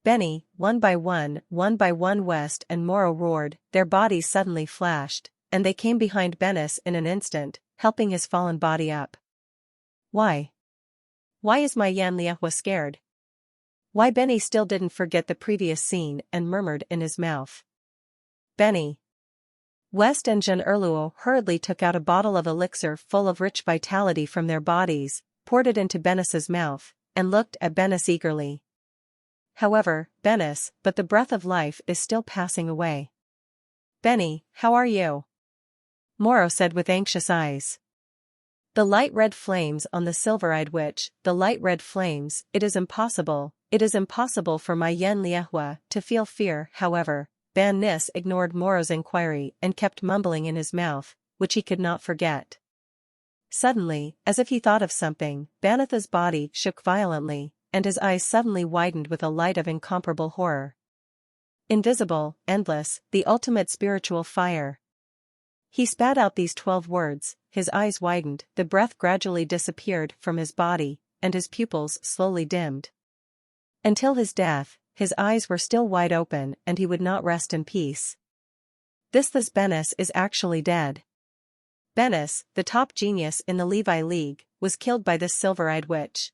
Benny, one by one, West and Morrow roared, their bodies suddenly flashed, and they came behind Bennis in an instant, helping his fallen body up. Why? Why is my Yan Liehua scared? Why? Benny still didn't forget the previous scene and murmured in his mouth. Benny. West and Jean Erluo hurriedly took out a bottle of elixir full of rich vitality from their bodies, poured it into Bennis's mouth, and looked at Bennis eagerly. However, Bennis, but the breath of life is still passing away. Benny, how are you? Morrow said with anxious eyes. The light red flames on the silver-eyed witch, the light red flames, it is impossible for my Yan Liehua to feel fear. However, Ban Nis ignored Morrow's inquiry and kept mumbling in his mouth, which he could not forget. Suddenly, as if he thought of something, Banatha's body shook violently, and his eyes suddenly widened with a light of incomparable horror. Invisible, endless, the ultimate spiritual fire. He spat out these 12 words, his eyes widened, the breath gradually disappeared from his body, and his pupils slowly dimmed. Until his death, his eyes were still wide open and he would not rest in peace. This Bennis is actually dead. Bennis, the top genius in the Levi League, was killed by this silver-eyed witch.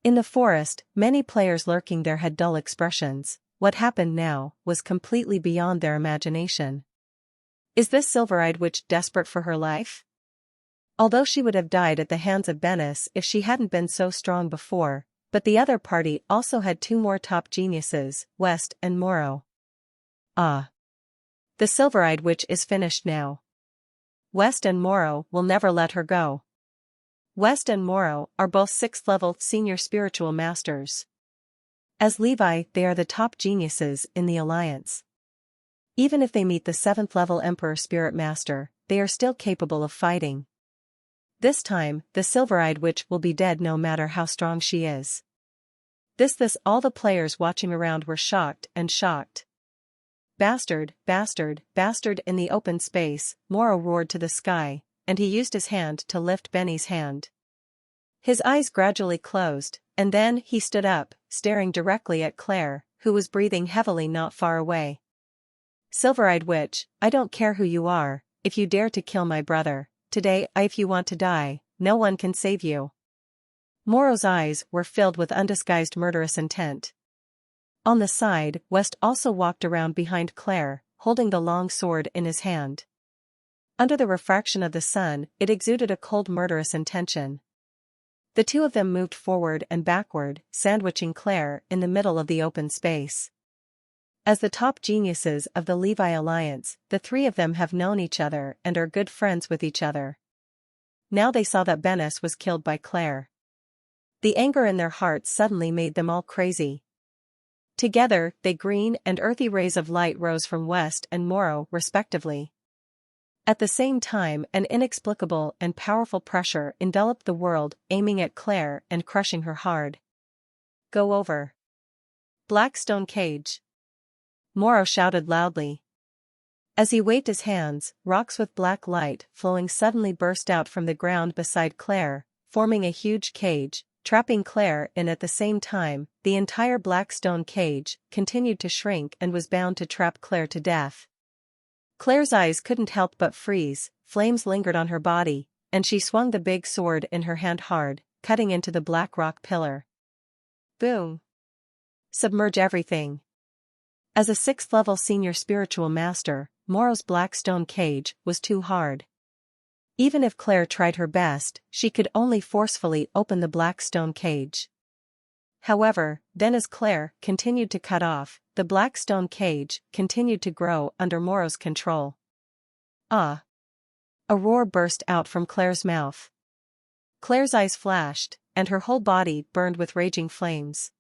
In the forest, many players lurking there had dull expressions. What happened now was completely beyond their imagination. Is this silver-eyed witch desperate for her life? Although she would have died at the hands of Bennis if she hadn't been so strong before, but the other party also had 2 more top geniuses, West and Morrow. Ah. The silver-eyed witch is finished now. West and Morrow will never let her go. West and Morrow are both 6th-level senior spiritual masters. As Levi, they are the top geniuses in the Alliance. Even if they meet the 7th-level Emperor Spirit Master, they are still capable of fighting. This time, the silver-eyed witch will be dead no matter how strong she is. All the players watching around were shocked. Bastard, bastard, bastard! In the open space, Morrow roared to the sky, and he used his hand to lift Benny's hand. His eyes gradually closed, and then he stood up, staring directly at Claire, who was breathing heavily not far away. Silver-eyed witch, I don't care who you are, if you dare to kill my brother. Today, if you want to die, no one can save you. Morrow's eyes were filled with undisguised murderous intent. On the side, West also walked around behind Claire, holding the long sword in his hand. Under the refraction of the sun, it exuded a cold murderous intention. The 2 of them moved forward and backward, sandwiching Claire in the middle of the open space. As the top geniuses of the Levi Alliance, the 3 of them have known each other and are good friends with each other. Now they saw that Bennis was killed by Claire. The anger in their hearts suddenly made them all crazy. Together, they green and earthy rays of light rose from West and Morrow, respectively. At the same time, an inexplicable and powerful pressure enveloped the world, aiming at Claire and crushing her hard. Go over. Black stone cage. Morrow shouted loudly. As he waved his hands, rocks with black light flowing suddenly burst out from the ground beside Claire, forming a huge cage, trapping Claire in. At the same time, the entire black stone cage continued to shrink and was bound to trap Claire to death. Claire's eyes couldn't help but freeze, flames lingered on her body, and she swung the big sword in her hand hard, cutting into the black rock pillar. Boom! Submerge everything. As a 6th-level senior spiritual master, Morrow's black stone cage was too hard. Even if Claire tried her best, she could only forcefully open the black stone cage. However, then as Claire continued to cut off, the black stone cage continued to grow under Morrow's control. Ah! A roar burst out from Claire's mouth. Claire's eyes flashed, and her whole body burned with raging flames.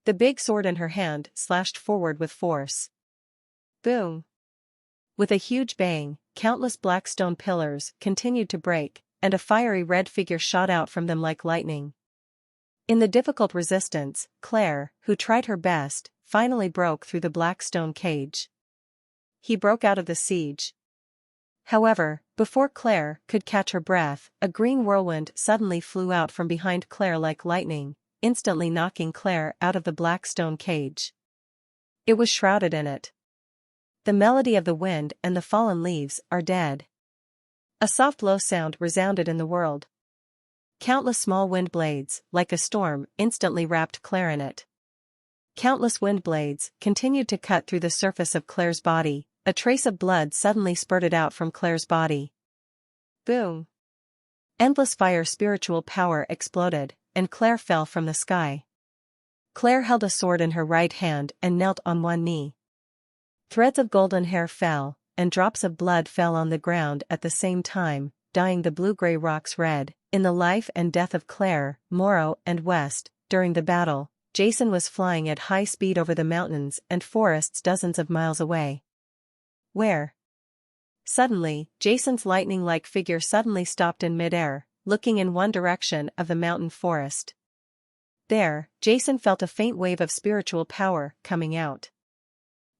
The big sword in her hand slashed forward with force. Boom! With a huge bang, countless black stone pillars continued to break, and a fiery red figure shot out from them like lightning. In the difficult resistance, Claire, who tried her best, finally broke through the black stone cage. He broke out of the siege. However, before Claire could catch her breath, a green whirlwind suddenly flew out from behind Claire like lightning. instantly knocking Claire out of the black stone cage. It was shrouded in it. The melody of the wind and the fallen leaves are dead. A soft low sound resounded in the world. Countless small wind blades, like a storm, instantly wrapped Claire in it. Countless wind blades continued to cut through the surface of Claire's body. A trace of blood suddenly spurted out from Claire's body. Boom! Endless fire spiritual power exploded, and Claire fell from the sky. Claire held a sword in her right hand and knelt on one knee. Threads of golden hair fell, and drops of blood fell on the ground at the same time, dyeing the blue-gray rocks red. In the life and death of Claire, Morrow, and West, during the battle, Jason was flying at high speed over the mountains and forests dozens of miles away. Where? Suddenly, Jason's lightning-like figure suddenly stopped in midair, looking in one direction of the mountain forest. There, Jason felt a faint wave of spiritual power coming out.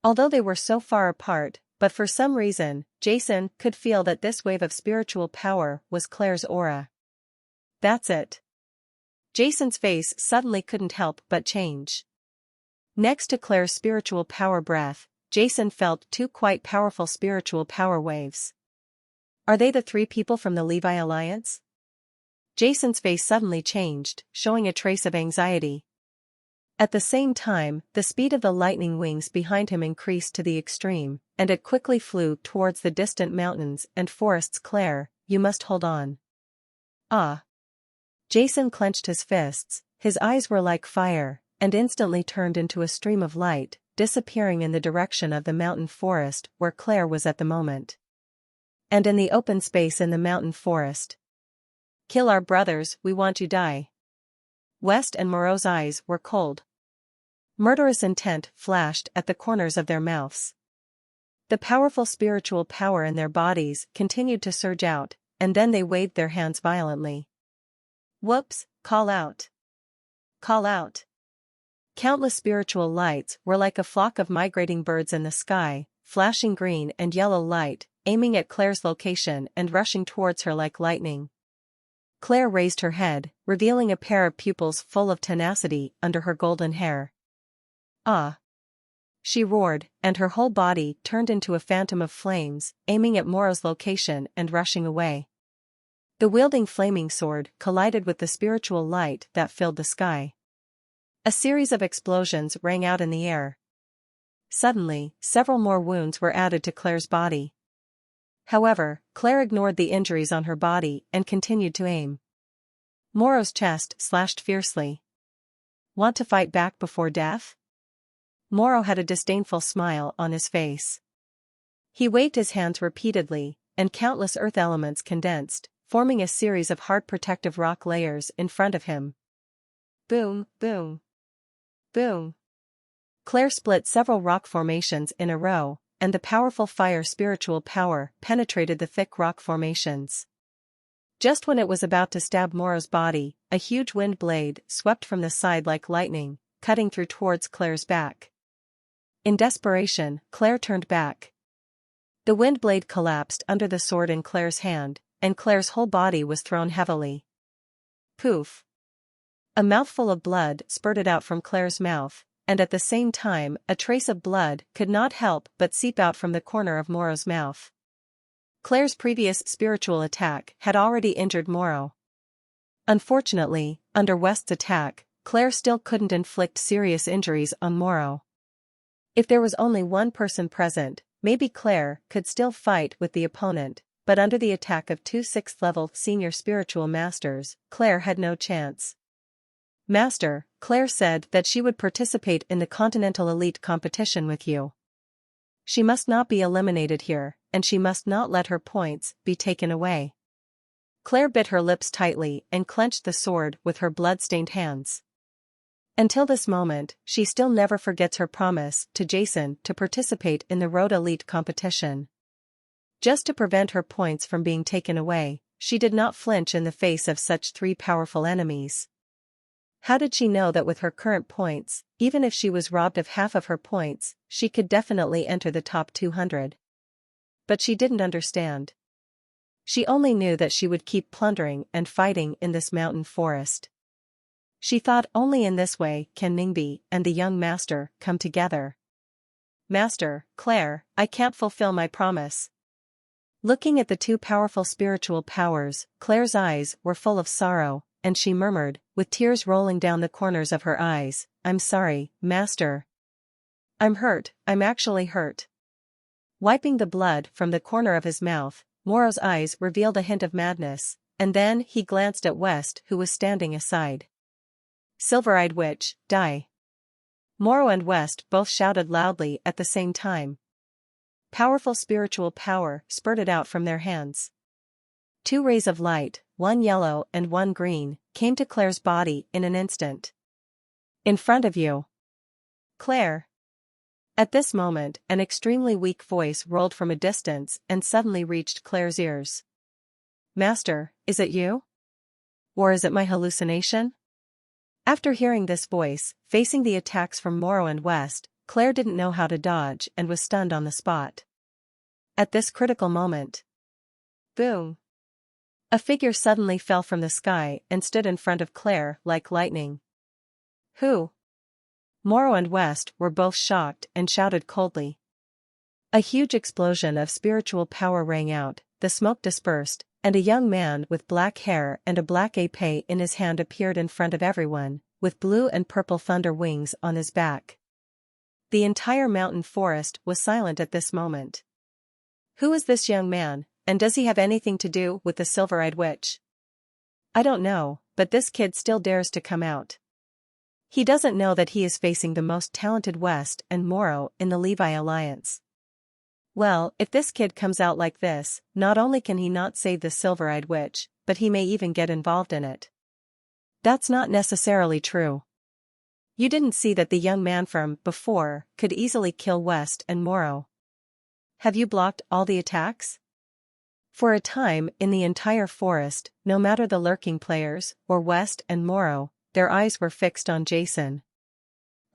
Although they were so far apart, but for some reason, Jason could feel that this wave of spiritual power was Claire's aura. That's it. Jason's face suddenly couldn't help but change. Next to Claire's spiritual power breath, Jason felt two quite powerful spiritual power waves. Are they the three people from the Levi Alliance? Jason's face suddenly changed, showing a trace of anxiety. At the same time, the speed of the lightning wings behind him increased to the extreme, and it quickly flew towards the distant mountains and forests. Claire, you must hold on. Ah! Jason clenched his fists, his eyes were like fire, and instantly turned into a stream of light, disappearing in the direction of the mountain forest where Claire was at the moment. And in the open space in the mountain forest. Kill our brothers, we want you die. West and Morrow's eyes were cold. Murderous intent flashed at the corners of their mouths. The powerful spiritual power in their bodies continued to surge out, and then they waved their hands violently. Whoops, call out. Call out. Countless spiritual lights were like a flock of migrating birds in the sky, flashing green and yellow light, aiming at Claire's location and rushing towards her like lightning. Claire raised her head, revealing a pair of pupils full of tenacity under her golden hair. Ah! She roared, and her whole body turned into a phantom of flames, aiming at Morrow's location and rushing away. The wielding flaming sword collided with the spiritual light that filled the sky. A series of explosions rang out in the air. Suddenly, several more wounds were added to Claire's body. However, Claire ignored the injuries on her body and continued to aim. Morrow's chest slashed fiercely. Want to fight back before death? Morrow had a disdainful smile on his face. He waved his hands repeatedly, and countless earth elements condensed, forming a series of hard protective rock layers in front of him. Boom, boom. Boom. Claire split several rock formations in a row, and the powerful fire spiritual power penetrated the thick rock formations. Just when it was about to stab Morrow's body, a huge wind blade swept from the side like lightning, cutting through towards Claire's back. In desperation, Claire turned back. The wind blade collapsed under the sword in Claire's hand, and Claire's whole body was thrown heavily. Poof! A mouthful of blood spurted out from Claire's mouth, and at the same time a trace of blood could not help but seep out from the corner of Morrow's mouth. Claire's previous spiritual attack had already injured Morrow. Unfortunately, under West's attack, Claire still couldn't inflict serious injuries on Morrow. If there was only one person present, maybe Claire could still fight with the opponent, but under the attack of two 6th-level senior spiritual masters, Claire had no chance. Master, Claire said that she would participate in the Continental Elite competition with you. She must not be eliminated here, and she must not let her points be taken away. Claire bit her lips tightly and clenched the sword with her blood-stained hands. Until this moment, she still never forgets her promise to Jason to participate in the Road Elite competition. Just to prevent her points from being taken away, she did not flinch in the face of such three powerful enemies. How did she know that with her current points, even if she was robbed of half of her points, she could definitely enter the top 200? But she didn't understand. She only knew that she would keep plundering and fighting in this mountain forest. She thought only in this way can Ningbi and the young master come together. Master, Claire, I can't fulfill my promise. Looking at the two powerful spiritual powers, Claire's eyes were full of sorrow, and she murmured, with tears rolling down the corners of her eyes, I'm sorry, Master. I'm hurt, I'm actually hurt. Wiping the blood from the corner of his mouth, Moro's eyes revealed a hint of madness, and then he glanced at West, who was standing aside. Silver-eyed witch, die. Moro and West both shouted loudly at the same time. Powerful spiritual power spurted out from their hands. Two rays of light, one yellow and one green, came to Claire's body in an instant. In front of you. Claire. At this moment, an extremely weak voice rolled from a distance and suddenly reached Claire's ears. Master, is it you? Or is it my hallucination? After hearing this voice, facing the attacks from Moro and West, Claire didn't know how to dodge and was stunned on the spot. At this critical moment. Boom! A figure suddenly fell from the sky and stood in front of Claire like lightning. Who? Moro and West were both shocked and shouted coldly. A huge explosion of spiritual power rang out, the smoke dispersed, and a young man with black hair and a black épée in his hand appeared in front of everyone, with blue and purple thunder wings on his back. The entire mountain forest was silent at this moment. Who is this young man, and does he have anything to do with the silver-eyed witch? I don't know, but this kid still dares to come out. He doesn't know that he is facing the most talented West and Moro in the Levi Alliance. Well, if this kid comes out like this, not only can he not save the silver-eyed witch, but he may even get involved in it. That's not necessarily true. You didn't see that the young man from before could easily kill West and Moro. Have you blocked all the attacks? For a time in the entire forest, no matter the lurking players, or West and Moro, their eyes were fixed on Jason.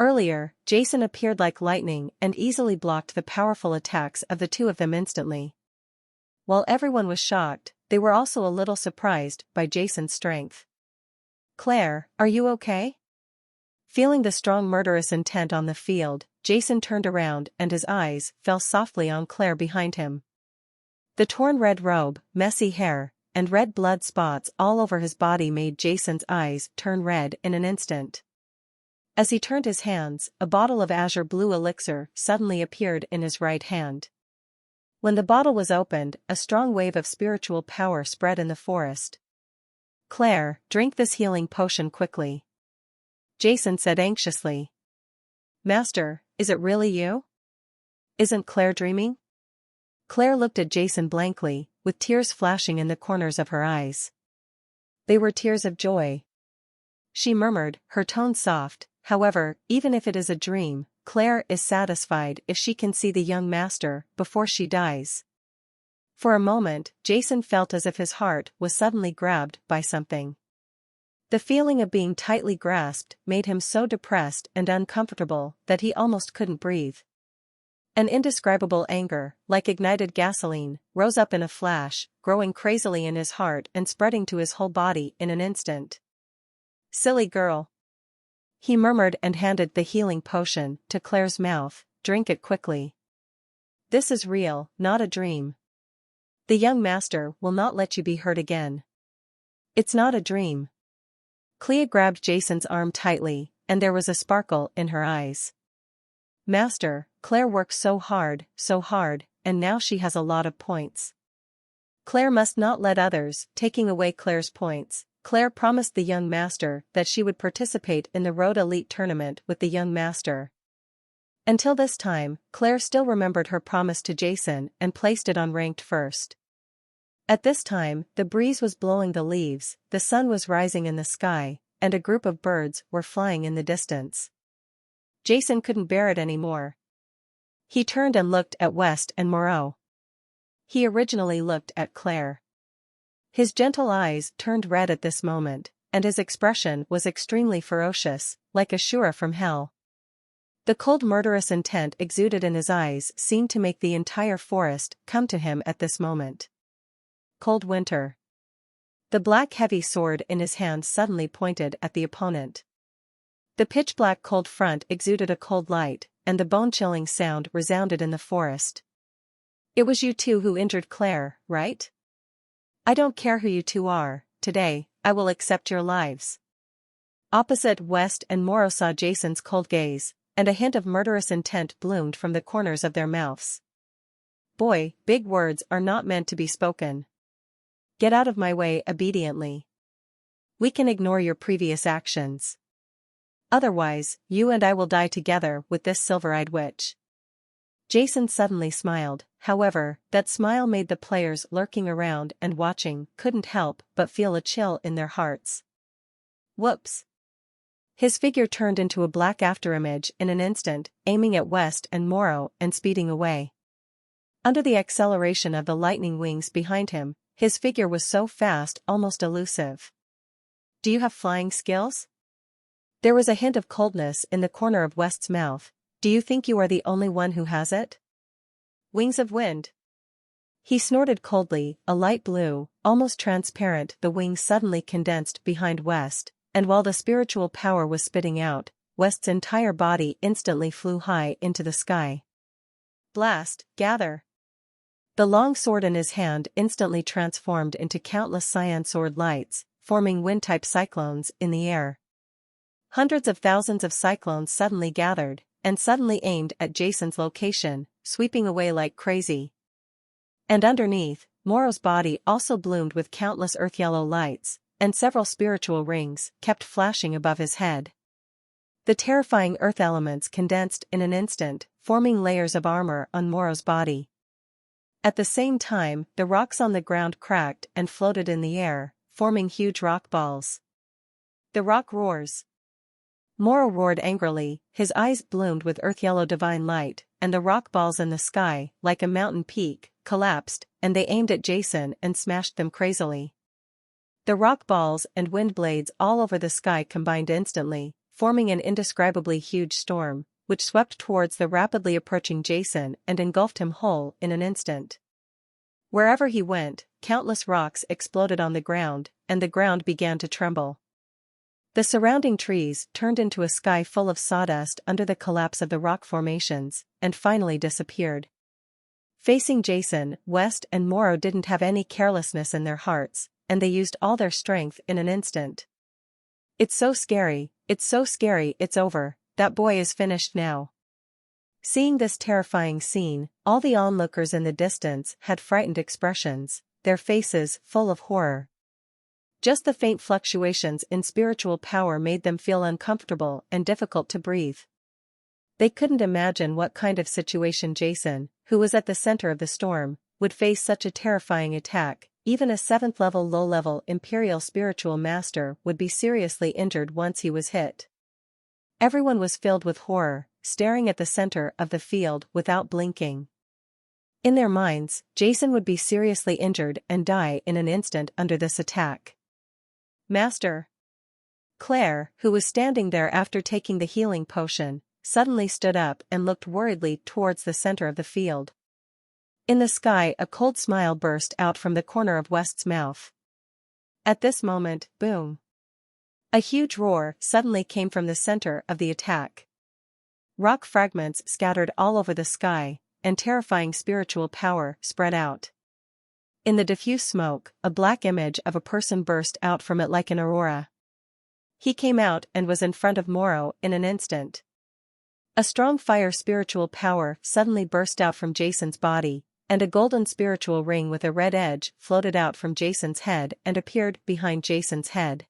Earlier, Jason appeared like lightning and easily blocked the powerful attacks of the two of them instantly. While everyone was shocked, they were also a little surprised by Jason's strength. Claire, are you okay? Feeling the strong murderous intent on the field, Jason turned around and his eyes fell softly on Claire behind him. The torn red robe, messy hair, and red blood spots all over his body made Jason's eyes turn red in an instant. As he turned his hands, a bottle of azure blue elixir suddenly appeared in his right hand. When the bottle was opened, a strong wave of spiritual power spread in the forest. Claire, drink this healing potion quickly. Jason said anxiously. Master, is it really you? Isn't Claire dreaming? Claire looked at Jason blankly, with tears flashing in the corners of her eyes. They were tears of joy. She murmured, her tone soft, however, even if it is a dream, Claire is satisfied if she can see the young master before she dies. For a moment, Jason felt as if his heart was suddenly grabbed by something. The feeling of being tightly grasped made him so depressed and uncomfortable that he almost couldn't breathe. An indescribable anger, like ignited gasoline, rose up in a flash, growing crazily in his heart and spreading to his whole body in an instant. Silly girl. He murmured and handed the healing potion to Claire's mouth, drink it quickly. This is real, not a dream. The young master will not let you be hurt again. It's not a dream. Clea grabbed Jason's arm tightly, and there was a sparkle in her eyes. Master, Claire works so hard, and now she has a lot of points. Claire must not let others taking away Claire's points. Claire promised the young master that she would participate in the Road Elite tournament with the young master. Until this time, Claire still remembered her promise to Jason and placed it on ranked first. At this time, the breeze was blowing the leaves, the sun was rising in the sky, and a group of birds were flying in the distance. Jason couldn't bear it anymore. He turned and looked at West and Moreau. He originally looked at Claire. His gentle eyes turned red at this moment, and his expression was extremely ferocious, like a Shura from hell. The cold murderous intent exuded in his eyes seemed to make the entire forest come to him at this moment. Cold winter. The black heavy sword in his hand suddenly pointed at the opponent. The pitch-black cold front exuded a cold light, and the bone-chilling sound resounded in the forest. "It was you two who injured Claire, right? I don't care who you two are, today, I will accept your lives." Opposite West and Morrow saw Jason's cold gaze, and a hint of murderous intent bloomed from the corners of their mouths. "Boy, big words are not meant to be spoken. Get out of my way obediently. We can ignore your previous actions. Otherwise, you and I will die together with this silver-eyed witch." Jason suddenly smiled, however, that smile made the players lurking around and watching couldn't help but feel a chill in their hearts. Whoops! His figure turned into a black afterimage in an instant, aiming at West and Morrow and speeding away. Under the acceleration of the lightning wings behind him, his figure was so fast, almost elusive. "Do you have flying skills?" There was a hint of coldness in the corner of West's mouth. "Do you think you are the only one who has it?" "Wings of wind." He snorted coldly, a light blue, almost transparent the wings suddenly condensed behind West, and while the spiritual power was spitting out, West's entire body instantly flew high into the sky. "Blast, gather." The long sword in his hand instantly transformed into countless cyan sword lights, forming wind-type cyclones in the air. Hundreds of thousands of cyclones suddenly gathered, and suddenly aimed at Jason's location, sweeping away like crazy. And underneath, Morrow's body also bloomed with countless earth-yellow lights, and several spiritual rings kept flashing above his head. The terrifying earth elements condensed in an instant, forming layers of armor on Morrow's body. At the same time, the rocks on the ground cracked and floated in the air, forming huge rock balls. "The rock roars." Morrow roared angrily, his eyes bloomed with earth-yellow divine light, and the rock balls in the sky, like a mountain peak, collapsed, and they aimed at Jason and smashed them crazily. The rock balls and wind blades all over the sky combined instantly, forming an indescribably huge storm, which swept towards the rapidly approaching Jason and engulfed him whole in an instant. Wherever he went, countless rocks exploded on the ground, and the ground began to tremble. The surrounding trees turned into a sky full of sawdust under the collapse of the rock formations, and finally disappeared. Facing Jason, West and Morrow didn't have any carelessness in their hearts, and they used all their strength in an instant. "It's so scary, it's over, that boy is finished now." Seeing this terrifying scene, all the onlookers in the distance had frightened expressions, their faces full of horror. Just the faint fluctuations in spiritual power made them feel uncomfortable and difficult to breathe. They couldn't imagine what kind of situation Jason, who was at the center of the storm, would face such a terrifying attack. Even a 7th-level low-level Imperial spiritual master would be seriously injured once he was hit. Everyone was filled with horror, staring at the center of the field without blinking. In their minds, Jason would be seriously injured and die in an instant under this attack. "Master." Claire, who was standing there after taking the healing potion, suddenly stood up and looked worriedly towards the center of the field. In the sky, a cold smile burst out from the corner of West's mouth. At this moment, boom! A huge roar suddenly came from the center of the attack. Rock fragments scattered all over the sky, and terrifying spiritual power spread out. In the diffuse smoke, a black image of a person burst out from it like an aurora. He came out and was in front of Morrow in an instant. A strong fire spiritual power suddenly burst out from Jason's body, and a golden spiritual ring with a red edge floated out from Jason's head and appeared behind Jason's head.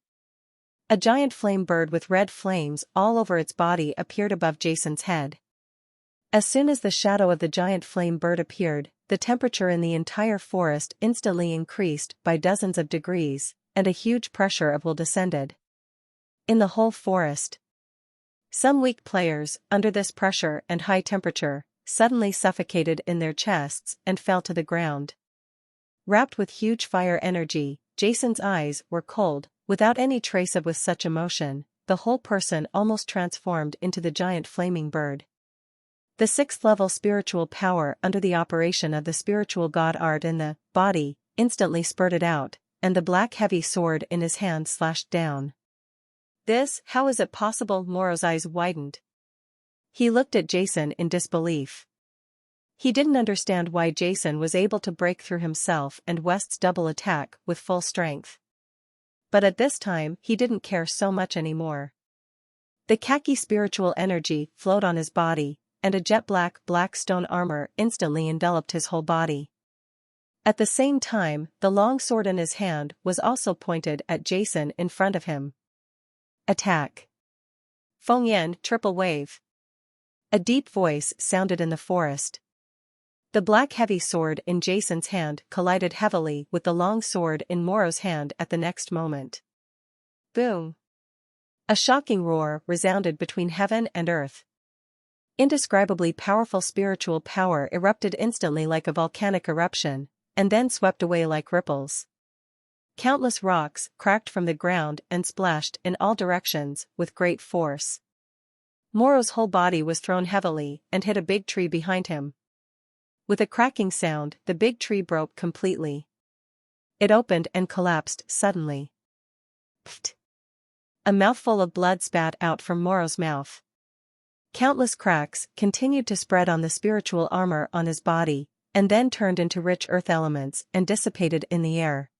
A giant flame bird with red flames all over its body appeared above Jason's head. As soon as the shadow of the giant flame bird appeared, the temperature in the entire forest instantly increased by dozens of degrees, and a huge pressure of will descended. In the whole forest. Some weak players, under this pressure and high temperature, suddenly suffocated in their chests and fell to the ground. Wrapped with huge fire energy, Jason's eyes were cold, without any trace of with such emotion, the whole person almost transformed into the giant flaming bird. The 6th-level spiritual power under the operation of the spiritual god art in the body instantly spurted out, and the black heavy sword in his hand slashed down. How is it possible? Moro's eyes widened. He looked at Jason in disbelief. He didn't understand why Jason was able to break through himself and West's double attack with full strength. But at this time, he didn't care so much anymore. The khaki spiritual energy flowed on his body, and a jet black stone armor instantly enveloped his whole body. At the same time, the long sword in his hand was also pointed at Jason in front of him. Attack! Fengyan, triple wave! A deep voice sounded in the forest. The black heavy sword in Jason's hand collided heavily with the long sword in Moro's hand at the next moment. Boom! A shocking roar resounded between heaven and earth. Indescribably powerful spiritual power erupted instantly like a volcanic eruption, and then swept away like ripples. Countless rocks cracked from the ground and splashed in all directions with great force. Moro's whole body was thrown heavily and hit a big tree behind him. With a cracking sound, the big tree broke completely. It opened and collapsed suddenly. Pfft! A mouthful of blood spat out from Moro's mouth. Countless cracks continued to spread on the spiritual armor on his body, and then turned into rich earth elements and dissipated in the air.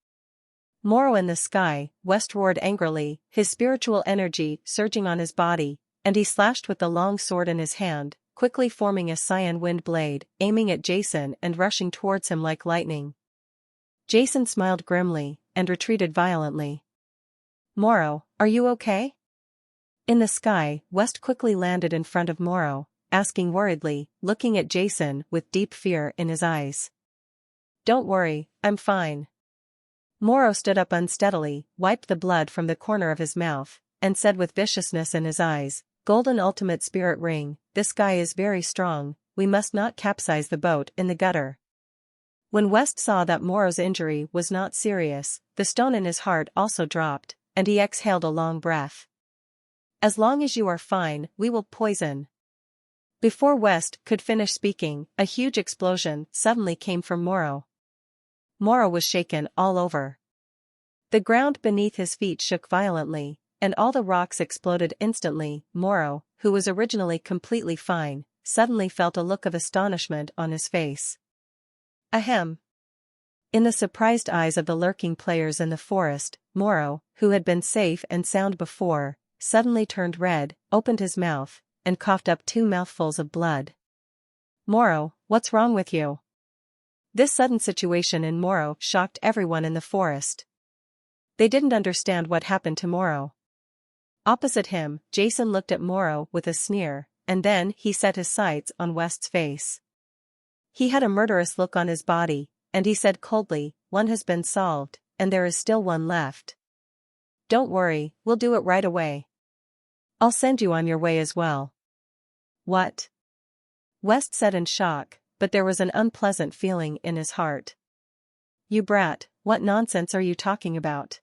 Moro in the sky, West roared angrily, his spiritual energy surging on his body, and he slashed with the long sword in his hand, quickly forming a cyan wind blade, aiming at Jason and rushing towards him like lightning. Jason smiled grimly, and retreated violently. Moro, are you okay? In the sky, West quickly landed in front of Moro, asking worriedly, looking at Jason with deep fear in his eyes. Don't worry, I'm fine. Moro stood up unsteadily, wiped the blood from the corner of his mouth, and said with viciousness in his eyes, Golden Ultimate Spirit Ring, this guy is very strong, we must not capsize the boat in the gutter. When West saw that Moro's injury was not serious, the stone in his heart also dropped, and he exhaled a long breath. As long as you are fine, we will poison. Before West could finish speaking, a huge explosion suddenly came from Moro. Moro was shaken all over. The ground beneath his feet shook violently, and all the rocks exploded instantly. Moro, who was originally completely fine, suddenly felt a look of astonishment on his face. Ahem! In the surprised eyes of the lurking players in the forest, Moro, who had been safe and sound before, suddenly turned red, opened his mouth, and coughed up 2 mouthfuls of blood. Moro, what's wrong with you? This sudden situation in Moro shocked everyone in the forest. They didn't understand what happened to Moro. Opposite him, Jason looked at Moro with a sneer, and then he set his sights on West's face. He had a murderous look on his body, and he said coldly, one has been solved, and there is still one left. Don't worry, we'll do it right away. I'll send you on your way as well. What? West said in shock, but there was an unpleasant feeling in his heart. You brat, what nonsense are you talking about?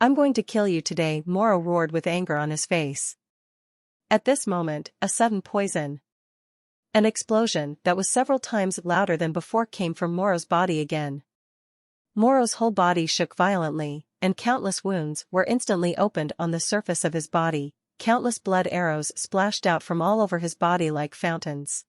I'm going to kill you today, Moro roared with anger on his face. At this moment, a sudden poison. An explosion that was several times louder than before came from Moro's body again. Moro's whole body shook violently, and countless wounds were instantly opened on the surface of his body. Countless blood arrows splashed out from all over his body like fountains.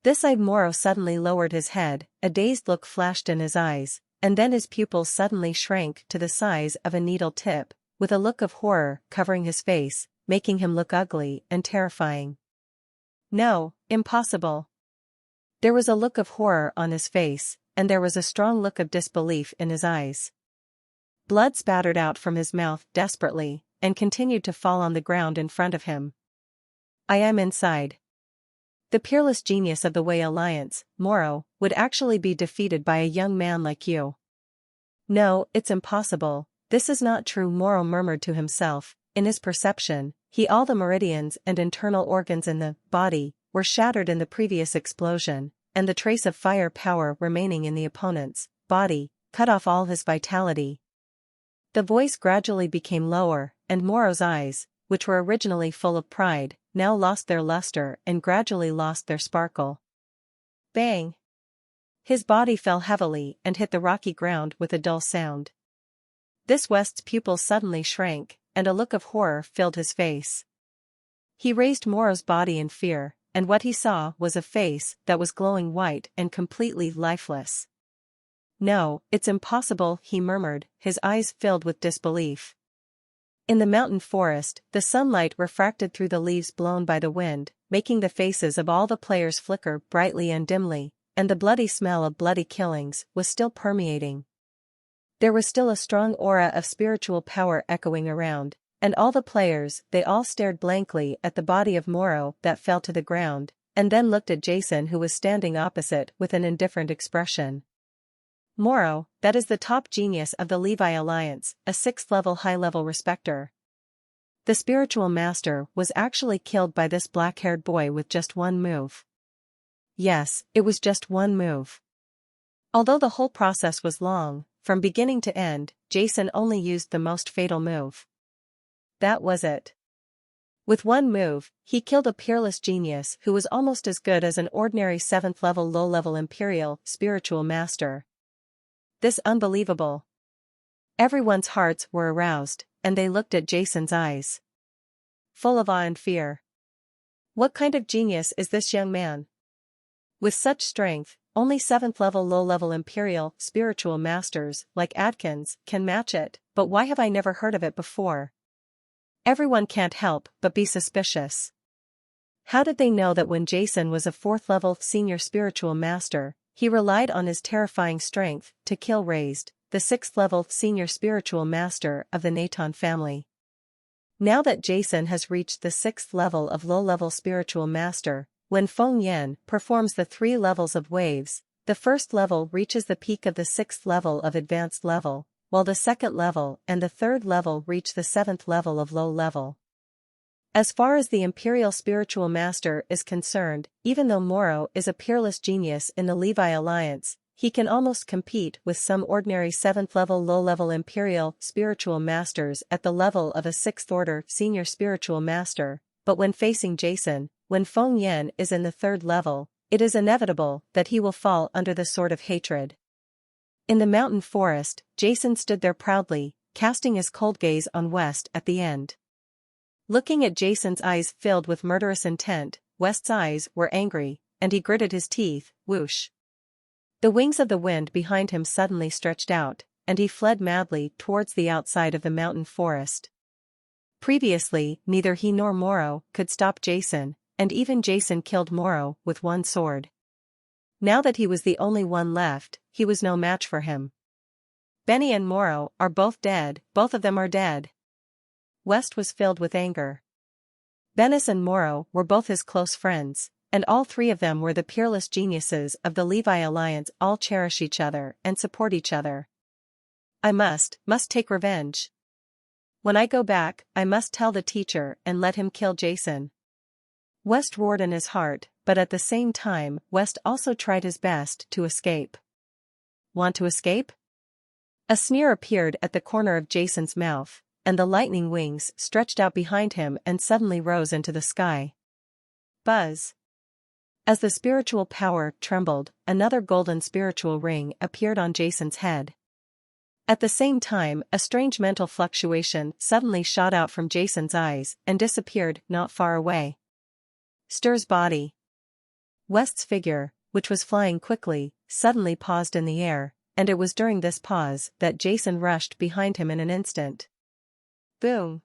This eyed Moro suddenly lowered his head, a dazed look flashed in his eyes, and then his pupils suddenly shrank to the size of a needle tip, with a look of horror covering his face, making him look ugly and terrifying. No, impossible. There was a look of horror on his face, and there was a strong look of disbelief in his eyes. Blood spattered out from his mouth desperately, and continued to fall on the ground in front of him. I am inside. The peerless genius of the Way Alliance, Moro, would actually be defeated by a young man like you. No, it's impossible, this is not true, Moro murmured to himself. In his perception, all the meridians and internal organs in the body were shattered in the previous explosion, and the trace of fire power remaining in the opponent's body cut off all his vitality. The voice gradually became lower, and Moro's eyes, which were originally full of pride, now lost their luster and gradually lost their sparkle. Bang! His body fell heavily and hit the rocky ground with a dull sound. This West's pupils suddenly shrank, and a look of horror filled his face. He raised Morrow's body in fear, and what he saw was a face that was glowing white and completely lifeless. "No, it's impossible," he murmured, his eyes filled with disbelief. In the mountain forest, the sunlight refracted through the leaves blown by the wind, making the faces of all the players flicker brightly and dimly, and the bloody smell of bloody killings was still permeating. There was still a strong aura of spiritual power echoing around, and all the players, they all stared blankly at the body of Morrow that fell to the ground, and then looked at Jason, who was standing opposite with an indifferent expression. Morrow, that is the top genius of the Levi Alliance, a 6th-level high-level respecter. The spiritual master was actually killed by this black-haired boy with just one move. Yes, it was just one move. Although the whole process was long, from beginning to end, Jason only used the most fatal move. That was it. With one move, he killed a peerless genius who was almost as good as an ordinary 7th-level low-level imperial spiritual master. This unbelievable. Everyone's hearts were aroused, and they looked at Jason's eyes, full of awe and fear. What kind of genius is this young man? With such strength, only 7th-level low-level imperial spiritual masters like Adkins can match it, but why have I never heard of it before? Everyone can't help but be suspicious. How did they know that when Jason was a 4th-level senior spiritual master, he relied on his terrifying strength to kill Raised, the 6th-level senior spiritual master of the Naton family? Now that Jason has reached the 6th level of low-level spiritual master, when Feng Yan performs the 3 levels of waves, the 1st level reaches the peak of the 6th level of advanced level, while the 2nd level and the 3rd level reach the 7th level of low level. As far as the Imperial Spiritual Master is concerned, even though Morrow is a peerless genius in the Levi Alliance, he can almost compete with some ordinary 7th-level low-level Imperial Spiritual Masters at the level of a 6th-order Senior Spiritual Master, but when facing Jason, when Feng Yan is in the 3rd level, it is inevitable that he will fall under the sword of hatred. In the mountain forest, Jason stood there proudly, casting his cold gaze on West at the end. Looking at Jason's eyes filled with murderous intent, West's eyes were angry, and he gritted his teeth. Whoosh. The wings of the wind behind him suddenly stretched out, and he fled madly towards the outside of the mountain forest. Previously, neither he nor Morrow could stop Jason, and even Jason killed Morrow with one sword. Now that he was the only one left, he was no match for him. Benny and Morrow are both dead, both of them are dead. West was filled with anger. Bennis and Morrow were both his close friends, and all 3 of them were the peerless geniuses of the Levi Alliance. All cherish each other and support each other. I must take revenge. When I go back, I must tell the teacher and let him kill Jason. West roared in his heart, but at the same time, West also tried his best to escape. Want to escape? A sneer appeared at the corner of Jason's mouth, and the lightning wings stretched out behind him and suddenly rose into the sky. Buzz. As the spiritual power trembled, another golden spiritual ring appeared on Jason's head. At the same time, a strange mental fluctuation suddenly shot out from Jason's eyes and disappeared not far away. Stir's body. West's figure, which was flying quickly, suddenly paused in the air, and it was during this pause that Jason rushed behind him in an instant. Boom!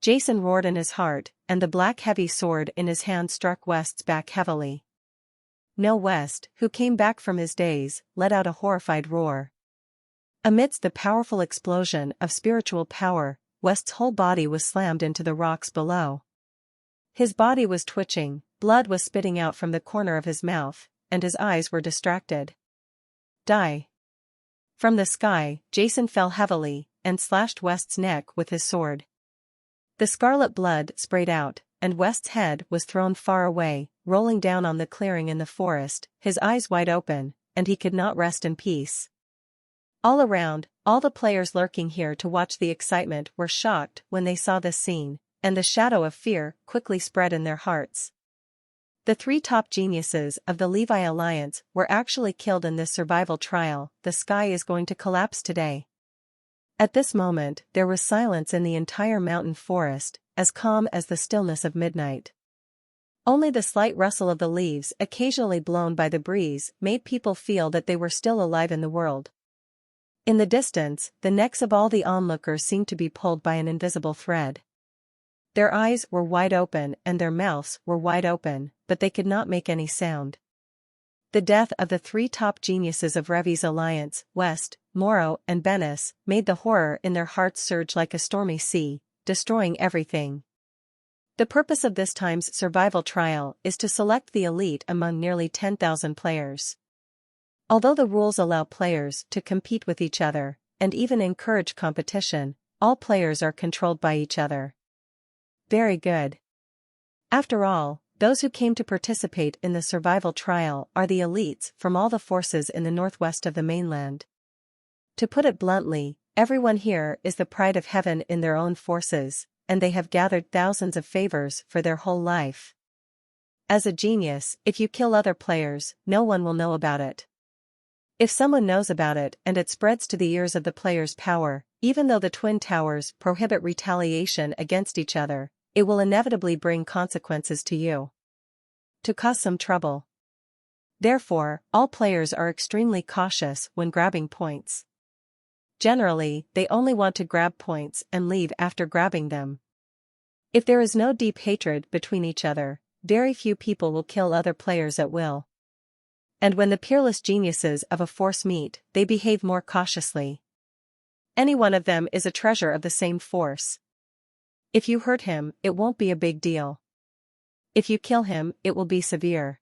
Jason roared in his heart, and the black heavy sword in his hand struck West's back heavily. No, West, who came back from his daze, let out a horrified roar. Amidst the powerful explosion of spiritual power, West's whole body was slammed into the rocks below. His body was twitching, blood was spitting out from the corner of his mouth, and his eyes were distracted. Die! From the sky, Jason fell heavily, and slashed West's neck with his sword. The scarlet blood sprayed out, and West's head was thrown far away, rolling down on the clearing in the forest, his eyes wide open, and he could not rest in peace. All around, all the players lurking here to watch the excitement were shocked when they saw this scene, and the shadow of fear quickly spread in their hearts. The 3 top geniuses of the Levi Alliance were actually killed in this survival trial. The sky is going to collapse today. At this moment, there was silence in the entire mountain forest, as calm as the stillness of midnight. Only the slight rustle of the leaves, occasionally blown by the breeze, made people feel that they were still alive in the world. In the distance, the necks of all the onlookers seemed to be pulled by an invisible thread. Their eyes were wide open and their mouths were wide open, but they could not make any sound. The death of the three top geniuses of Revi's alliance, West, Moro, and Benes, made the horror in their hearts surge like a stormy sea, destroying everything. The purpose of this time's survival trial is to select the elite among nearly 10,000 players. Although the rules allow players to compete with each other, and even encourage competition, all players are controlled by each other. Very good. After all, those who came to participate in the survival trial are the elites from all the forces in the northwest of the mainland. To put it bluntly, everyone here is the pride of heaven in their own forces, and they have gathered thousands of favors for their whole life. As a genius, if you kill other players, no one will know about it. If someone knows about it and it spreads to the ears of the player's power, even though the Twin Towers prohibit retaliation against each other, it will inevitably bring consequences to you. To cause some trouble. Therefore, all players are extremely cautious when grabbing points. Generally, they only want to grab points and leave after grabbing them. If there is no deep hatred between each other, very few people will kill other players at will. And when the peerless geniuses of a force meet, they behave more cautiously. Any one of them is a treasure of the same force. If you hurt him, it won't be a big deal. If you kill him, it will be severe.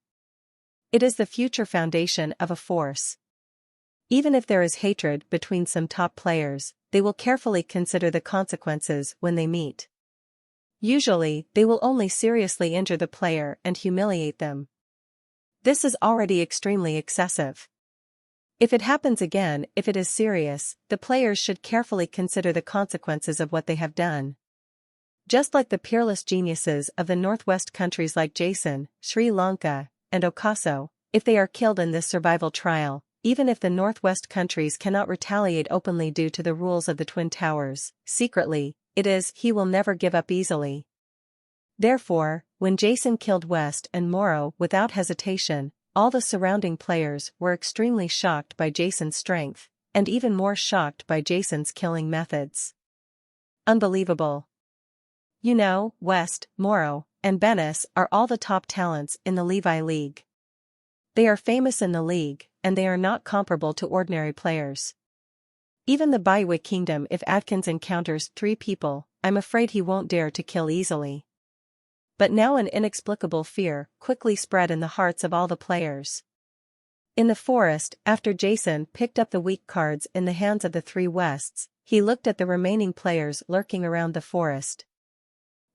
It is the future foundation of a force. Even if there is hatred between some top players, they will carefully consider the consequences when they meet. Usually, they will only seriously injure the player and humiliate them. This is already extremely excessive. If it happens again, if it is serious, the players should carefully consider the consequences of what they have done. Just like the peerless geniuses of the northwest countries like Jason, Sri Lanka, and Ocaso, if they are killed in this survival trial, even if the northwest countries cannot retaliate openly due to the rules of the Twin Towers, secretly, he will never give up easily. Therefore, when Jason killed West and Moro without hesitation, all the surrounding players were extremely shocked by Jason's strength, and even more shocked by Jason's killing methods. Unbelievable. You know, West, Moro, and Benes are all the top talents in the Levi League. They are famous in the league, and they are not comparable to ordinary players. Even the Baiwick Kingdom, if Adkins encounters 3 people, I'm afraid he won't dare to kill easily. But now an inexplicable fear quickly spread in the hearts of all the players. In the forest, after Jason picked up the weak cards in the hands of the 3 Wests, he looked at the remaining players lurking around the forest.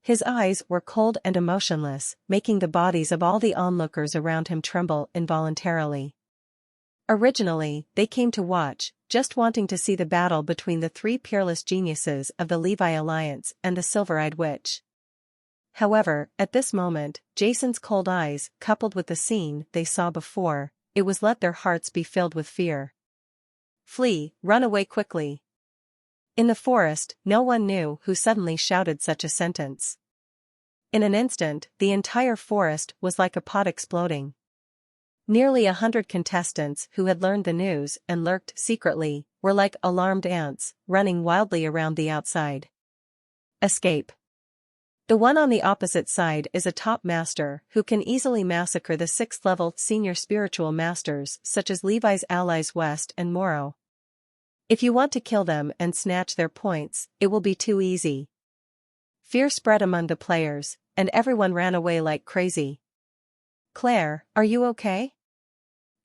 His eyes were cold and emotionless, making the bodies of all the onlookers around him tremble involuntarily. Originally, they came to watch, just wanting to see the battle between the 3 peerless geniuses of the Levi Alliance and the Silver-Eyed Witch. However, at this moment, Jason's cold eyes, coupled with the scene they saw before, it was let their hearts be filled with fear. Flee, run away quickly. In the forest, no one knew who suddenly shouted such a sentence. In an instant, the entire forest was like a pot exploding. Nearly 100 contestants who had learned the news and lurked secretly were like alarmed ants, running wildly around the outside. Escape. The one on the opposite side is a top master who can easily massacre the 6th-level senior spiritual masters such as Levi's allies West and Moro. If you want to kill them and snatch their points, it will be too easy. Fear spread among the players, and everyone ran away like crazy. Claire, are you okay?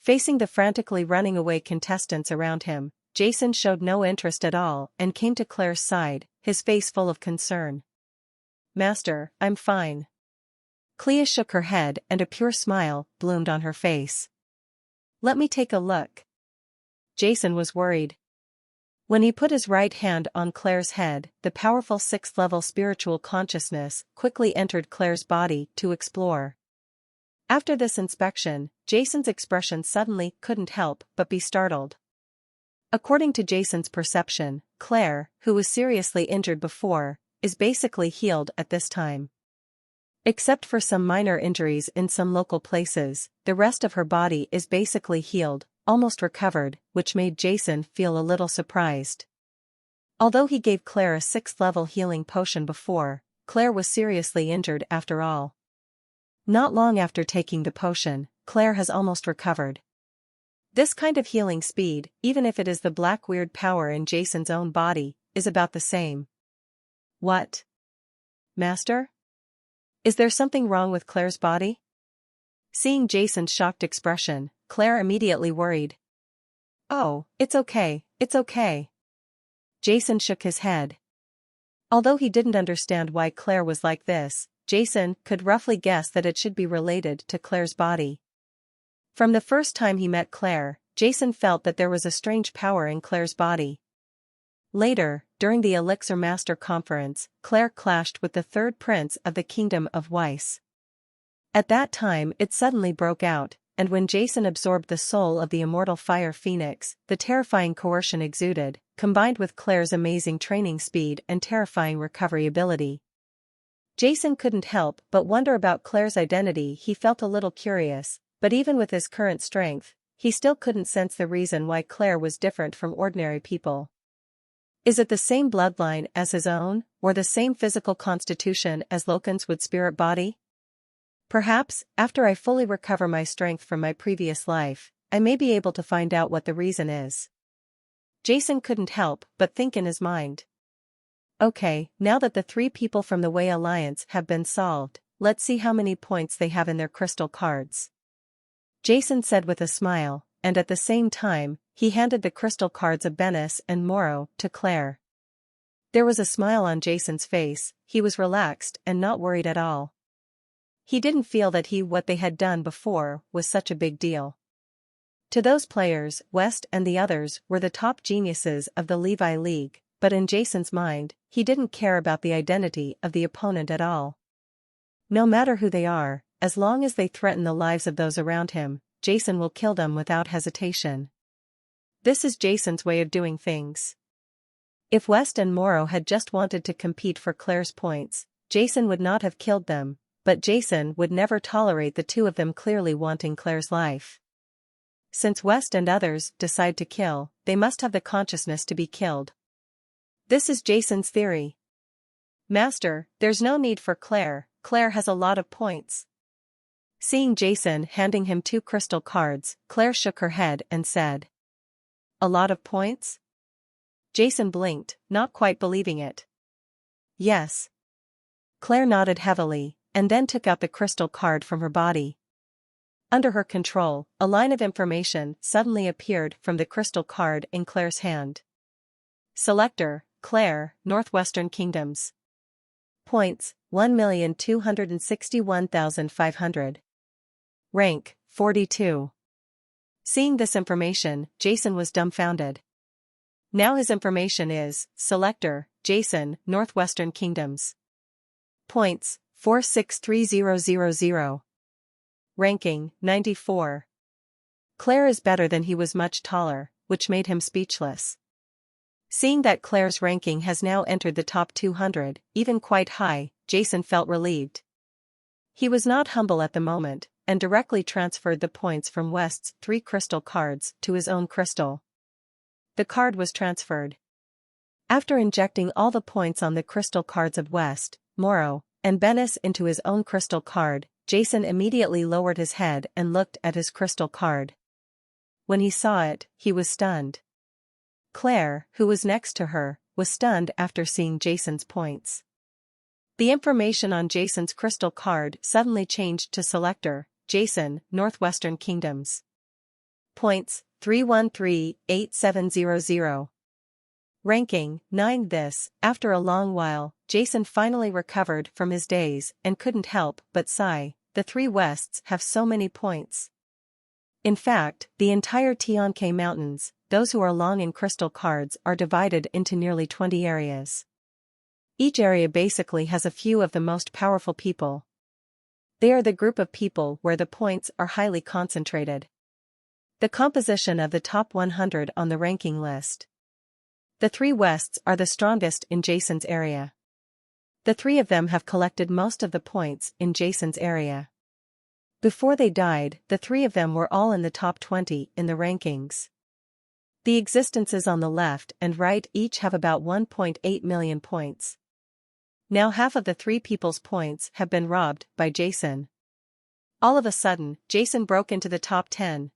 Facing the frantically running away contestants around him, Jason showed no interest at all and came to Claire's side, his face full of concern. Master, I'm fine. Clea shook her head and a pure smile bloomed on her face. Let me take a look. Jason was worried. When he put his right hand on Claire's head, the powerful 6th-level spiritual consciousness quickly entered Claire's body to explore. After this inspection, Jason's expression suddenly couldn't help but be startled. According to Jason's perception, Claire, who was seriously injured before, is basically healed at this time. Except for some minor injuries in some local places, the rest of her body is basically healed, almost recovered, which made Jason feel a little surprised. Although he gave Claire a 6th-level healing potion before, Claire was seriously injured after all. Not long after taking the potion, Claire has almost recovered. This kind of healing speed, even if it is the black weird power in Jason's own body, is about the same. What? Master? Is there something wrong with Claire's body? Seeing Jason's shocked expression, Claire immediately worried. Oh, it's okay, it's okay. Jason shook his head. Although he didn't understand why Claire was like this, Jason could roughly guess that it should be related to Claire's body. From the first time he met Claire, Jason felt that there was a strange power in Claire's body. Later, during the Elixir Master Conference, Claire clashed with the third prince of the Kingdom of Weiss. At that time it suddenly broke out, and when Jason absorbed the soul of the immortal fire phoenix, the terrifying coercion exuded, combined with Claire's amazing training speed and terrifying recovery ability. Jason couldn't help but wonder about Claire's identity. He felt a little curious, but even with his current strength, he still couldn't sense the reason why Claire was different from ordinary people. Is it the same bloodline as his own, or the same physical constitution as Loken's wood spirit body? Perhaps, after I fully recover my strength from my previous life, I may be able to find out what the reason is. Jason couldn't help but think in his mind. Okay, now that the 3 people from the Wei Alliance have been solved, let's see how many points they have in their crystal cards. Jason said with a smile, and at the same time, he handed the crystal cards of Bennis and Morrow to Claire. There was a smile on Jason's face. He was relaxed and not worried at all. He didn't feel that what they had done before was such a big deal. To those players, West and the others were the top geniuses of the Levi League, but in Jason's mind, he didn't care about the identity of the opponent at all. No matter who they are, as long as they threaten the lives of those around him, Jason will kill them without hesitation. This is Jason's way of doing things. If West and Morrow had just wanted to compete for Claire's points, Jason would not have killed them, but Jason would never tolerate the 2 of them clearly wanting Claire's life. Since West and others decide to kill, they must have the consciousness to be killed. This is Jason's theory. Master, there's no need for Claire. Claire has a lot of points. Seeing Jason handing him 2 crystal cards, Claire shook her head and said. A lot of points? Jason blinked, not quite believing it. Yes. Claire nodded heavily, and then took out the crystal card from her body. Under her control, a line of information suddenly appeared from the crystal card in Claire's hand. Selector, Claire, Northwestern Kingdoms. Points, 1,261,500. Rank, 42. Seeing this information, Jason was dumbfounded. Now his information is, Selector, Jason, Northwestern Kingdoms. Points, 463000. Ranking, 94. Claire is better than he was much taller, which made him speechless. Seeing that Claire's ranking has now entered the top 200, even quite high, Jason felt relieved. He was not humble at the moment, and directly transferred the points from West's 3 crystal cards to his own crystal. The card was transferred. After injecting all the points on the crystal cards of West, Morrow, and Bennis into his own crystal card, Jason immediately lowered his head and looked at his crystal card. When he saw it, he was stunned. Claire, who was next to her, was stunned after seeing Jason's points. The information on Jason's crystal card suddenly changed to Selector, Jason, Northwestern Kingdoms. Points, 3138700. Ranking, 9. After a long while, Jason finally recovered from his daze and couldn't help but sigh. The 3 Wests have so many points. In fact, the entire Tianke Mountains, those who are long in crystal cards, are divided into nearly 20 areas. Each area basically has a few of the most powerful people. They are the group of people where the points are highly concentrated. The composition of the top 100 on the ranking list. The three Wests are the strongest in Jason's area. The three of them have collected most of the points in Jason's area. Before they died, the three of them were all in the top 20 in the rankings. The existences on the left and right each have about 1.8 million points. Now half of the three people's points have been robbed by Jason. All of a sudden, Jason broke into the top 10.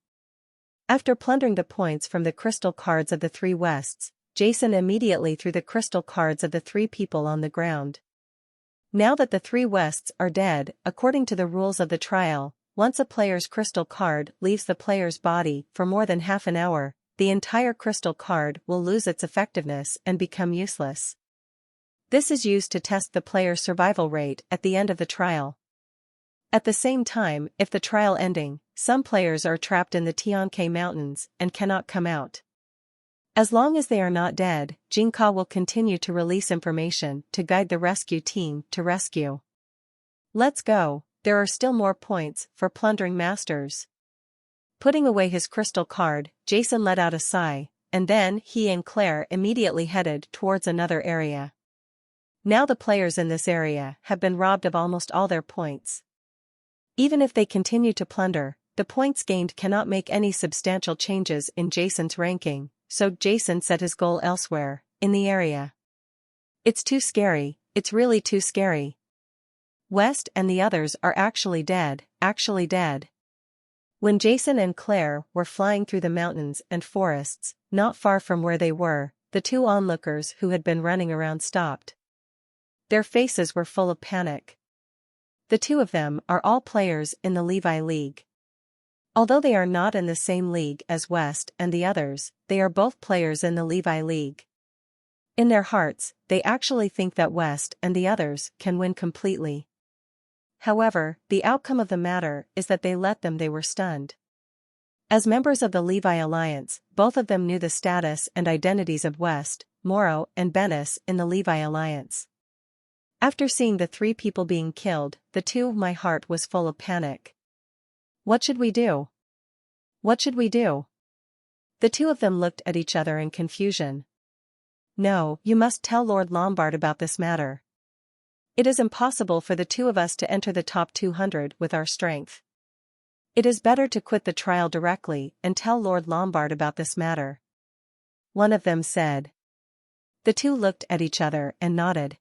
After plundering the points from the crystal cards of the three Wests, Jason immediately threw the crystal cards of the three people on the ground. Now that the three Wests are dead, according to the rules of the trial, once a player's crystal card leaves the player's body for more than half an hour, the entire crystal card will lose its effectiveness and become useless. This is used to test the player's survival rate at the end of the trial. At the same time, if the trial ending, some players are trapped in the Tianke Mountains and cannot come out. As long as they are not dead, Jinka will continue to release information to guide the rescue team to rescue. Let's go, there are still more points for plundering masters. Putting away his crystal card, Jason let out a sigh, and then he and Claire immediately headed towards another area. Now the players in this area have been robbed of almost all their points. Even if they continue to plunder, the points gained cannot make any substantial changes in Jason's ranking, so Jason set his goal elsewhere, in the area. It's too scary, it's really too scary. West and the others are actually dead. When Jason and Claire were flying through the mountains and forests, not far from where they were, the two onlookers who had been running around stopped. Their faces were full of panic. The two of them are all players in the Levi League. Although they are not in the same league as West and the others, they are both players in the Levi League. In their hearts, they actually think that West and the others can win completely. However, the outcome of the matter is that they were stunned. As members of the Levi Alliance, both of them knew the status and identities of West, Morrow and Bennis in the Levi Alliance. After seeing the three people being killed, my heart was full of panic. What should we do? What should we do? The two of them looked at each other in confusion. No, you must tell Lord Lombard about this matter. It is impossible for the two of us to enter the top 200 with our strength. It is better to quit the trial directly and tell Lord Lombard about this matter. One of them said. The two looked at each other and nodded.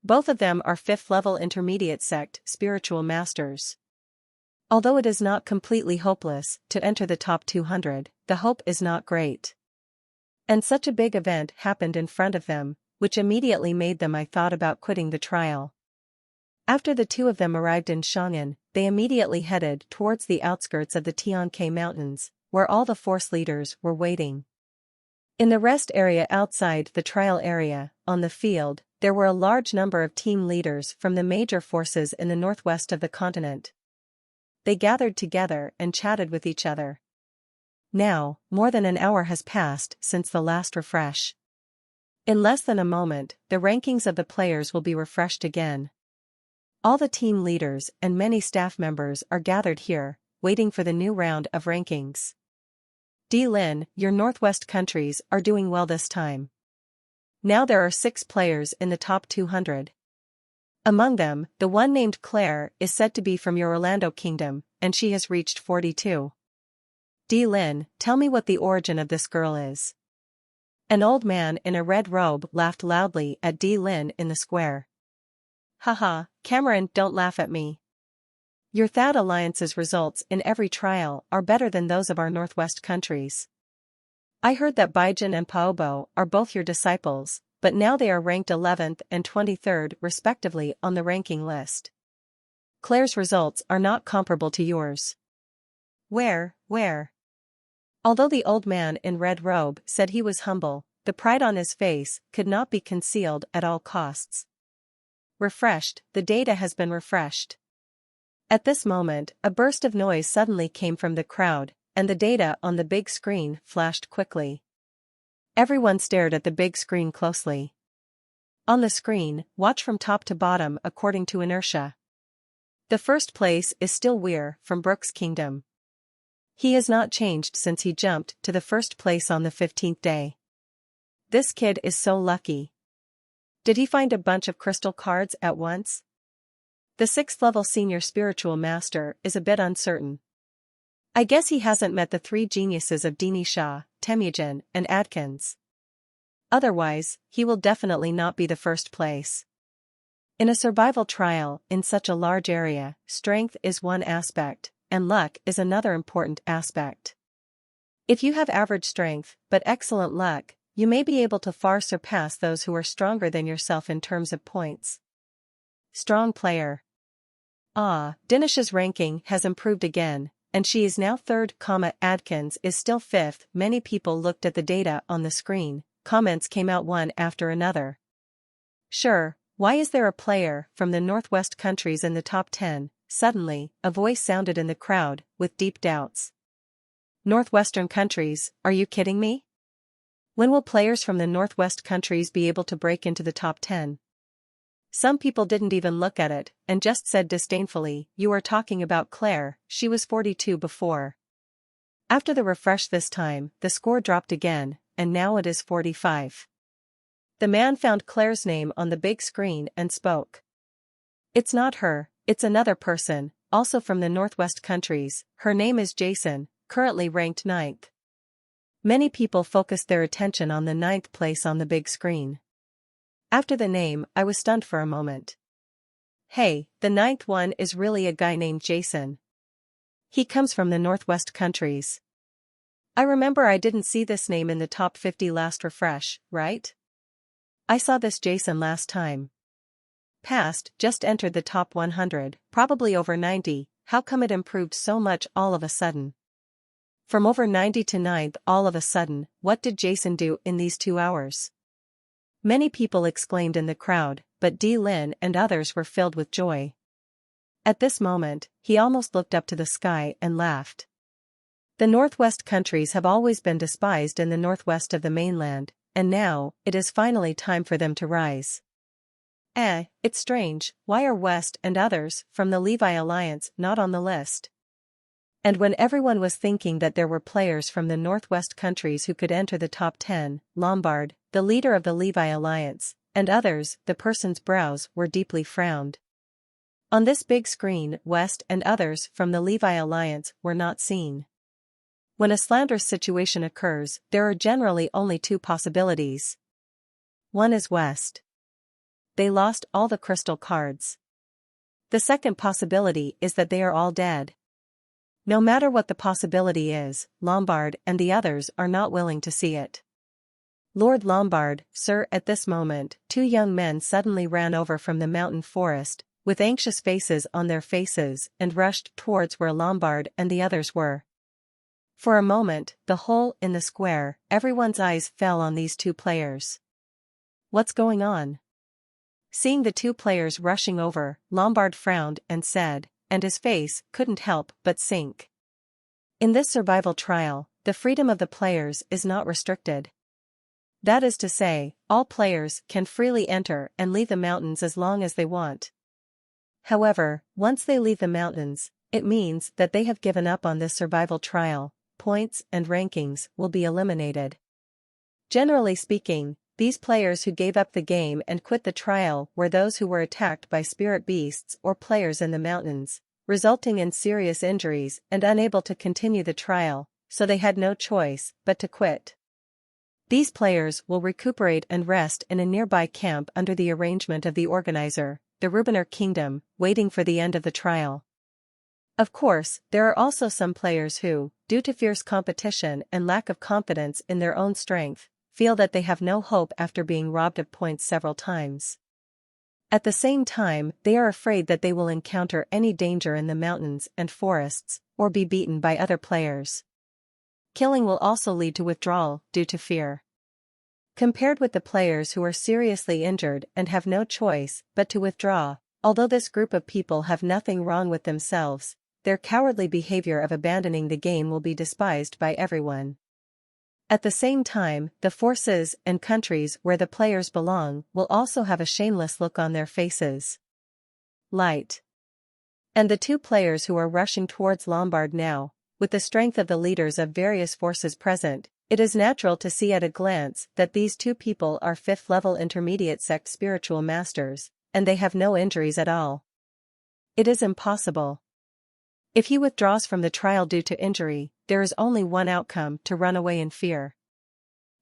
Both of them are 5th level intermediate sect spiritual masters. Although it is not completely hopeless to enter the top 200, the hope is not great. And such a big event happened in front of them, which immediately made them thought about quitting the trial. After the two of them arrived in Chang'an, they immediately headed towards the outskirts of the Tianke Mountains, where all the force leaders were waiting. In the rest area outside the trial area, on the field, there were a large number of team leaders from the major forces in the northwest of the continent. They gathered together and chatted with each other. Now, more than an hour has passed since the last refresh. In less than a moment, the rankings of the players will be refreshed again. All the team leaders and many staff members are gathered here, waiting for the new round of rankings. D-Lin, your northwest countries are doing well this time. Now there are 6 players in the top 200. Among them, the one named Claire is said to be from your Orlando kingdom, and she has reached 42. D-Lin, tell me what the origin of this girl is. An old man in a red robe laughed loudly at D-Lin in the square. Haha, Cameron, don't laugh at me. Your Thad Alliance's results in every trial are better than those of our northwest countries. I heard that Baijin and Paobo are both your disciples, but now they are ranked 11th and 23rd respectively on the ranking list. Claire's results are not comparable to yours. Where? Although the old man in red robe said he was humble, the pride on his face could not be concealed at all costs. Refreshed, the data has been refreshed. At this moment, a burst of noise suddenly came from the crowd, and the data on the big screen flashed quickly. Everyone stared at the big screen closely. On the screen, watch from top to bottom according to inertia. The first place is still Weir from Brooks Kingdom. He has not changed since he jumped to the first place on the 15th day. This kid is so lucky. Did he find a bunch of crystal cards at once? The 6th level senior spiritual master is a bit uncertain. I guess he hasn't met the 3 geniuses of Dini Shah, Temujin, and Adkins. Otherwise, he will definitely not be the first place. In a survival trial in such a large area, strength is one aspect, and luck is another important aspect. If you have average strength but excellent luck, you may be able to far surpass those who are stronger than yourself in terms of points. Strong player. Dinish's ranking has improved again, and she is now 3rd, Adkins is still 5th. Many people looked at the data on the screen, comments came out one after another. Sure, why is there a player from the Northwest countries in the top 10? Suddenly, a voice sounded in the crowd, with deep doubts. Northwestern countries, are you kidding me? When will players from the Northwest countries be able to break into the top 10? Some people didn't even look at it, and just said disdainfully, "You are talking about Claire, she was 42 before." After the refresh this time, the score dropped again, and now it is 45. The man found Claire's name on the big screen and spoke. It's not her, it's another person, also from the Northwest countries. Her name is Jason, currently ranked 9th. Many people focused their attention on the 9th place on the big screen. After the name, I was stunned for a moment. Hey, the 9th one is really a guy named Jason. He comes from the Northwest countries. I remember I didn't see this name in the top 50 last refresh, right? I saw this Jason last time. Past, just entered the top 100, probably over 90, how come it improved so much all of a sudden? From over 90 to 9th all of a sudden, what did Jason do in these 2 hours? Many people exclaimed in the crowd, but D. Lin and others were filled with joy. At this moment, he almost looked up to the sky and laughed. The Northwest countries have always been despised in the northwest of the mainland, and now, it is finally time for them to rise. It's strange, why are West and others from the Levi Alliance not on the list? And when everyone was thinking that there were players from the Northwest countries who could enter the top 10, Lombard, the leader of the Levi Alliance, and others, the person's brows were deeply frowned. On this big screen, West and others from the Levi Alliance were not seen. When a slanderous situation occurs, there are generally only 2 possibilities. One is West. They lost all the crystal cards. The second possibility is that they are all dead. No matter what the possibility is, Lombard and the others are not willing to see it. Lord Lombard, sir, at this moment, 2 young men suddenly ran over from the mountain forest, with anxious faces on their faces, and rushed towards where Lombard and the others were. For a moment, the whole in the square, everyone's eyes fell on these 2 players. What's going on? Seeing the 2 players rushing over, Lombard frowned and said, and his face couldn't help but sink. In this survival trial, the freedom of the players is not restricted. That is to say, all players can freely enter and leave the mountains as long as they want. However, once they leave the mountains, it means that they have given up on this survival trial. Points and rankings will be eliminated. Generally speaking, these players who gave up the game and quit the trial were those who were attacked by spirit beasts or players in the mountains, resulting in serious injuries and unable to continue the trial, so they had no choice but to quit. These players will recuperate and rest in a nearby camp under the arrangement of the organizer, the Rubiner Kingdom, waiting for the end of the trial. Of course, there are also some players who, due to fierce competition and lack of confidence in their own strength, feel that they have no hope after being robbed of points several times. At the same time, they are afraid that they will encounter any danger in the mountains and forests, or be beaten by other players. Killing will also lead to withdrawal due to fear. Compared with the players who are seriously injured and have no choice but to withdraw, although this group of people have nothing wrong with themselves, their cowardly behavior of abandoning the game will be despised by everyone. At the same time, the forces and countries where the players belong will also have a shameless look on their faces. Light. And the 2 players who are rushing towards Lombard now, with the strength of the leaders of various forces present, it is natural to see at a glance that these two people are 5th-level intermediate sect spiritual masters, and they have no injuries at all. It is impossible. If he withdraws from the trial due to injury, there is only one outcome: to run away in fear.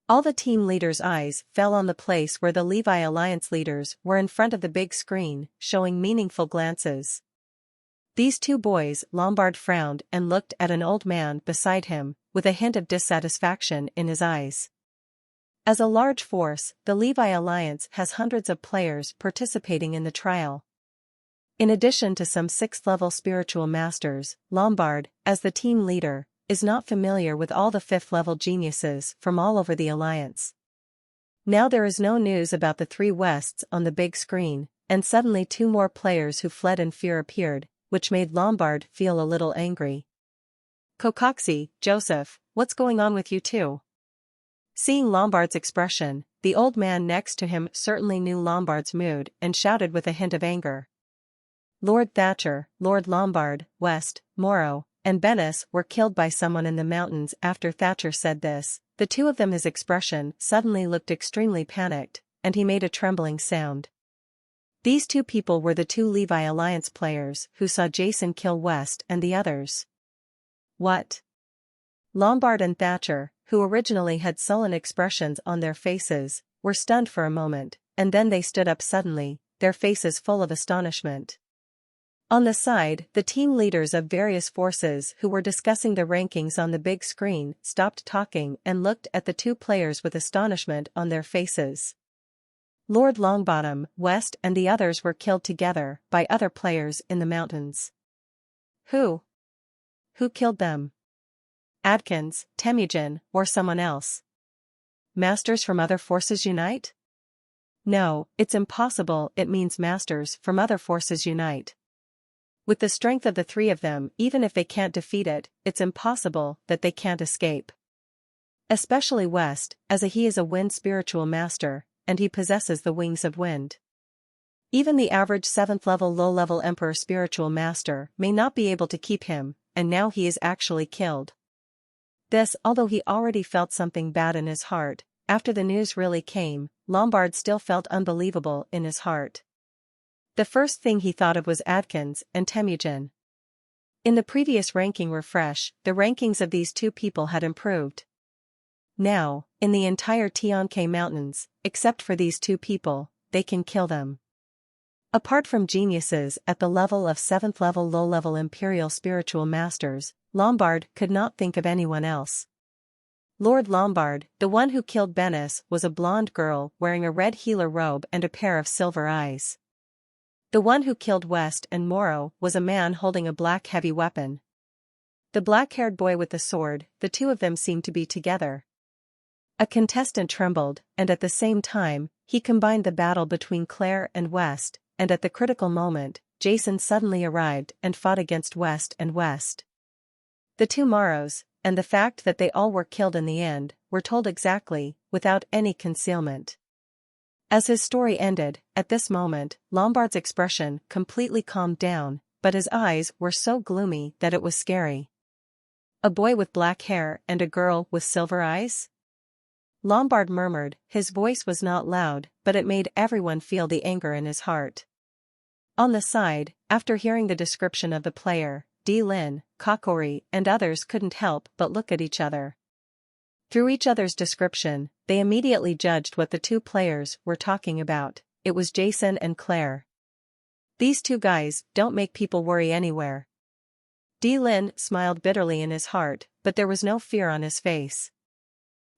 All the team leaders' eyes fell on the place where the Levi Alliance leaders were in front of the big screen, showing meaningful glances. These two boys. Lombard frowned and looked at an old man beside him, with a hint of dissatisfaction in his eyes. As a large force, the Levi Alliance has hundreds of players participating in the trial. In addition to some 6th-level spiritual masters, Lombard, as the team leader, is not familiar with all the 5th-level geniuses from all over the Alliance. Now there is no news about the 3 Wests on the big screen, and suddenly 2 more players who fled in fear appeared, which made Lombard feel a little angry. "Kokoxi, Joseph, what's going on with you two?" Seeing Lombard's expression, the old man next to him certainly knew Lombard's mood and shouted with a hint of anger. Lord Thatcher, Lord Lombard, West, Morrow, and Bennis were killed by someone in the mountains. After Thatcher said this, the two of them, his expression suddenly looked extremely panicked, and he made a trembling sound. These 2 people were the 2 Levi Alliance players who saw Jason kill West and the others. What? Lombard and Thatcher, who originally had sullen expressions on their faces, were stunned for a moment, and then they stood up suddenly, their faces full of astonishment. On the side, the team leaders of various forces who were discussing the rankings on the big screen stopped talking and looked at the 2 players with astonishment on their faces. Lord Longbottom, West and the others were killed together by other players in the mountains. Who? Who killed them? Adkins, Temujin, or someone else? Masters from other forces unite? No, it's impossible. It means masters from other forces unite. With the strength of the 3 of them, even if they can't defeat it, it's impossible that they can't escape. Especially West, as he is a wind spiritual master, and he possesses the wings of wind. Even the average 7th-level low-level emperor spiritual master may not be able to keep him, and now he is actually killed. This, although he already felt something bad in his heart, after the news really came, Lombard still felt unbelievable in his heart. The first thing he thought of was Adkins and Temujin. In the previous ranking refresh, the rankings of these 2 people had improved. Now, in the entire Tianke Mountains, except for these 2 people, they can kill them. Apart from geniuses at the level of 7th-level low-level imperial spiritual masters, Lombard could not think of anyone else. Lord Lombard, the one who killed Bennis, was a blonde girl wearing a red healer robe and a pair of silver eyes. The one who killed West and Morrow was a man holding a black heavy weapon. The black-haired boy with the sword, the 2 of them seemed to be together. A contestant trembled, and at the same time, he combined the battle between Claire and West, and at the critical moment, Jason suddenly arrived and fought against West and West. The 2 Morrows, and the fact that they all were killed in the end, were told exactly, without any concealment. As his story ended, at this moment, Lombard's expression completely calmed down, but his eyes were so gloomy that it was scary. A boy with black hair and a girl with silver eyes? Lombard murmured. His voice was not loud, but it made everyone feel the anger in his heart. On the side, after hearing the description of the player, Lin, Kokori, and others couldn't help but look at each other. Through each other's description, they immediately judged what the 2 players were talking about. It was Jason and Claire. These 2 guys don't make people worry anywhere. Lin smiled bitterly in his heart, but there was no fear on his face.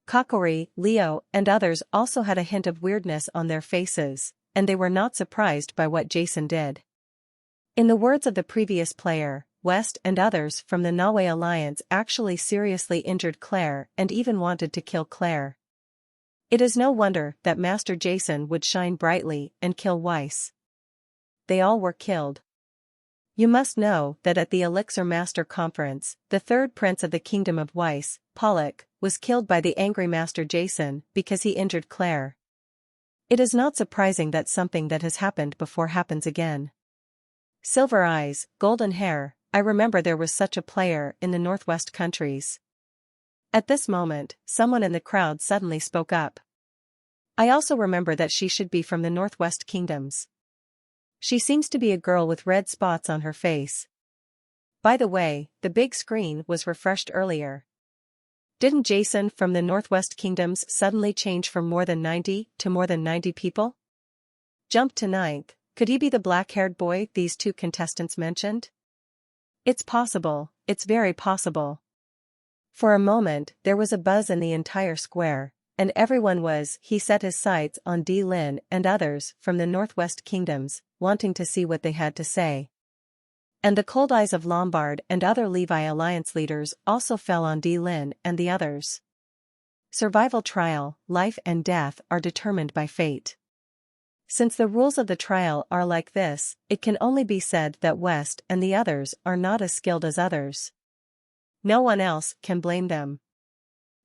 Kokori, Leo, and others also had a hint of weirdness on their faces, and they were not surprised by what Jason did. In the words of the previous player, West and others from the Nawe Alliance actually seriously injured Claire and even wanted to kill Claire. It is no wonder that Master Jason would shine brightly and kill Weiss. They all were killed. You must know that at the Elixir Master Conference, the 3rd Prince of the Kingdom of Weiss, Pollock, was killed by the angry Master Jason because he injured Claire. It is not surprising that something that has happened before happens again. Silver eyes, golden hair, I remember there was such a player in the Northwest countries. At this moment, someone in the crowd suddenly spoke up. I also remember that she should be from the Northwest Kingdoms. She seems to be a girl with red spots on her face. By the way, the big screen was refreshed earlier. Didn't Jason from the Northwest Kingdoms suddenly change from more than 90 to more than 90 people? Jump to 9th, could he be the black-haired boy these two contestants mentioned? It's possible, it's very possible. For a moment, there was a buzz in the entire square, and he set his sights on D-Lin and others from the Northwest Kingdoms, wanting to see what they had to say. And the cold eyes of Lombard and other Levi Alliance leaders also fell on D-Lin and the others. Survival trial, life and death are determined by fate. Since the rules of the trial are like this, it can only be said that West and the others are not as skilled as others. No one else can blame them.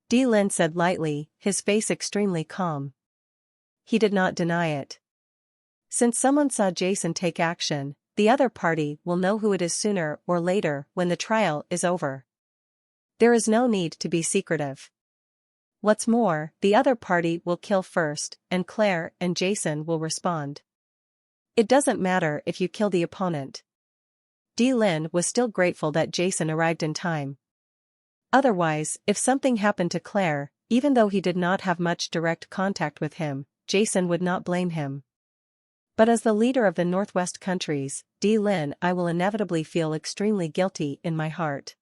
D-Lin said lightly, his face extremely calm. He did not deny it. Since someone saw Jason take action, the other party will know who it is sooner or later when the trial is over. There is no need to be secretive. What's more, the other party will kill first, and Claire and Jason will respond. It doesn't matter if you kill the opponent. D-Lin was still grateful that Jason arrived in time. Otherwise, if something happened to Claire, even though he did not have much direct contact with him, Jason would not blame him. But as the leader of the Northwest countries, D-Lin, I will inevitably feel extremely guilty in my heart.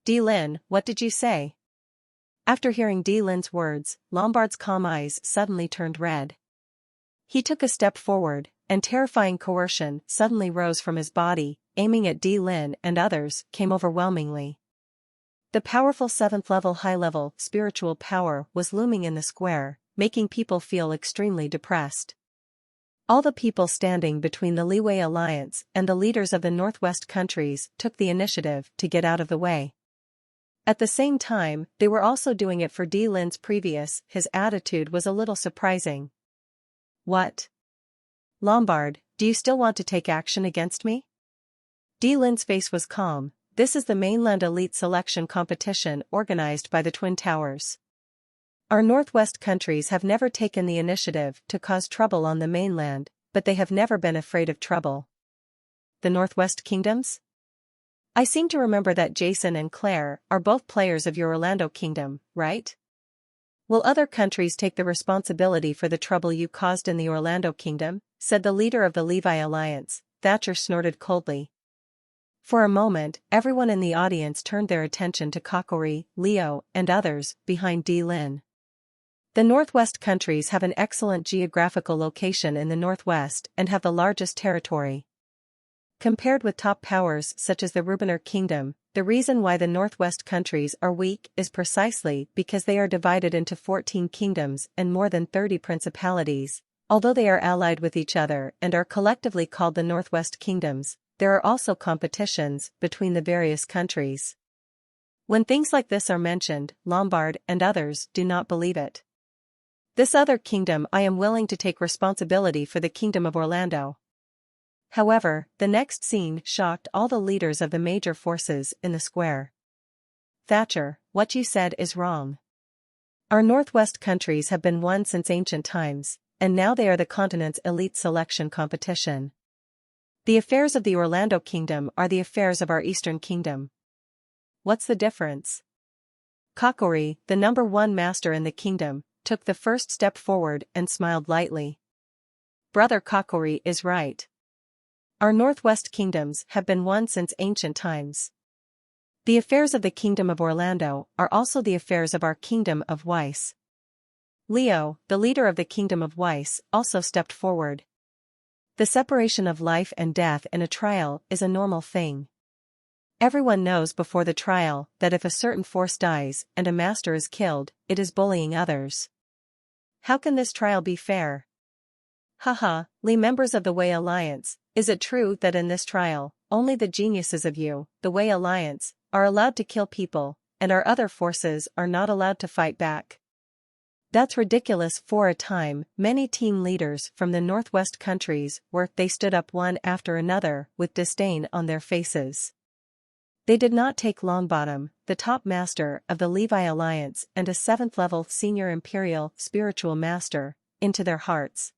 D-Lin, what did you say? After hearing D-Lin's words, Lombard's calm eyes suddenly turned red. He took a step forward, and terrifying coercion suddenly rose from his body, aiming at D-Lin and others, came overwhelmingly. The powerful 7th-level high-level spiritual power was looming in the square, making people feel extremely depressed. All the people standing between the Leeway Alliance and the leaders of the Northwest countries took the initiative to get out of the way. At the same time, they were also doing it for D-Lin's his attitude was a little surprising. What? Lombard, do you still want to take action against me? D-Lin's face was calm. This is the mainland elite selection competition organized by the Twin Towers. Our Northwest countries have never taken the initiative to cause trouble on the mainland, but they have never been afraid of trouble. The Northwest Kingdoms? I seem to remember that Jason and Claire are both players of your Orlando Kingdom, right? Will other countries take the responsibility for the trouble you caused in the Orlando Kingdom? Said the leader of the Levi Alliance. Thatcher snorted coldly. For a moment, everyone in the audience turned their attention to Kakori, Leo, and others behind D-Lin. The Northwest countries have an excellent geographical location in the Northwest and have the largest territory. Compared with top powers such as the Rubiner Kingdom, the reason why the Northwest countries are weak is precisely because they are divided into 14 kingdoms and more than 30 principalities. Although they are allied with each other and are collectively called the Northwest Kingdoms, there are also competitions between the various countries. When things like this are mentioned, Lombard and others do not believe it. This other kingdom, I am willing to take responsibility for the Kingdom of Orlando. However, the next scene shocked all the leaders of the major forces in the square. Thatcher, what you said is wrong. Our Northwest countries have been one since ancient times, and now they are the continent's elite selection competition. The affairs of the Orlando Kingdom are the affairs of our Eastern Kingdom. What's the difference? Kakori, the #1 master in the kingdom, took the first step forward and smiled lightly. Brother Kakori is right. Our Northwest kingdoms have been one since ancient times. The affairs of the Kingdom of Orlando are also the affairs of our Kingdom of Weiss. Leo, the leader of the Kingdom of Weiss, also stepped forward. The separation of life and death in a trial is a normal thing. Everyone knows before the trial that if a certain force dies and a master is killed, it is bullying others. How can this trial be fair? Haha, members of the Way Alliance, is it true that in this trial, only the geniuses of the Way Alliance, are allowed to kill people, and our other forces are not allowed to fight back? That's ridiculous. For a time, many team leaders from the Northwest countries they stood up one after another with disdain on their faces. They did not take Longbottom, the top master of the Levi Alliance and a 7th-level senior imperial spiritual master, into their hearts.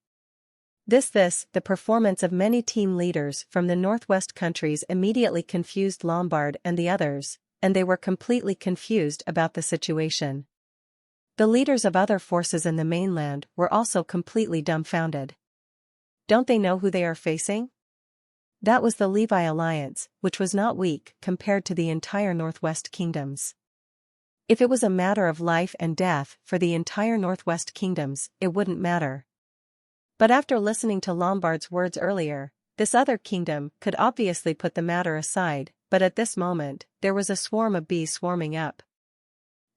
The performance of many team leaders from the Northwest countries immediately confused Lombard and the others, and they were completely confused about the situation. The leaders of other forces in the mainland were also completely dumbfounded. Don't they know who they are facing? That was the Levi Alliance, which was not weak compared to the entire Northwest kingdoms. If it was a matter of life and death for the entire Northwest kingdoms, it wouldn't matter. But after listening to Lombard's words earlier, this other kingdom could obviously put the matter aside, but at this moment, there was a swarm of bees swarming up.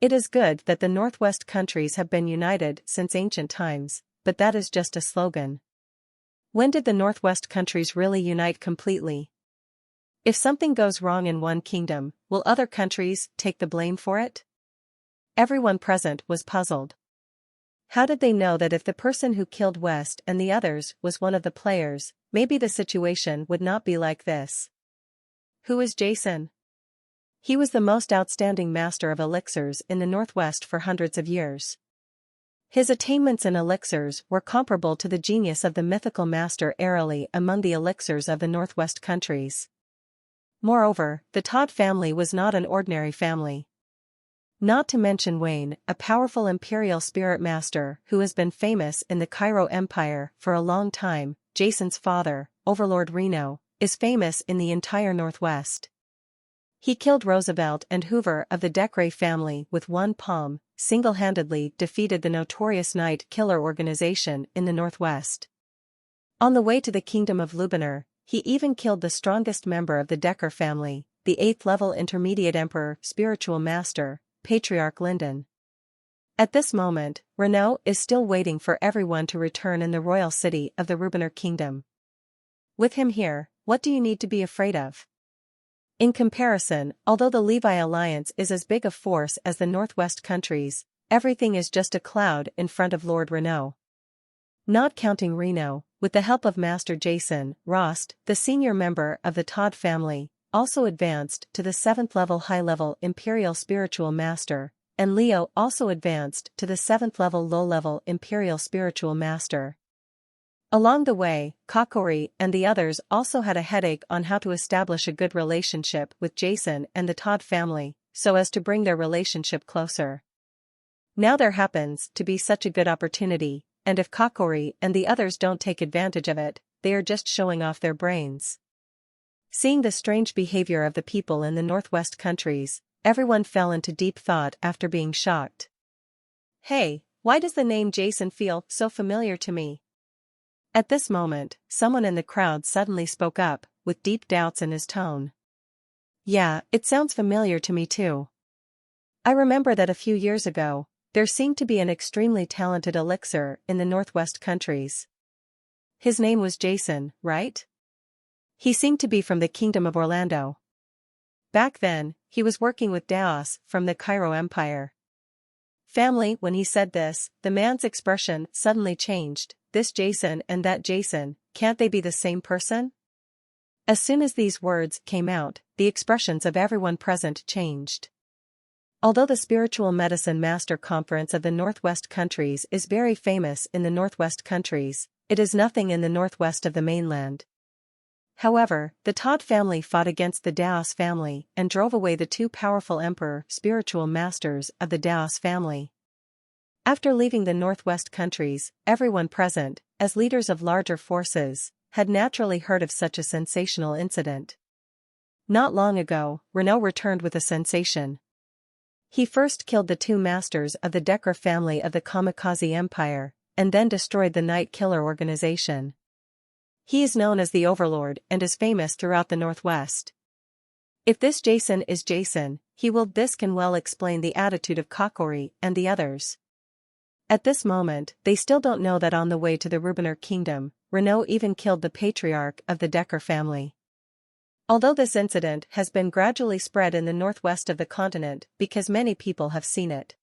It is good that the Northwest countries have been united since ancient times, but that is just a slogan. When did the Northwest countries really unite completely? If something goes wrong in one kingdom, will other countries take the blame for it? Everyone present was puzzled. How did they know that if the person who killed West and the others was one of the players, maybe the situation would not be like this? Who is Jason? He was the most outstanding master of elixirs in the Northwest for hundreds of years. His attainments in elixirs were comparable to the genius of the mythical master Arely among the elixirs of the Northwest countries. Moreover, the Todd family was not an ordinary family. Not to mention Wayne, a powerful imperial spirit master who has been famous in the Cairo Empire for a long time. Jason's father, Overlord Reno, is famous in the entire Northwest. He killed Roosevelt and Hoover of the Decray family with one palm, single-handedly defeated the notorious Night Killer organization in the Northwest. On the way to the kingdom of Lubinur, he even killed the strongest member of the Decker family, the 8th-level intermediate emperor spiritual master, Patriarch Lyndon. At this moment, Renault is still waiting for everyone to return in the royal city of the Rubinur kingdom. With him here, what do you need to be afraid of? In comparison, although the Levi Alliance is as big a force as the Northwest countries, everything is just a cloud in front of Lord Renault. Not counting Reno, with the help of Master Jason, Rost, the senior member of the Todd family, also advanced to the 7th-level high-level Imperial Spiritual Master, and Leo also advanced to the 7th-level low-level Imperial Spiritual Master. Along the way, Kakori and the others also had a headache on how to establish a good relationship with Jason and the Todd family, so as to bring their relationship closer. Now there happens to be such a good opportunity, and if Kakori and the others don't take advantage of it, they are just showing off their brains. Seeing the strange behavior of the people in the Northwest countries, everyone fell into deep thought after being shocked. Hey, why does the name Jason feel so familiar to me? At this moment, someone in the crowd suddenly spoke up, with deep doubts in his tone. Yeah, it sounds familiar to me too. I remember that a few years ago, there seemed to be an extremely talented elixir in the Northwest countries. His name was Jason, right? He seemed to be from the Kingdom of Orlando. Back then, he was working with Daos from the Cairo Empire. Family. When he said this, the man's expression suddenly changed. This Jason and that Jason, can't they be the same person? As soon as these words came out, the expressions of everyone present changed. Although the Spiritual Medicine Master Conference of the Northwest countries is very famous in the Northwest countries, it is nothing in the northwest of the mainland. However, the Todd family fought against the Daos family and drove away the two powerful emperor spiritual masters of the Daos family. After leaving the Northwest countries, everyone present, as leaders of larger forces, had naturally heard of such a sensational incident. Not long ago, Renault returned with a sensation. He first killed the two masters of the Decker family of the Kamikaze Empire, and then destroyed the Night Killer organization. He is known as the Overlord and is famous throughout the Northwest. If this Jason is Jason, this can well explain the attitude of Kakori and the others. At this moment, they still don't know that on the way to the Rubinur kingdom, Renault even killed the patriarch of the Decker family. Although this incident has been gradually spread in the northwest of the continent because many people have seen it.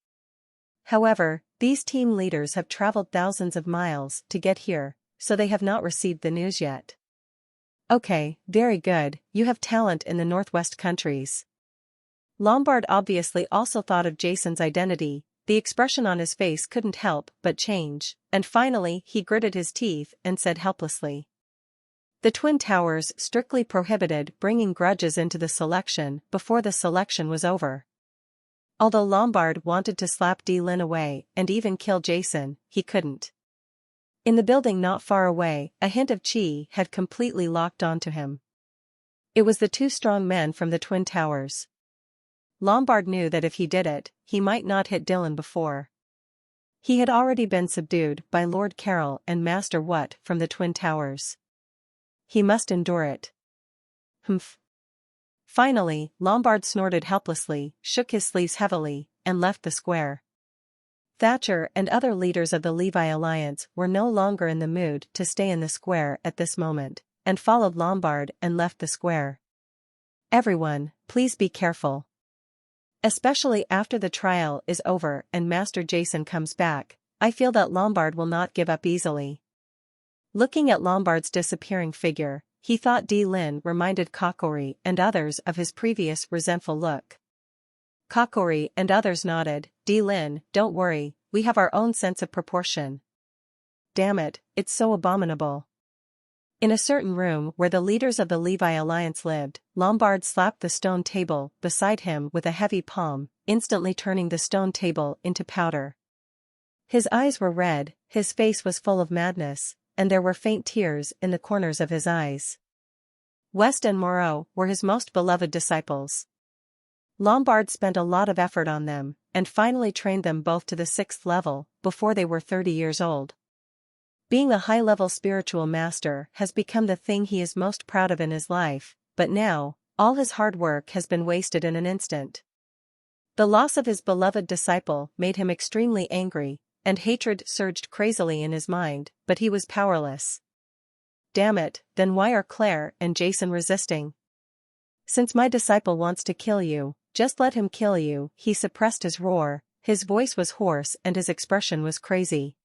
However, these team leaders have traveled thousands of miles to get here, so they have not received the news yet. Okay, very good, you have talent in the Northwest countries. Lombard obviously also thought of Jason's identity. The expression on his face couldn't help but change, and finally he gritted his teeth and said helplessly. The Twin Towers strictly prohibited bringing grudges into the selection before the selection was over. Although Lombard wanted to slap Lin away and even kill Jason, he couldn't. In the building not far away, a hint of chi had completely locked onto him. It was the two strong men from the Twin Towers. Lombard knew that if he did it, he might not hit Dylan before. He had already been subdued by Lord Carroll and Master What from the Twin Towers. He must endure it. Humph. Finally, Lombard snorted helplessly, shook his sleeves heavily, and left the square. Thatcher and other leaders of the Levi Alliance were no longer in the mood to stay in the square at this moment, and followed Lombard and left the square. Everyone, please be careful. Especially after the trial is over and Master Jason comes back, I feel that Lombard will not give up easily. Looking at Lombard's disappearing figure, he thought Lin reminded Kokori and others of his previous resentful look. Kokori and others nodded. Lin, don't worry, we have our own sense of proportion. Damn it, it's so abominable. In a certain room where the leaders of the Levi Alliance lived, Lombard slapped the stone table beside him with a heavy palm, instantly turning the stone table into powder. His eyes were red, his face was full of madness, and there were faint tears in the corners of his eyes. West and Moreau were his most beloved disciples. Lombard spent a lot of effort on them, and finally trained them both to the 6th level, before they were 30 years old. Being a high-level spiritual master has become the thing he is most proud of in his life, but now, all his hard work has been wasted in an instant. The loss of his beloved disciple made him extremely angry, and hatred surged crazily in his mind, but he was powerless. Damn it, then why are Claire and Jason resisting? Since my disciple wants to kill you, just let him kill you. He suppressed his roar, his voice was hoarse and his expression was crazy.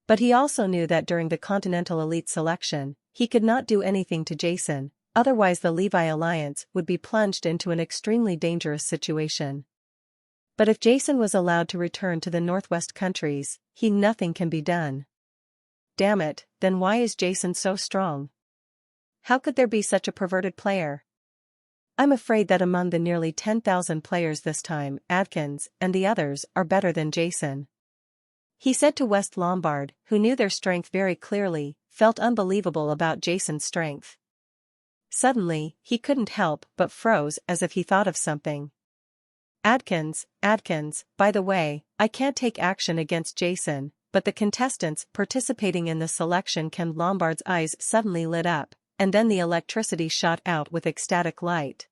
But he also knew that during the Continental Elite selection, he could not do anything to Jason, otherwise the Levi Alliance would be plunged into an extremely dangerous situation. But if Jason was allowed to return to the Northwest countries, nothing can be done. Damn it, then why is Jason so strong? How could there be such a perverted player? I'm afraid that among the nearly 10,000 players this time, Adkins and the others are better than Jason. He said to West. Lombard, who knew their strength very clearly, felt unbelievable about Jason's strength. Suddenly, he couldn't help but froze as if he thought of something. Adkins, by the way, I can't take action against Jason, but the contestants participating in the selection can. Lombard's eyes suddenly lit up, and then the electricity shot out with ecstatic light.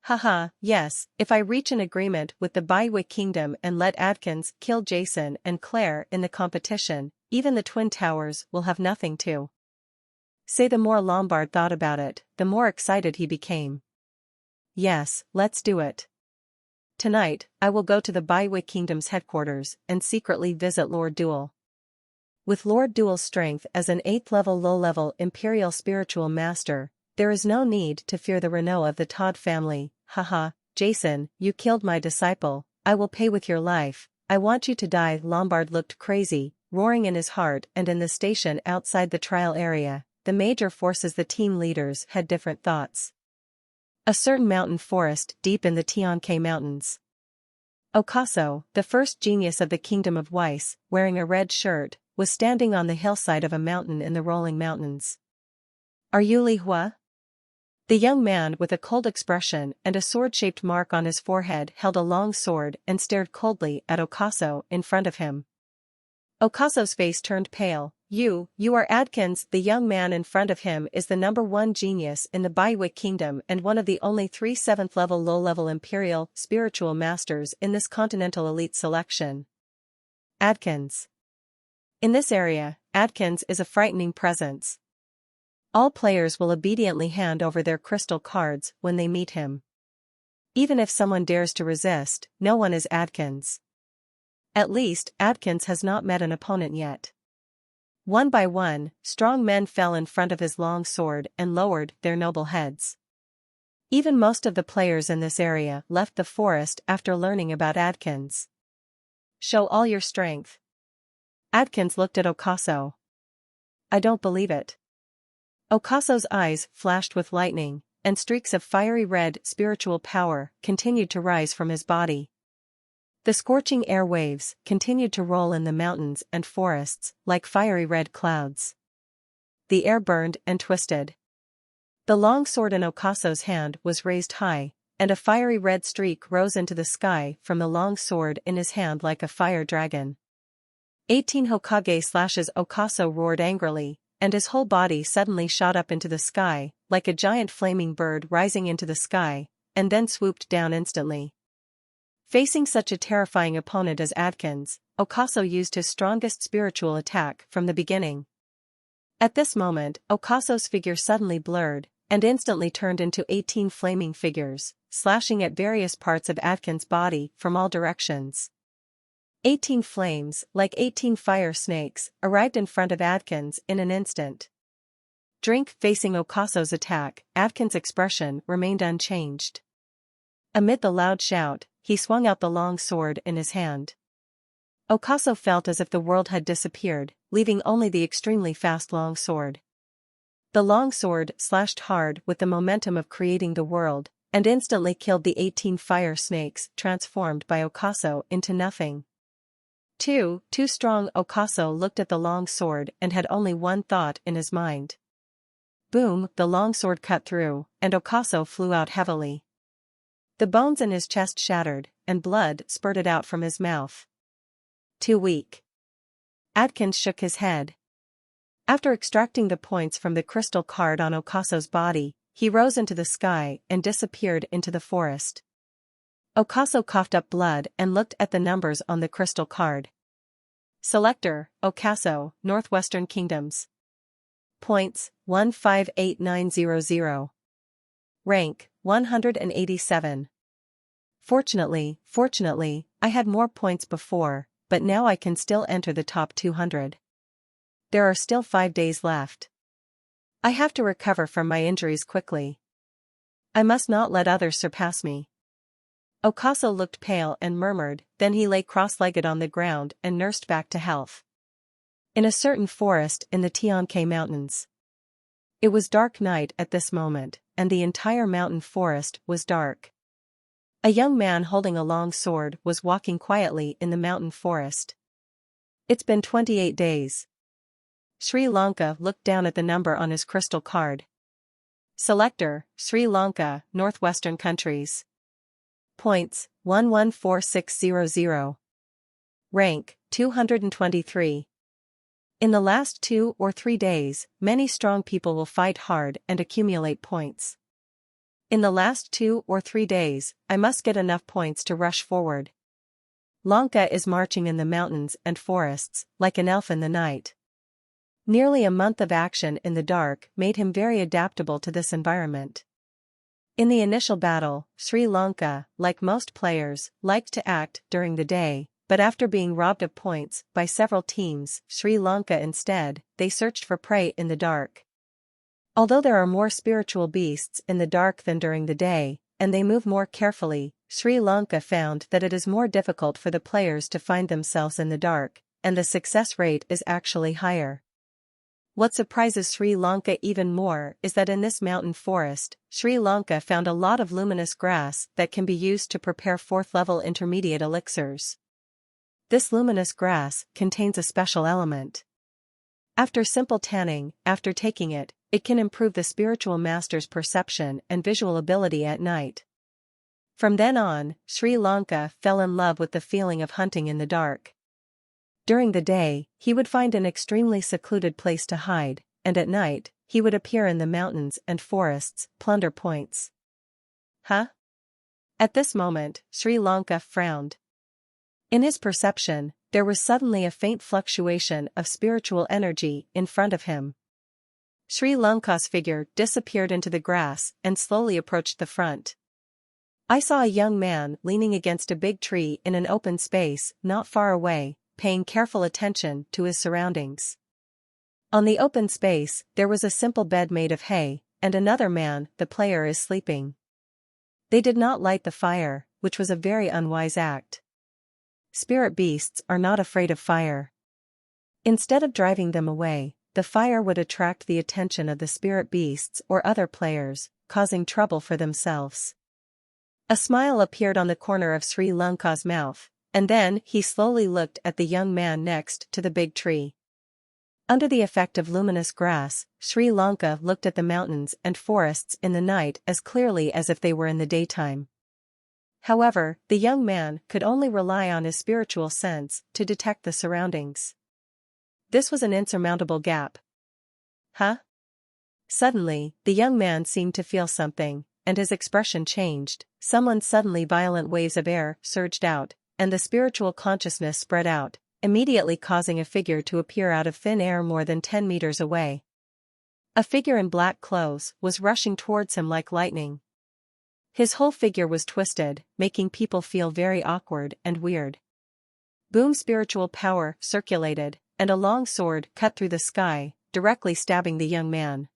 Haha, yes, if I reach an agreement with the Barbaric Kingdom and let Adkins kill Jason and Claire in the competition, even the Twin Towers will have nothing to say. The more Lombard thought about it, the more excited he became. Yes, let's do it. Tonight, I will go to the Barbaric Kingdom's headquarters and secretly visit Lord Duel. With Lord Duel's strength as an 8th-level low-level Imperial Spiritual Master, there is no need to fear the Renault of the Todd family. Haha, Jason, you killed my disciple, I will pay with your life, I want you to die. Lombard looked crazy, roaring in his heart, and in the station outside the trial area, the major forces, the team leaders had different thoughts. A certain mountain forest deep in the Tianke Mountains. Ocaso, the first genius of the Kingdom of Weiss, wearing a red shirt, was standing on the hillside of a mountain in the rolling mountains. Are you Li Hua? The young man with a cold expression and a sword-shaped mark on his forehead held a long sword and stared coldly at Ocaso in front of him. Ocaso's face turned pale. You are Adkins. The young man in front of him is the #1 genius in the Barbaric Kingdom and one of the only 3 7th-level low-level Imperial Spiritual Masters in this Continental Elite selection. Adkins. In this area, Adkins is a frightening presence. All players will obediently hand over their crystal cards when they meet him. Even if someone dares to resist, no one is Adkins. At least, Adkins has not met an opponent yet. One by one, strong men fell in front of his long sword and lowered their noble heads. Even most of the players in this area left the forest after learning about Adkins. Show all your strength. Adkins looked at Okaso. I don't believe it. Okaso's eyes flashed with lightning, and streaks of fiery red spiritual power continued to rise from his body. The scorching air waves continued to roll in the mountains and forests like fiery red clouds. The air burned and twisted. The long sword in Okaso's hand was raised high, and a fiery red streak rose into the sky from the long sword in his hand like a fire dragon. 18 Hokage slashes. Okaso roared angrily, and his whole body suddenly shot up into the sky, like a giant flaming bird rising into the sky, and then swooped down instantly. Facing such a terrifying opponent as Adkins, Okaso used his strongest spiritual attack from the beginning. At this moment, Okaso's figure suddenly blurred, and instantly turned into 18 flaming figures, slashing at various parts of Adkins' body from all directions. 18 flames, like 18 fire snakes, arrived in front of Adkins in an instant. Facing Okaso's attack, Adkins' expression remained unchanged. Amid the loud shout, he swung out the long sword in his hand. Okaso felt as if the world had disappeared, leaving only the extremely fast long sword. The long sword slashed hard with the momentum of creating the world, and instantly killed the 18 fire snakes transformed by Okaso into nothing. Too strong. Okaso looked at the long sword and had only one thought in his mind. Boom! The long sword cut through, and Okaso flew out heavily. The bones in his chest shattered, and blood spurted out from his mouth. Too weak. Adkins shook his head. After extracting the points from the crystal card on Okaso's body, he rose into the sky and disappeared into the forest. Okaso coughed up blood and looked at the numbers on the crystal card. Selector, Okaso, Northwestern Kingdoms. Points, 158900. Rank, 187. Fortunately, I had more points before, but now I can still enter the top 200. There are still 5 days left. I have to recover from my injuries quickly. I must not let others surpass me. Okaso looked pale and murmured, then he lay cross-legged on the ground and nursed back to health. In a certain forest in the Tianke Mountains. It was dark night at this moment, and the entire mountain forest was dark. A young man holding a long sword was walking quietly in the mountain forest. It's been 28 days. Sri Lanka looked down at the number on his crystal card. Selector, Sri Lanka, Northwestern Countries. Points, 114600. Rank, 223. In the last 2 or 3 days, many strong people will fight hard and accumulate points. In the last 2 or 3 days, I must get enough points to rush forward. Lanka is marching in the mountains and forests, like an elf in the night. Nearly a month of action in the dark made him very adaptable to this environment. In the initial battle, Sri Lanka, like most players, liked to act during the day, but after being robbed of points by several teams, Sri Lanka instead, they searched for prey in the dark. Although there are more spiritual beasts in the dark than during the day, and they move more carefully, Sri Lanka found that it is more difficult for the players to find themselves in the dark, and the success rate is actually higher. What surprises Sri Lanka even more is that in this mountain forest, Sri Lanka found a lot of luminous grass that can be used to prepare 4th-level intermediate elixirs. This luminous grass contains a special element. After simple tanning, after taking it, it can improve the spiritual master's perception and visual ability at night. From then on, Sri Lanka fell in love with the feeling of hunting in the dark. During the day, he would find an extremely secluded place to hide, and at night, he would appear in the mountains and forests, plunder points. Huh? At this moment, Sri Lanka frowned. In his perception, there was suddenly a faint fluctuation of spiritual energy in front of him. Sri Lanka's figure disappeared into the grass and slowly approached the front. I saw a young man leaning against a big tree in an open space not far away, paying careful attention to his surroundings. On the open space, there was a simple bed made of hay, and another man, the player, is sleeping. They did not light the fire, which was a very unwise act. Spirit beasts are not afraid of fire. Instead of driving them away, the fire would attract the attention of the spirit beasts or other players, causing trouble for themselves. A smile appeared on the corner of Sri Lanka's mouth, and then he slowly looked at the young man next to the big tree. Under the effect of luminous grass, Sri Lanka looked at the mountains and forests in the night as clearly as if they were in the daytime. However, the young man could only rely on his spiritual sense to detect the surroundings. This was an insurmountable gap. Huh? Suddenly, the young man seemed to feel something, and his expression changed. Suddenly violent waves of air surged out, and the spiritual consciousness spread out, immediately causing a figure to appear out of thin air more than 10 meters away. A figure in black clothes was rushing towards him like lightning. His whole figure was twisted, making people feel very awkward and weird. Boom! Spiritual power circulated, and a long sword cut through the sky, directly stabbing the young man.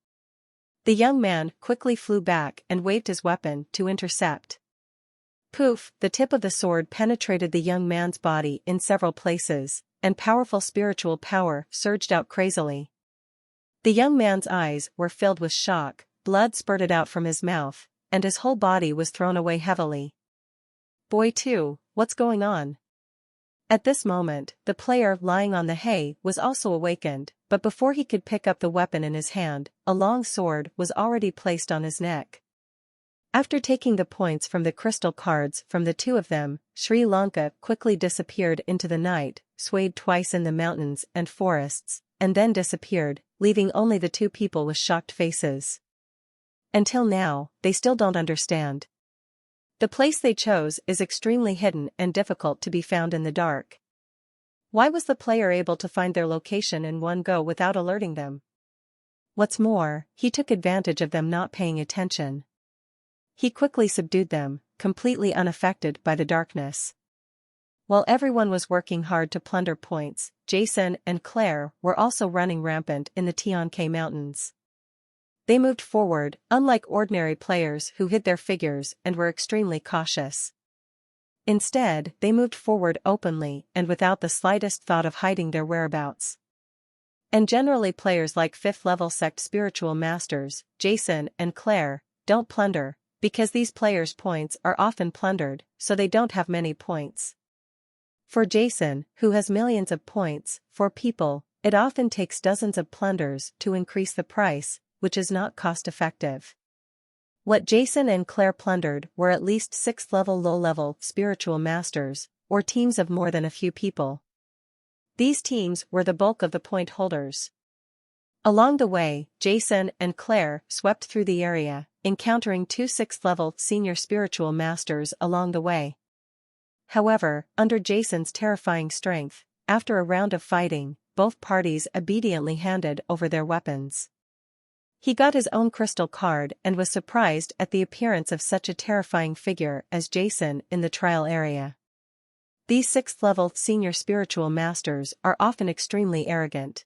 The young man quickly flew back and waved his weapon to intercept. Poof! The tip of the sword penetrated the young man's body in several places, and powerful spiritual power surged out crazily. The young man's eyes were filled with shock, blood spurted out from his mouth, and his whole body was thrown away heavily. Boy 2, what's going on? At this moment, the player lying on the hay was also awakened, but before he could pick up the weapon in his hand, a long sword was already placed on his neck. After taking the points from the crystal cards from the two of them, Sri Lanka quickly disappeared into the night, swayed twice in the mountains and forests, and then disappeared, leaving only the two people with shocked faces. Until now, they still don't understand. The place they chose is extremely hidden and difficult to be found in the dark. Why was the player able to find their location in one go without alerting them? What's more, he took advantage of them not paying attention. He quickly subdued them, completely unaffected by the darkness. While everyone was working hard to plunder points, Jason and Claire were also running rampant in the Tianke Mountains. They moved forward, unlike ordinary players who hid their figures and were extremely cautious. Instead, they moved forward openly and without the slightest thought of hiding their whereabouts. And generally players like 5th level sect spiritual masters, Jason and Claire, don't plunder, because these players' points are often plundered, so they don't have many points. For Jason, who has millions of points, for people, it often takes dozens of plunders to increase the price, which is not cost-effective. What Jason and Claire plundered were at least 6th level low-level spiritual masters, or teams of more than a few people. These teams were the bulk of the point holders. Along the way, Jason and Claire swept through the area, encountering 2 6th level senior spiritual masters along the way. However, under Jason's terrifying strength, after a round of fighting, both parties obediently handed over their weapons. He got his own crystal card and was surprised at the appearance of such a terrifying figure as Jason in the trial area. These 6th level senior spiritual masters are often extremely arrogant.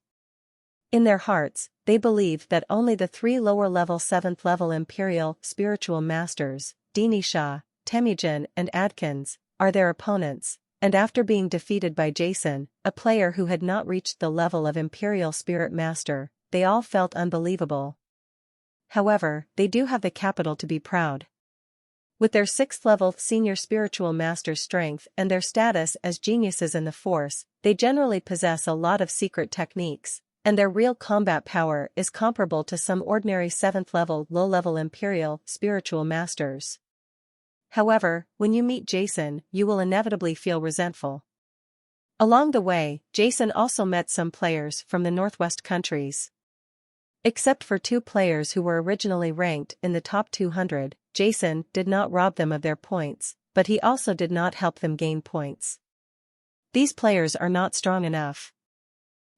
In their hearts, they believe that only the 3 lower level 7th level imperial spiritual masters, Denisha, Temujin and Adkins, are their opponents, and after being defeated by Jason, a player who had not reached the level of imperial spirit master, they all felt unbelievable. However, they do have the capital to be proud. With their 6th level senior spiritual master strength and their status as geniuses in the force, they generally possess a lot of secret techniques, and their real combat power is comparable to some ordinary 7th level low-level imperial spiritual masters. However, when you meet Jason, you will inevitably feel resentful. Along the way, Jason also met some players from the Northwest countries. Except for 2 players who were originally ranked in the top 200, Jason did not rob them of their points, but he also did not help them gain points. These players are not strong enough.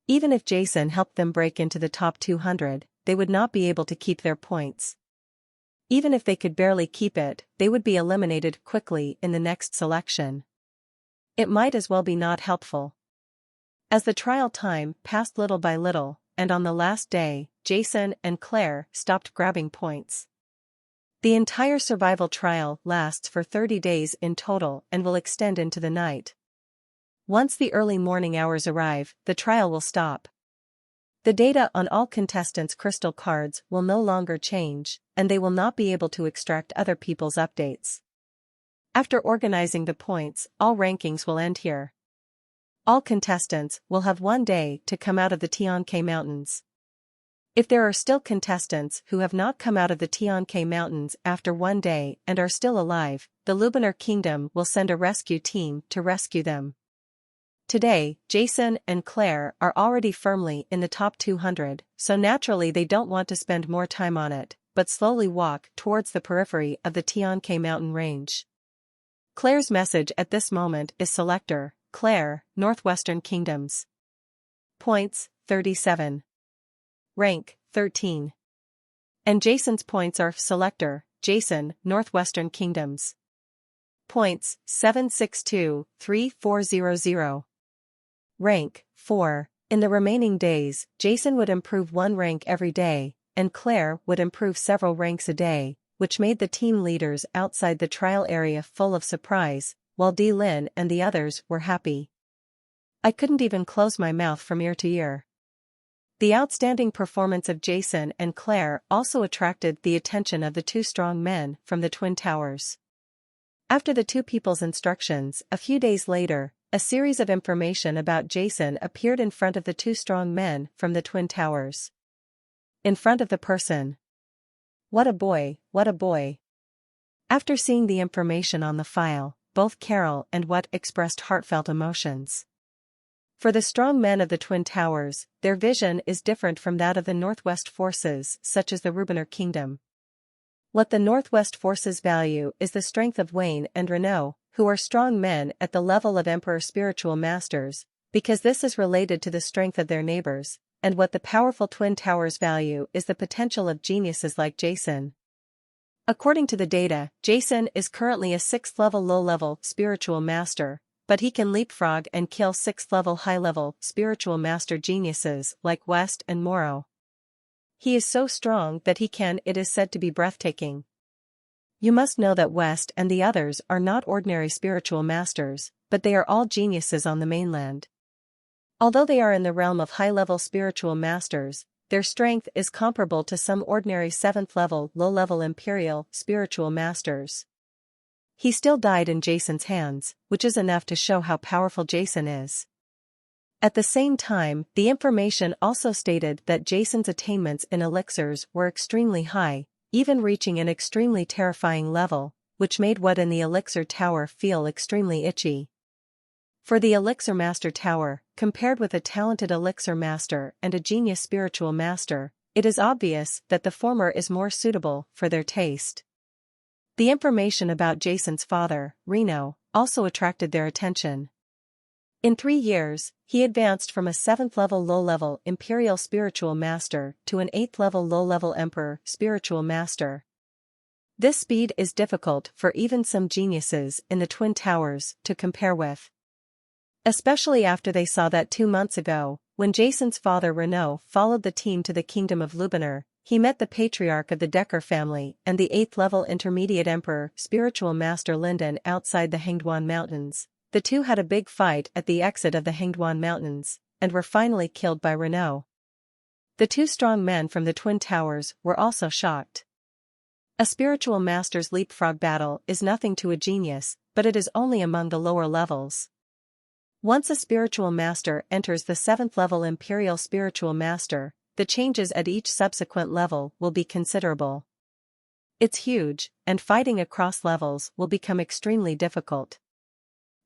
Even if Jason helped them break into the top 200, they would not be able to keep their points. Even if they could barely keep it, they would be eliminated quickly in the next selection. It might as well be not helpful. As the trial time passed little by little, and on the last day, Jason and Claire stopped grabbing points. The entire survival trial lasts for 30 days in total and will extend into the night. Once the early morning hours arrive, the trial will stop. The data on all contestants' crystal cards will no longer change, and they will not be able to extract other people's updates. After organizing the points, all rankings will end here. All contestants will have 1 day to come out of the Tianke Mountains. If there are still contestants who have not come out of the Tianke Mountains after 1 day and are still alive, the Luminar Kingdom will send a rescue team to rescue them. Today, Jason and Claire are already firmly in the top 200, so naturally they don't want to spend more time on it, but slowly walk towards the periphery of the Tianke mountain range. Claire's message at this moment is Selector, Claire, Northwestern Kingdoms. Points, 37. Rank, 13. And Jason's points are Selector, Jason, Northwestern Kingdoms. Points, 762-3400. Rank, 4. In the remaining days, Jason would improve 1 rank every day, and Claire would improve several ranks a day, which made the team leaders outside the trial area full of surprise, while Lin and the others were happy. I couldn't even close my mouth from ear to ear. The outstanding performance of Jason and Claire also attracted the attention of the 2 strong men from the Twin Towers. After the 2 people's instructions, a few days later, a series of information about Jason appeared in front of the 2 strong men from the Twin Towers. In front of the person. What a boy, what a boy. After seeing the information on the file, both Carol and What expressed heartfelt emotions. For the strong men of the Twin Towers, their vision is different from that of the Northwest forces such as the Luminar Kingdom. What the Northwest forces value is the strength of Wayne and Renault, who are strong men at the level of Emperor spiritual masters, because this is related to the strength of their neighbors, and what the powerful Twin Towers value is the potential of geniuses like Jason. According to the data, Jason is currently a 6th level low-level spiritual master, but he can leapfrog and kill 6th level high-level spiritual master geniuses like West and Morrow. He is so strong that it is said to be breathtaking. You must know that West and the others are not ordinary spiritual masters, but they are all geniuses on the mainland. Although they are in the realm of high-level spiritual masters, their strength is comparable to some ordinary 7th level low-level imperial spiritual masters. He still died in Jason's hands, which is enough to show how powerful Jason is. At the same time, the information also stated that Jason's attainments in elixirs were extremely high, even reaching an extremely terrifying level, which made what in the elixir tower feel extremely itchy. For the elixir master tower, compared with a talented elixir master and a genius spiritual master, it is obvious that the former is more suitable for their taste. The information about Jason's father, Reno, also attracted their attention. In 3 years, he advanced from a 7th level low-level imperial spiritual master to an 8th level low-level emperor spiritual master. This speed is difficult for even some geniuses in the Twin Towers to compare with. Especially after they saw that 2 months ago, when Jason's father Renault followed the team to the Kingdom of Luminar, he met the patriarch of the Decker family and the 8th level intermediate emperor spiritual master Linden outside the Hengduan Mountains. The 2 had a big fight at the exit of the Hengduan Mountains, and were finally killed by Renault. The 2 strong men from the Twin Towers were also shocked. A spiritual master's leapfrog battle is nothing to a genius, but it is only among the lower levels. Once a spiritual master enters the 7th level imperial spiritual master, the changes at each subsequent level will be considerable. It's huge, and fighting across levels will become extremely difficult.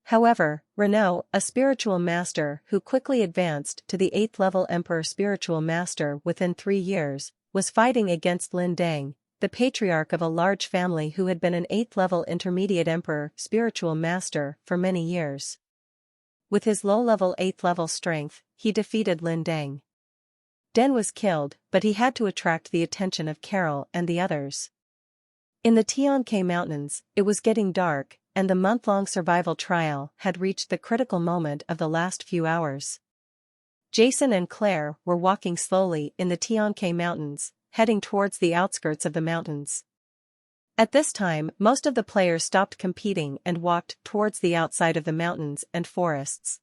However, Renault, a spiritual master who quickly advanced to the 8th level emperor spiritual master within 3 years, was fighting against Lin Deng, the patriarch of a large family who had been an 8th level intermediate emperor spiritual master for many years. With his low-level 8th level strength, he defeated Lin Deng. Den was killed, but he had to attract the attention of Carol and the others. In the Tianke Mountains, it was getting dark, and the month-long survival trial had reached the critical moment of the last few hours. Jason and Claire were walking slowly in the Tianke Mountains, heading towards the outskirts of the mountains. At this time, most of the players stopped competing and walked towards the outside of the mountains and forests.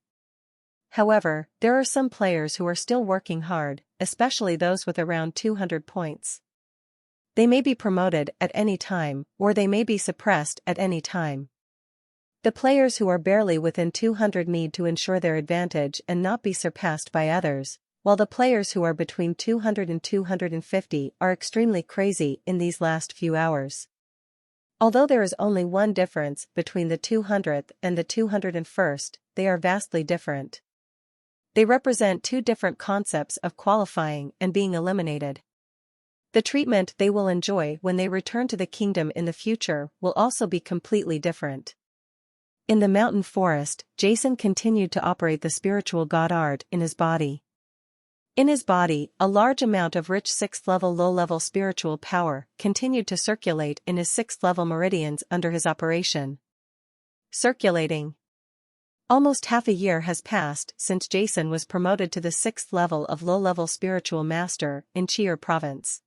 However, there are some players who are still working hard, especially those with around 200 points. They may be promoted at any time, or they may be suppressed at any time. The players who are barely within 200 need to ensure their advantage and not be surpassed by others, while the players who are between 200 and 250 are extremely crazy in these last few hours. Although there is only one difference between the 200th and the 201st, they are vastly different. They represent two different concepts of qualifying and being eliminated. The treatment they will enjoy when they return to the kingdom in the future will also be completely different. In the mountain forest, Jason continued to operate the spiritual god art in his body. In his body, a large amount of rich 6th-level low-level spiritual power continued to circulate in his 6th-level meridians under his operation. Circulating. Almost half a year has passed since Jason was promoted to the 6th level of low-level spiritual master in Chi'er province.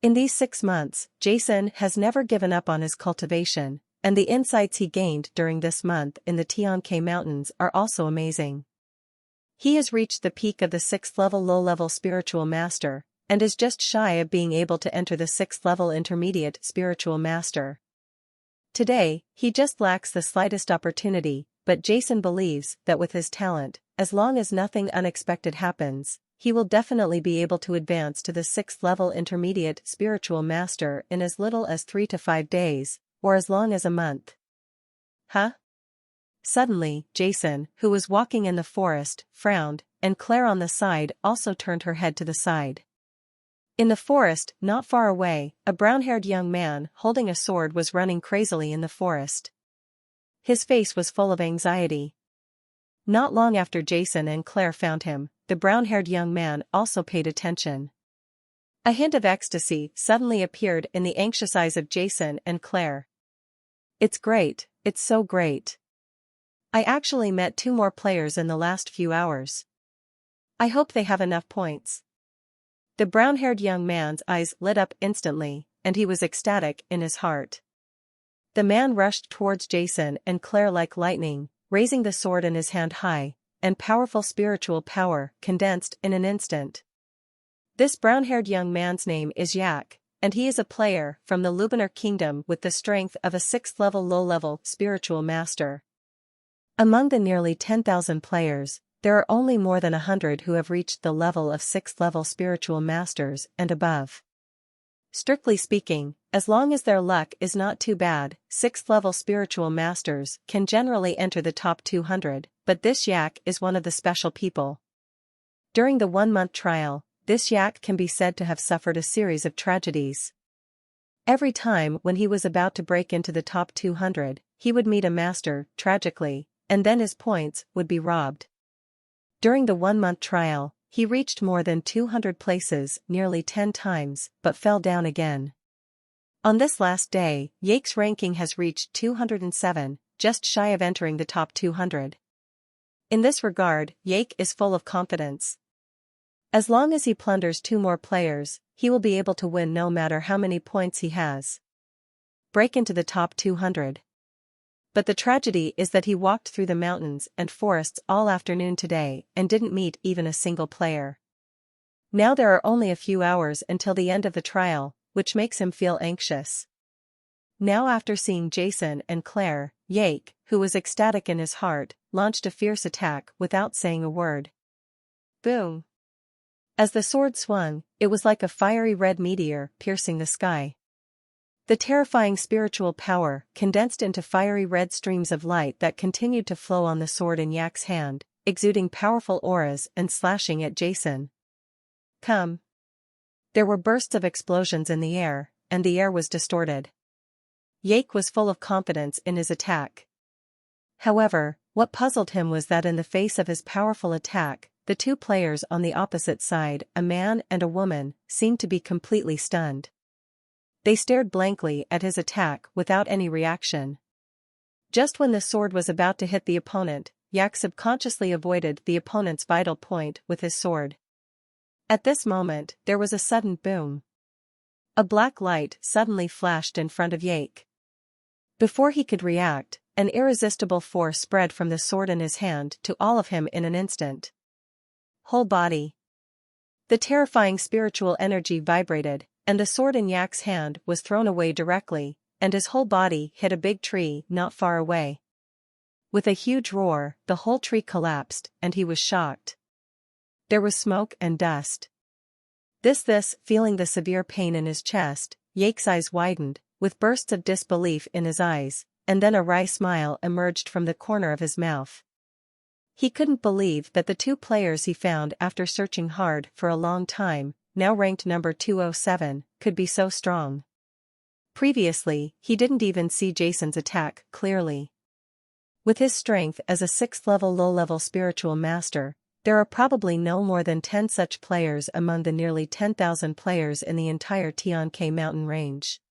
In these 6 months, Jason has never given up on his cultivation, and the insights he gained during this month in the Tianke Mountains are also amazing. He has reached the peak of the 6th level low-level spiritual master, and is just shy of being able to enter the 6th level intermediate spiritual master. Today, he just lacks the slightest opportunity, but Jason believes that with his talent, as long as nothing unexpected happens, he will definitely be able to advance to the 6th level intermediate spiritual master in as little as 3 to 5 days, or as long as a month. Huh? Suddenly, Jason, who was walking in the forest, frowned, and Claire on the side also turned her head to the side. In the forest, not far away, a brown-haired young man holding a sword was running crazily in the forest. His face was full of anxiety. Not long after Jason and Claire found him, the brown-haired young man also paid attention. A hint of ecstasy suddenly appeared in the anxious eyes of Jason and Claire. "It's great, it's so great. I actually met 2 more players in the last few hours. I hope they have enough points." The brown-haired young man's eyes lit up instantly, and he was ecstatic in his heart. The man rushed towards Jason and Claire like lightning, raising the sword in his hand high, and powerful spiritual power condensed in an instant. This brown-haired young man's name is Yak, and he is a player from the Lubanar Kingdom with the strength of a 6th level low-level spiritual master. Among the nearly 10,000 players, there are only more than 100 who have reached the level of 6th level spiritual masters and above. Strictly speaking, as long as their luck is not too bad, 6th level spiritual masters can generally enter the top 200, but this Yak is one of the special people. During the 1-month trial, this Yak can be said to have suffered a series of tragedies. Every time when he was about to break into the top 200, he would meet a master, tragically, and then his points would be robbed. During the 1-month trial, he reached more than 200 places nearly 10 times, but fell down again. On this last day, Yak's ranking has reached 207, just shy of entering the top 200. In this regard, Yak is full of confidence. As long as he plunders 2 more players, he will be able to win no matter how many points he has. Break into the top 200. But the tragedy is that he walked through the mountains and forests all afternoon today and didn't meet even a single player. Now there are only a few hours until the end of the trial, which makes him feel anxious. Now after seeing Jason and Claire, Yak, who was ecstatic in his heart, launched a fierce attack without saying a word. Boom! As the sword swung, it was like a fiery red meteor piercing the sky. The terrifying spiritual power condensed into fiery red streams of light that continued to flow on the sword in Yak's hand, exuding powerful auras and slashing at Jason. Come! There were bursts of explosions in the air, and the air was distorted. Yak was full of confidence in his attack. However, what puzzled him was that in the face of his powerful attack, the 2 players on the opposite side, a man and a woman, seemed to be completely stunned. They stared blankly at his attack without any reaction. Just when the sword was about to hit the opponent, Yak subconsciously avoided the opponent's vital point with his sword. At this moment, there was a sudden boom. A black light suddenly flashed in front of Yake. Before he could react, an irresistible force spread from the sword in his hand to all of him in an instant. Whole body. The terrifying spiritual energy vibrated, and the sword in Yak's hand was thrown away directly, and his whole body hit a big tree not far away. With a huge roar, the whole tree collapsed, and he was shocked. There was smoke and dust. Feeling the severe pain in his chest, Yake's eyes widened, with bursts of disbelief in his eyes, and then a wry smile emerged from the corner of his mouth. He couldn't believe that the two players he found after searching hard for a long time, now ranked number 207, could be so strong. Previously, he didn't even see Jason's attack clearly. With his strength as a 6th-level low-level spiritual master, there are probably no more than 10 such players among the nearly 10,000 players in the entire Tianke mountain range.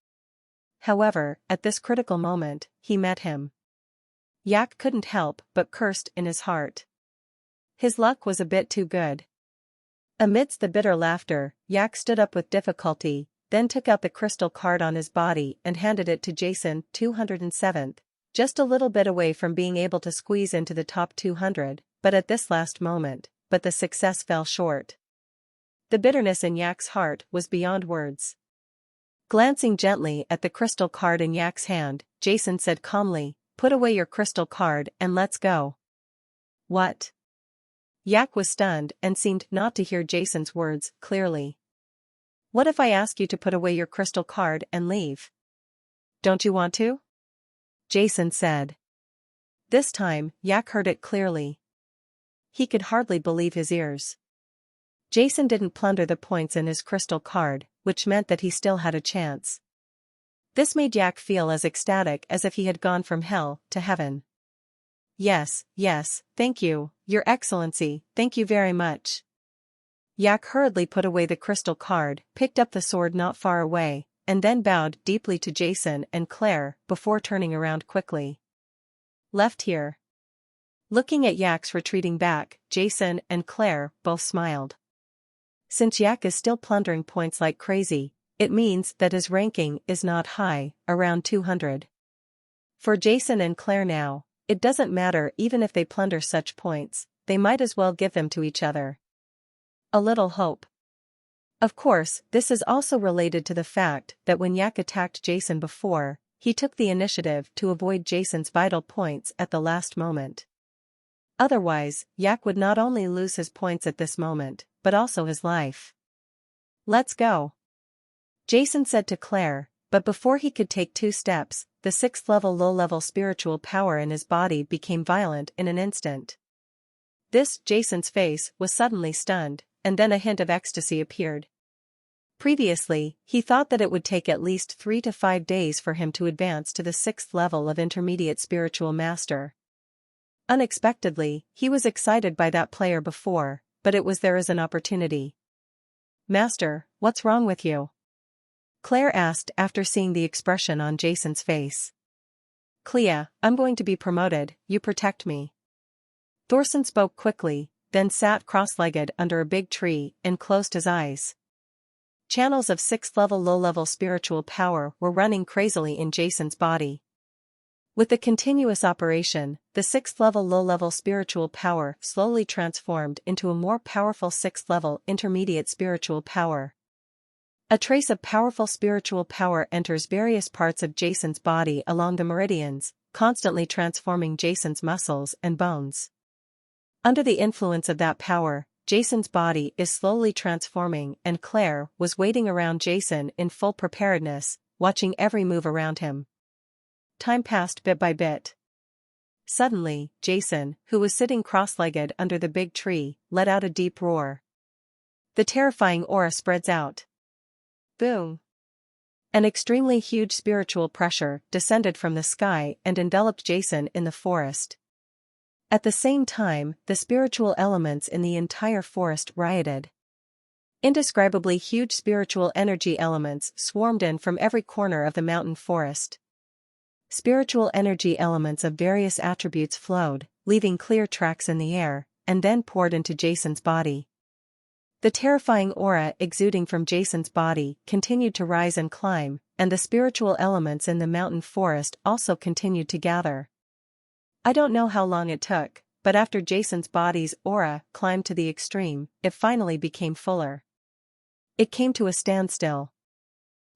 However, at this critical moment, he met him. Yak couldn't help but cursed in his heart. His luck was a bit too good. Amidst the bitter laughter, Yak stood up with difficulty, then took out the crystal card on his body and handed it to Jason, 207th, just a little bit away from being able to squeeze into the top 200, but at this last moment, the success fell short. The bitterness in Yak's heart was beyond words. Glancing gently at the crystal card in Yak's hand, Jason said calmly, "Put away your crystal card and let's go." What? Yak was stunned and seemed not to hear Jason's words clearly. "What if I ask you to put away your crystal card and leave? Don't you want to?" Jason said. This time, Yak heard it clearly. He could hardly believe his ears. Jason didn't plunder the points in his crystal card, which meant that he still had a chance. This made Yak feel as ecstatic as if he had gone from hell to heaven. Yes, thank you, Your Excellency, thank you very much." Yak hurriedly put away the crystal card, picked up the sword not far away, and then bowed deeply to Jason and Claire before turning around quickly. "Left here." Looking at Yak's retreating back, Jason and Claire both smiled. Since Yak is still plundering points like crazy, it means that his ranking is not high, around 200. For Jason and Claire now, it doesn't matter even if they plunder such points, they might as well give them to each other. A little hope. Of course, this is also related to the fact that when Yak attacked Jason before, he took the initiative to avoid Jason's vital points at the last moment. Otherwise, Yak would not only lose his points at this moment, but also his life. "Let's go," Jason said to Claire, but before he could take 2 steps, the 6th-level low-level spiritual power in his body became violent in an instant. Jason's face was suddenly stunned, and then a hint of ecstasy appeared. Previously, he thought that it would take at least 3 to 5 days for him to advance to the 6th level of intermediate spiritual master. Unexpectedly, he was excited by that player before, but there is an opportunity. "Master, what's wrong with you?" Claire asked after seeing the expression on Jason's face. "Clea, I'm going to be promoted, you protect me." Thorson spoke quickly, then sat cross-legged under a big tree and closed his eyes. Channels of 6th-level low-level spiritual power were running crazily in Jason's body. With the continuous operation, the 6th-level low-level spiritual power slowly transformed into a more powerful 6th-level intermediate spiritual power. A trace of powerful spiritual power enters various parts of Jason's body along the meridians, constantly transforming Jason's muscles and bones. Under the influence of that power, Jason's body is slowly transforming, and Claire was waiting around Jason in full preparedness, watching every move around him. Time passed bit by bit. Suddenly, Jason, who was sitting cross-legged under the big tree, let out a deep roar. The terrifying aura spreads out. Boom! An extremely huge spiritual pressure descended from the sky and enveloped Jason in the forest. At the same time, the spiritual elements in the entire forest rioted. Indescribably huge spiritual energy elements swarmed in from every corner of the mountain forest. Spiritual energy elements of various attributes flowed, leaving clear tracks in the air, and then poured into Jason's body. The terrifying aura exuding from Jason's body continued to rise and climb, and the spiritual elements in the mountain forest also continued to gather. I don't know how long it took, but after Jason's body's aura climbed to the extreme, it finally became fuller. It came to a standstill.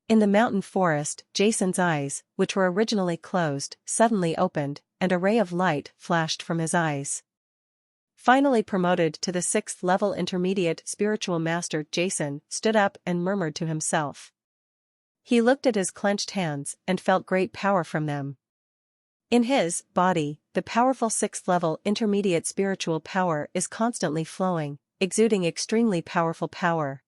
In the mountain forest, Jason's eyes, which were originally closed, suddenly opened, and a ray of light flashed from his eyes. Finally promoted to the 6th level intermediate spiritual master, Jason stood up and murmured to himself. He looked at his clenched hands and felt great power from them. In his body, the powerful 6th level intermediate spiritual power is constantly flowing, exuding extremely powerful power.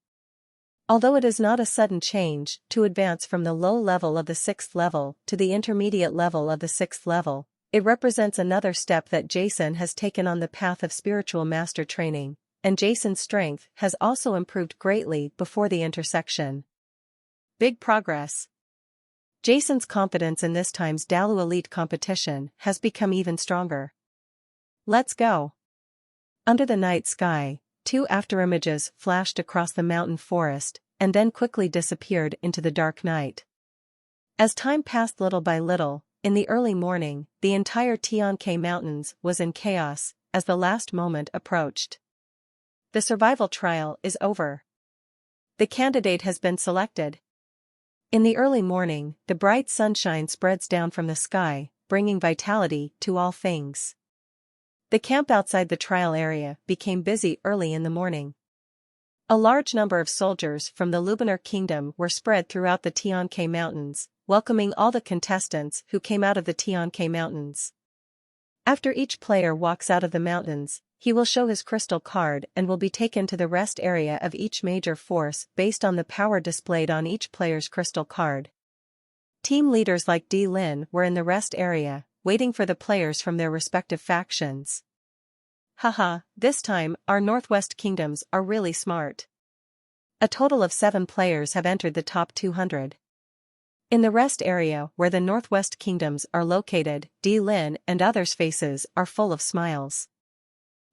Although it is not a sudden change to advance from the low level of the 6th level to the intermediate level of the 6th level, it represents another step that Jason has taken on the path of spiritual master training, and Jason's strength has also improved greatly before the intersection. Big progress. Jason's confidence in this time's Dalu Elite competition has become even stronger. Let's go. Under the night sky, 2 afterimages flashed across the mountain forest, and then quickly disappeared into the dark night. As time passed little by little, in the early morning, the entire Tianke Mountains was in chaos as the last moment approached. The survival trial is over. The candidate has been selected. In the early morning, the bright sunshine spreads down from the sky, bringing vitality to all things. The camp outside the trial area became busy early in the morning. A large number of soldiers from the Luminar Kingdom were spread throughout the Tianke Mountains, welcoming all the contestants who came out of the Tianke Mountains. After each player walks out of the mountains, he will show his crystal card and will be taken to the rest area of each major force based on the power displayed on each player's crystal card. Team leaders like D. Lin were in the rest area, waiting for the players from their respective factions. Haha, this time, our Northwest Kingdoms are really smart. A total of 7 players have entered the top 200. In the rest area where the Northwest Kingdoms are located, D. Lin and others' faces are full of smiles.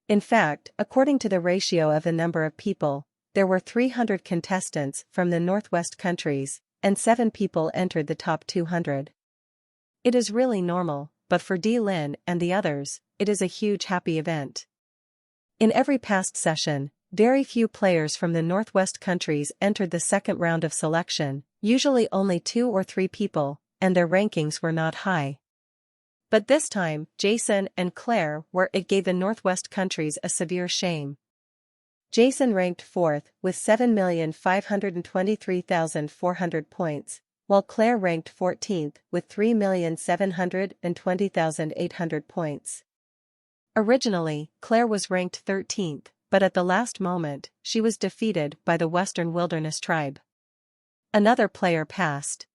In fact, according to the ratio of the number of people, there were 300 contestants from the Northwest countries, and 7 people entered the top 200. It is really normal, but for D. Lin and the others, it is a huge happy event. In every past session, very few players from the Northwest countries entered the second round of selection, usually only 2 or 3 people, and their rankings were not high. But this time, Jason and Claire were. It gave the Northwest countries a severe shame. Jason ranked 4th with 7,523,400 points, while Claire ranked 14th with 3,720,800 points. Originally, Claire was ranked 13th, but at the last moment, she was defeated by the Western Wilderness tribe. Another player passed.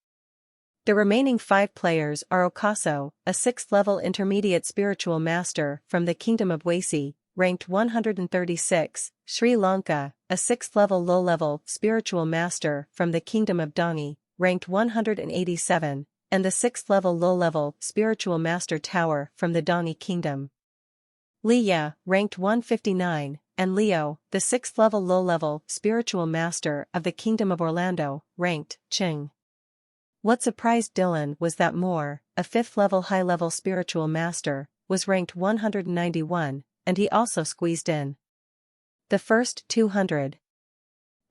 The remaining 5 players are Okaso, a 6th-level intermediate spiritual master from the Kingdom of Wasi, ranked 136, Sri Lanka, a 6th-level low-level spiritual master from the Kingdom of Dongi, ranked 187, and the 6th-level low-level spiritual master tower from the Dongi Kingdom. Liya, ranked 159, and Leo, the 6th-level low-level spiritual master of the Kingdom of Orlando, ranked Ching. What surprised Dylan was that Moore, a 5th-level high-level spiritual master, was ranked 191, and he also squeezed in the first 200.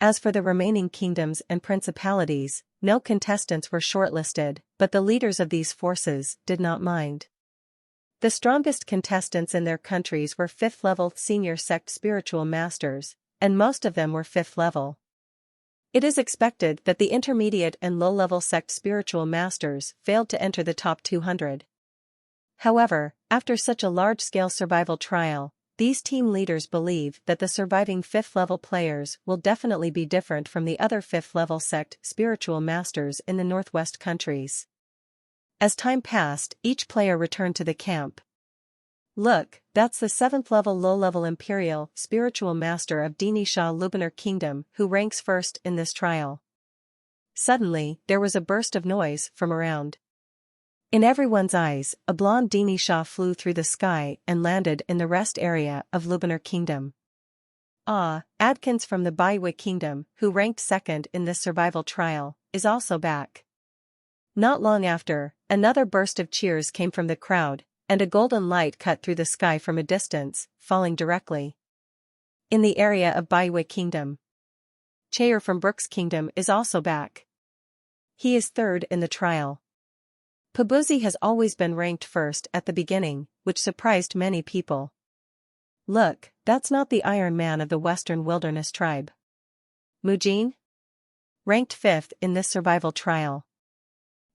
As for the remaining kingdoms and principalities, no contestants were shortlisted, but the leaders of these forces did not mind. The strongest contestants in their countries were 5th-level senior sect spiritual masters, and most of them were 5th level. It is expected that the intermediate and low-level sect spiritual masters failed to enter the top 200. However, after such a large-scale survival trial, these team leaders believe that the surviving 5th-level players will definitely be different from the other 5th-level sect spiritual masters in the Northwest countries. As time passed, each player returned to the camp. Look, that's the 7th-level low-level Imperial spiritual master of Dinisha Luminar Kingdom who ranks first in this trial. Suddenly, there was a burst of noise from around. In everyone's eyes, a blonde Dinisha flew through the sky and landed in the rest area of Luminar Kingdom. Adkins from the Baihui Kingdom, who ranked second in this survival trial, is also back. Not long after, another burst of cheers came from the crowd, and a golden light cut through the sky from a distance, falling directly in the area of Baihui Kingdom. Chair from Brooks Kingdom is also back. He is third in the trial. Pabuzi has always been ranked first at the beginning, which surprised many people. Look, that's not the Iron Man of the Western Wilderness tribe. Mujin? Ranked fifth in this survival trial.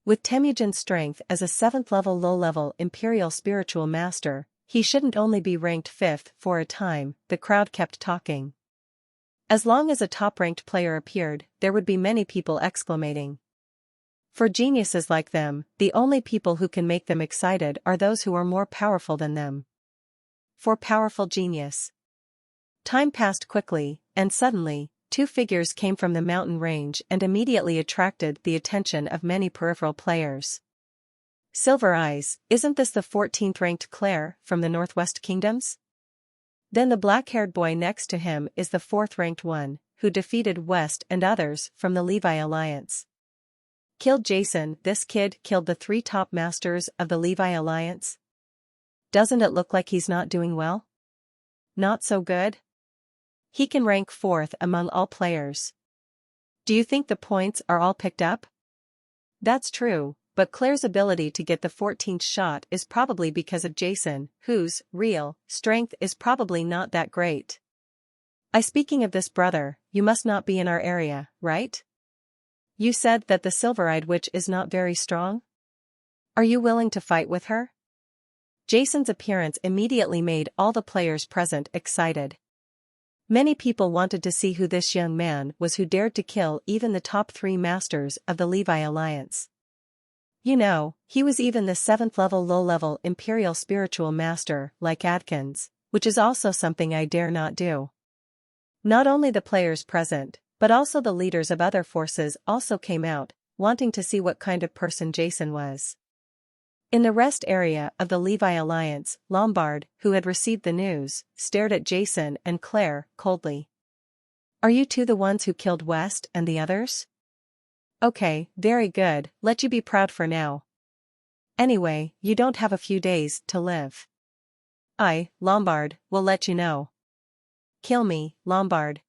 With Temujin's strength as a 7th-level low-level Imperial Spiritual Master, he shouldn't only be ranked fifth for a time, the crowd kept talking. As long as a top-ranked player appeared, there would be many people exclaiming. For geniuses like them, the only people who can make them excited are those who are more powerful than them. For powerful genius. Time passed quickly, and suddenly, two figures came from the mountain range and immediately attracted the attention of many peripheral players. Silver Eyes, isn't this the 14th-ranked Claire from the Northwest Kingdoms? Then the black-haired boy next to him is the 4th-ranked one, who defeated West and others from the Levi Alliance. Killed Jason, this kid killed the 3 top masters of the Levi Alliance? Doesn't it look like he's not doing well? Not so good? He can rank 4th among all players. Do you think the points are all picked up? That's true, but Claire's ability to get the 14th shot is probably because of Jason, whose real strength is probably not that great. Speaking of this brother, you must not be in our area, right? You said that the silver-eyed witch is not very strong? Are you willing to fight with her? Jason's appearance immediately made all the players present excited. Many people wanted to see who this young man was who dared to kill even the top 3 masters of the Levi Alliance. You know, he was even the 7th-level low-level Imperial Spiritual Master, like Adkins, which is also something I dare not do. Not only the players present, but also the leaders of other forces also came out, wanting to see what kind of person Jason was. In the rest area of the Levi Alliance, Lombard, who had received the news, stared at Jason and Claire coldly. Are you two the ones who killed West and the others? Okay, very good, let you be proud for now. Anyway, you don't have a few days to live. Lombard, will let you know. Kill me, Lombard.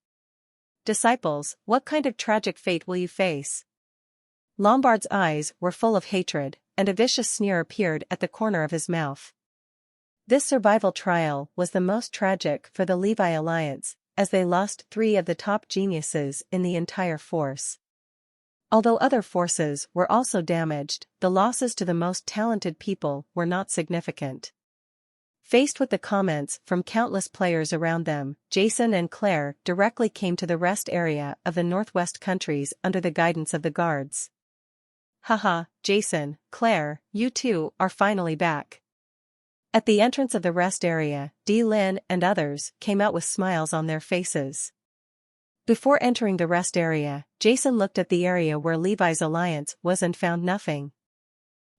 Disciples, what kind of tragic fate will you face? Lombard's eyes were full of hatred, and a vicious sneer appeared at the corner of his mouth. This survival trial was the most tragic for the Levi Alliance, as they lost 3 of the top geniuses in the entire force. Although other forces were also damaged, the losses to the most talented people were not significant. Faced with the comments from countless players around them, Jason and Claire directly came to the rest area of the Northwest countries under the guidance of the guards. Haha, Jason, Claire, you two are finally back. At the entrance of the rest area, Di Lin and others came out with smiles on their faces. Before entering the rest area, Jason looked at the area where Levi's alliance was and found nothing.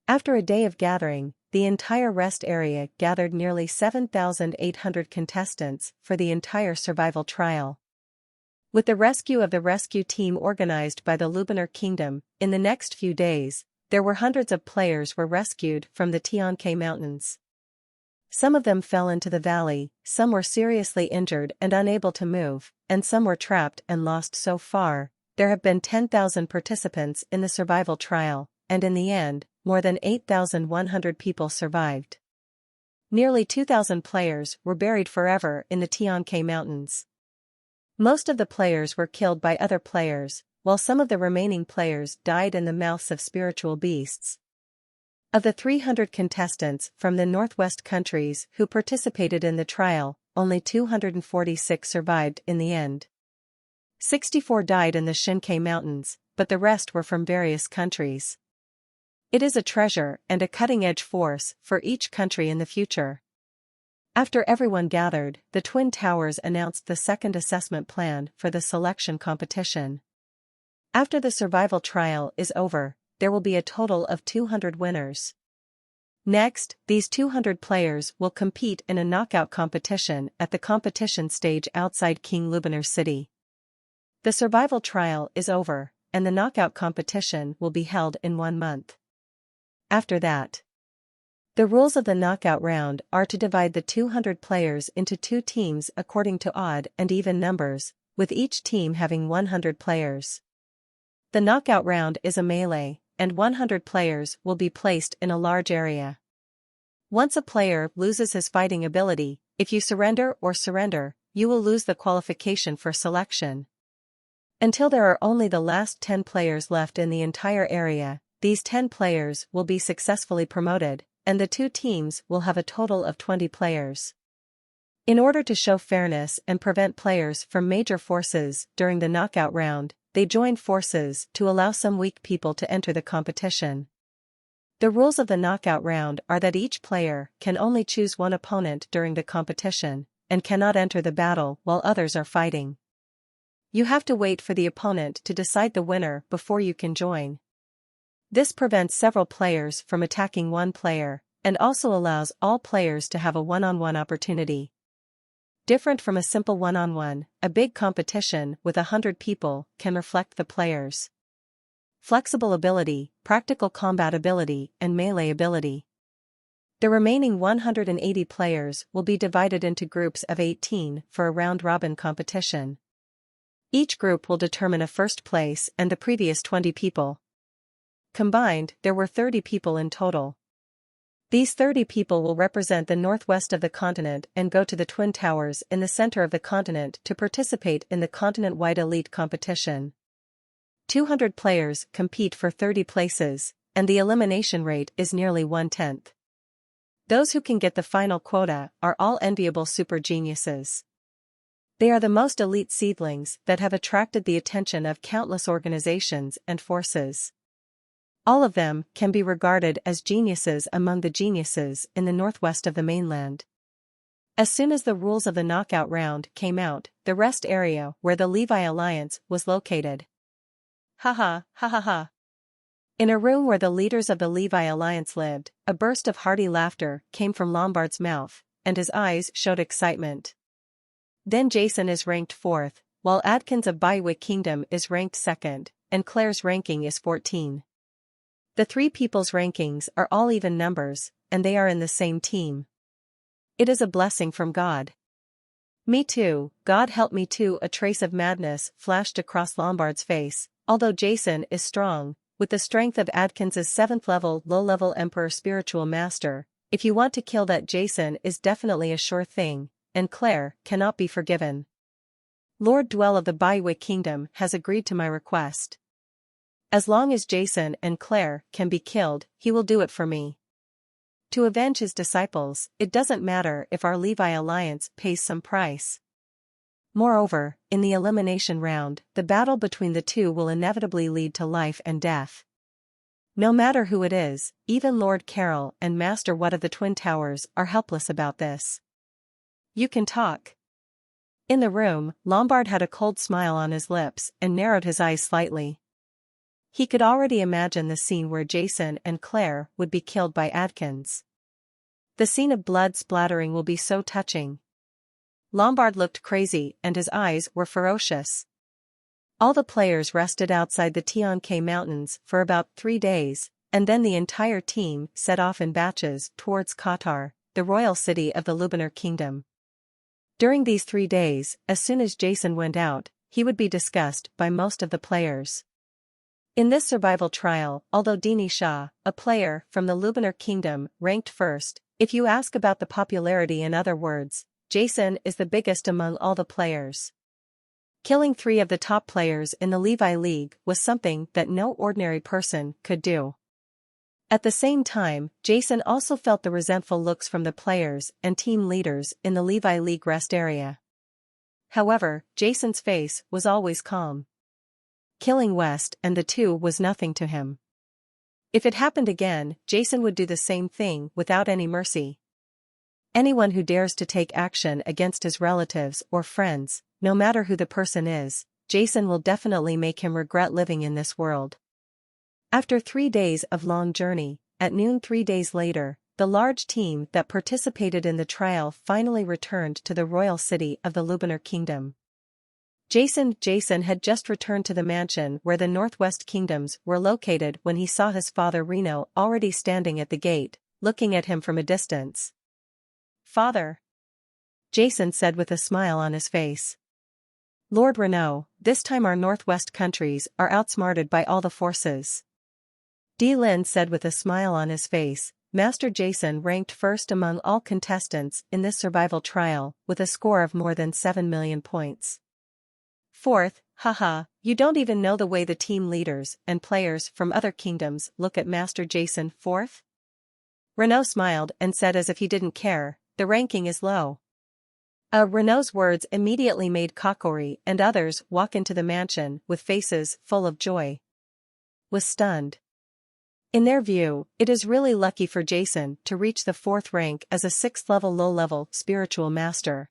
After a day of gathering, the entire rest area gathered nearly 7,800 contestants for the entire survival trial. With the rescue of the rescue team organized by the Lubanar Kingdom, in the next few days, there were hundreds of players were rescued from the Tianke Mountains. Some of them fell into the valley, some were seriously injured and unable to move, and some were trapped and lost. So far, there have been 10,000 participants in the survival trial, and in the end, more than 8,100 people survived. Nearly 2,000 players were buried forever in the Tianke Mountains. Most of the players were killed by other players, while some of the remaining players died in the mouths of spiritual beasts. Of the 300 contestants from the Northwest countries who participated in the trial, only 246 survived in the end. 64 died in the Shinkai Mountains, but the rest were from various countries. It is a treasure and a cutting-edge force for each country in the future. After everyone gathered, the Twin Towers announced the second assessment plan for the selection competition. After the survival trial is over, there will be a total of 200 winners. Next, these 200 players will compete in a knockout competition at the competition stage outside King Lubinur's city. The survival trial is over, and the knockout competition will be held in 1 month. After that, the rules of the knockout round are to divide the 200 players into 2 teams according to odd and even numbers, with each team having 100 players. The knockout round is a melee, and 100 players will be placed in a large area. Once a player loses his fighting ability, if you surrender, you will lose the qualification for selection. Until there are only the last 10 players left in the entire area, these 10 players will be successfully promoted, and the 2 teams will have a total of 20 players. In order to show fairness and prevent players from major forces during the knockout round, they joined forces to allow some weak people to enter the competition. The rules of the knockout round are that each player can only choose one opponent during the competition, and cannot enter the battle while others are fighting. You have to wait for the opponent to decide the winner before you can join. This prevents several players from attacking one player, and also allows all players to have a one-on-one opportunity. Different from a simple one-on-one, a big competition with 100 people can reflect the players' flexible ability, practical combat ability, and melee ability. The remaining 180 players will be divided into groups of 18 for a round-robin competition. Each group will determine a first place and the previous 20 people. Combined, there were 30 people in total. These 30 people will represent the northwest of the continent and go to the Twin Towers in the center of the continent to participate in the continent-wide elite competition. 200 players compete for 30 places, and the elimination rate is nearly 1/10. Those who can get the final quota are all enviable super geniuses. They are the most elite seedlings that have attracted the attention of countless organizations and forces. All of them can be regarded as geniuses among the geniuses in the northwest of the mainland. As soon as the rules of the knockout round came out, the rest area where the Levi Alliance was located. Ha ha, ha ha ha. In a room where the leaders of the Levi Alliance lived, a burst of hearty laughter came from Lombard's mouth, and his eyes showed excitement. Then Jason is ranked 4th, while Adkins of Baiwick Kingdom is ranked 2nd, and Claire's ranking is 14. The 3 people's rankings are all even numbers, and they are in the same team. It is a blessing from God. Me too, God help me too. A trace of madness flashed across Lombard's face. Although Jason is strong, with the strength of Adkins's 7th level low-level Emperor Spiritual Master, if you want to kill that Jason is definitely a sure thing, and Claire cannot be forgiven. Lord Dwell of the Baiwick Kingdom has agreed to my request. As long as Jason and Claire can be killed, he will do it for me. To avenge his disciples, it doesn't matter if our Levi Alliance pays some price. Moreover, in the elimination round, the battle between the 2 will inevitably lead to life and death. No matter who it is, even Lord Carroll and Master What of the Twin Towers are helpless about this. You can talk. In the room, Lombard had a cold smile on his lips and narrowed his eyes slightly. He could already imagine the scene where Jason and Claire would be killed by Adkins. The scene of blood splattering will be so touching. Lombard looked crazy and his eyes were ferocious. All the players rested outside the Tionke Mountains for about 3 days, and then the entire team set off in batches towards Qatar, the royal city of the Lubinur Kingdom. During these 3 days, as soon as Jason went out, he would be discussed by most of the players. In this survival trial, although Dini Shah, a player from the Lubinur Kingdom, ranked 1st, if you ask about the popularity, in other words, Jason is the biggest among all the players. Killing 3 of the top players in the Levi League was something that no ordinary person could do. At the same time, Jason also felt the resentful looks from the players and team leaders in the Levi League rest area. However, Jason's face was always calm. Killing West and the 2 was nothing to him. If it happened again, Jason would do the same thing without any mercy. Anyone who dares to take action against his relatives or friends, no matter who the person is, Jason will definitely make him regret living in this world. After 3 days of long journey, at noon 3 days later, the large team that participated in the trial finally returned to the royal city of the Lubanar Kingdom. Jason had just returned to the mansion where the Northwest Kingdoms were located when he saw his father Reno already standing at the gate, looking at him from a distance. "Father," Jason said with a smile on his face. "Lord Reno, this time our Northwest countries are outsmarted by all the forces," Lin said with a smile on his face. Master Jason ranked first among all contestants in this survival trial with a score of more than 7 million points. Fourth, haha, you don't even know the way the team leaders and players from other kingdoms look at Master Jason. Fourth? Renault smiled and said as if he didn't care, "The ranking is low." Renault's words immediately made Kokori and others walk into the mansion with faces full of joy. Was stunned. In their view, it is really lucky for Jason to reach the 4th rank as a 6th-level low-level spiritual master.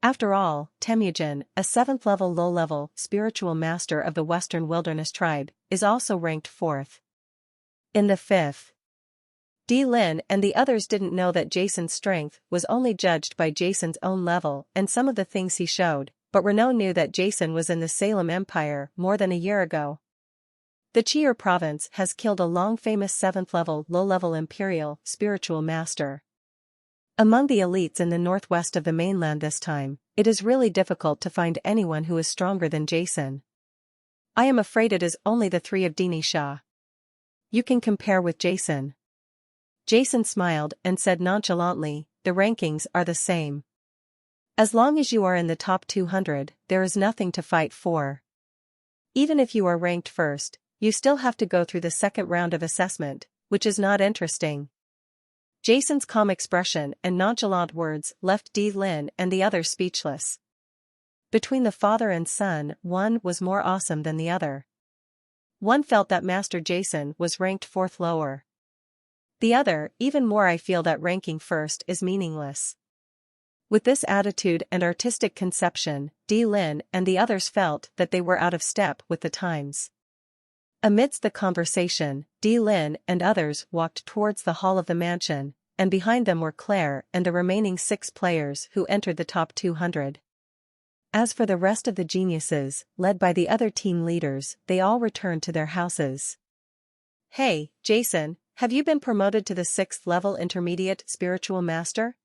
After all, Temujin, a 7th-level low-level spiritual master of the Western Wilderness tribe, is also ranked 4th. In the 5th, Lin and the others didn't know that Jason's strength was only judged by Jason's own level and some of the things he showed, but Renault knew that Jason was in the Salem Empire more than a year ago. The Chi'er province has killed a long-famous 7th-level low-level imperial spiritual master. Among the elites in the northwest of the mainland this time, it is really difficult to find anyone who is stronger than Jason. I am afraid it is only the 3 of Dini Shah. You can compare with Jason. Jason smiled and said nonchalantly, "The rankings are the same. As long as you are in the top 200, there is nothing to fight for. Even if you are ranked first, you still have to go through the second round of assessment, which is not interesting." Jason's calm expression and nonchalant words left Lin and the others speechless. Between the father and son, one was more awesome than the other. One felt that Master Jason was ranked 4th lower. The other, even more, I feel that ranking first is meaningless. With this attitude and artistic conception, Lin and the others felt that they were out of step with the times. Amidst the conversation, Lin and others walked towards the hall of the mansion, and behind them were Claire and the remaining 6 players who entered the top 200. As for the rest of the geniuses, led by the other team leaders, they all returned to their houses. "Hey, Jason, have you been promoted to the 6th-level intermediate spiritual master?"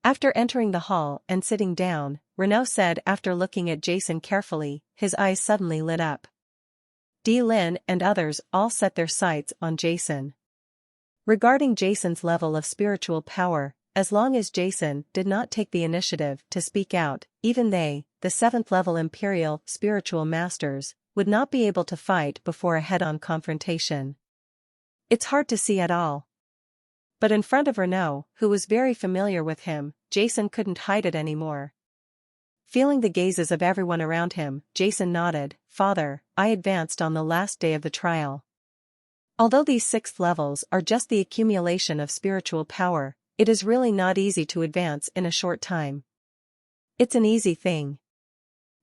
After entering the hall and sitting down, Renault said after looking at Jason carefully, his eyes suddenly lit up. Lin and others all set their sights on Jason. Regarding Jason's level of spiritual power, as long as Jason did not take the initiative to speak out, even they, the 7th-level Imperial spiritual masters, would not be able to fight before a head-on confrontation. It's hard to see at all. But in front of Renault, who was very familiar with him, Jason couldn't hide it anymore. Feeling the gazes of everyone around him, Jason nodded, "Father, I advanced on the last day of the trial. Although these 6th levels are just the accumulation of spiritual power, it is really not easy to advance in a short time. It's an easy thing."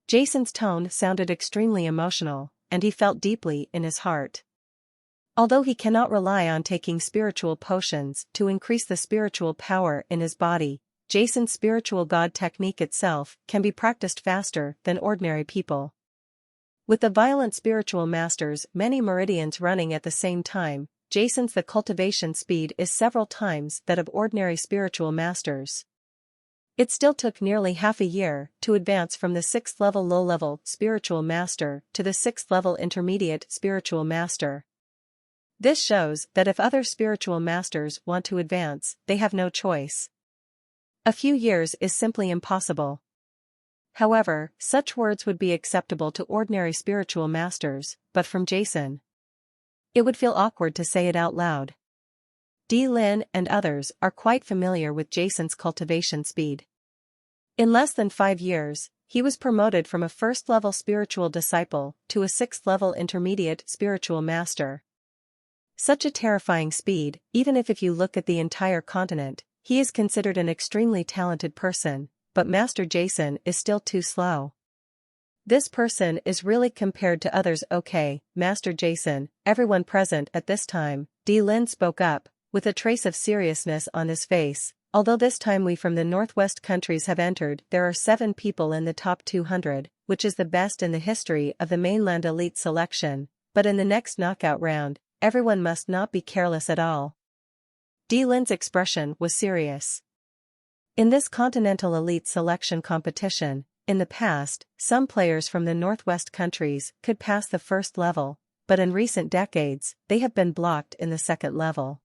Jason's tone sounded extremely emotional, and he felt deeply in his heart. Although he cannot rely on taking spiritual potions to increase the spiritual power in his body, Jason's spiritual god technique itself can be practiced faster than ordinary people. With the violent spiritual masters many meridians running at the same time, Jason's the cultivation speed is several times that of ordinary spiritual masters. It still took nearly half a year to advance from the 6th-level low-level spiritual master to the 6th-level intermediate spiritual master. This shows that if other spiritual masters want to advance, they have no choice. A few years is simply impossible. However, such words would be acceptable to ordinary spiritual masters, but from Jason, it would feel awkward to say it out loud. Lin and others are quite familiar with Jason's cultivation speed. In less than 5 years, he was promoted from a 1st-level spiritual disciple to a 6th-level intermediate spiritual master. Such a terrifying speed, even if you look at the entire continent, he is considered an extremely talented person, but Master Jason is still too slow. This person is really compared to others. "Okay, Master Jason," everyone present at this time, Lin spoke up, with a trace of seriousness on his face. Although this time we from the Northwest countries have entered, there are 7 people in the top 200, which is the best in the history of the mainland elite selection, but in the next knockout round, everyone must not be careless at all. Dylan's expression was serious. In this continental elite selection competition, in the past, some players from the Northwest countries could pass the first level, but in recent decades, they have been blocked in the second level.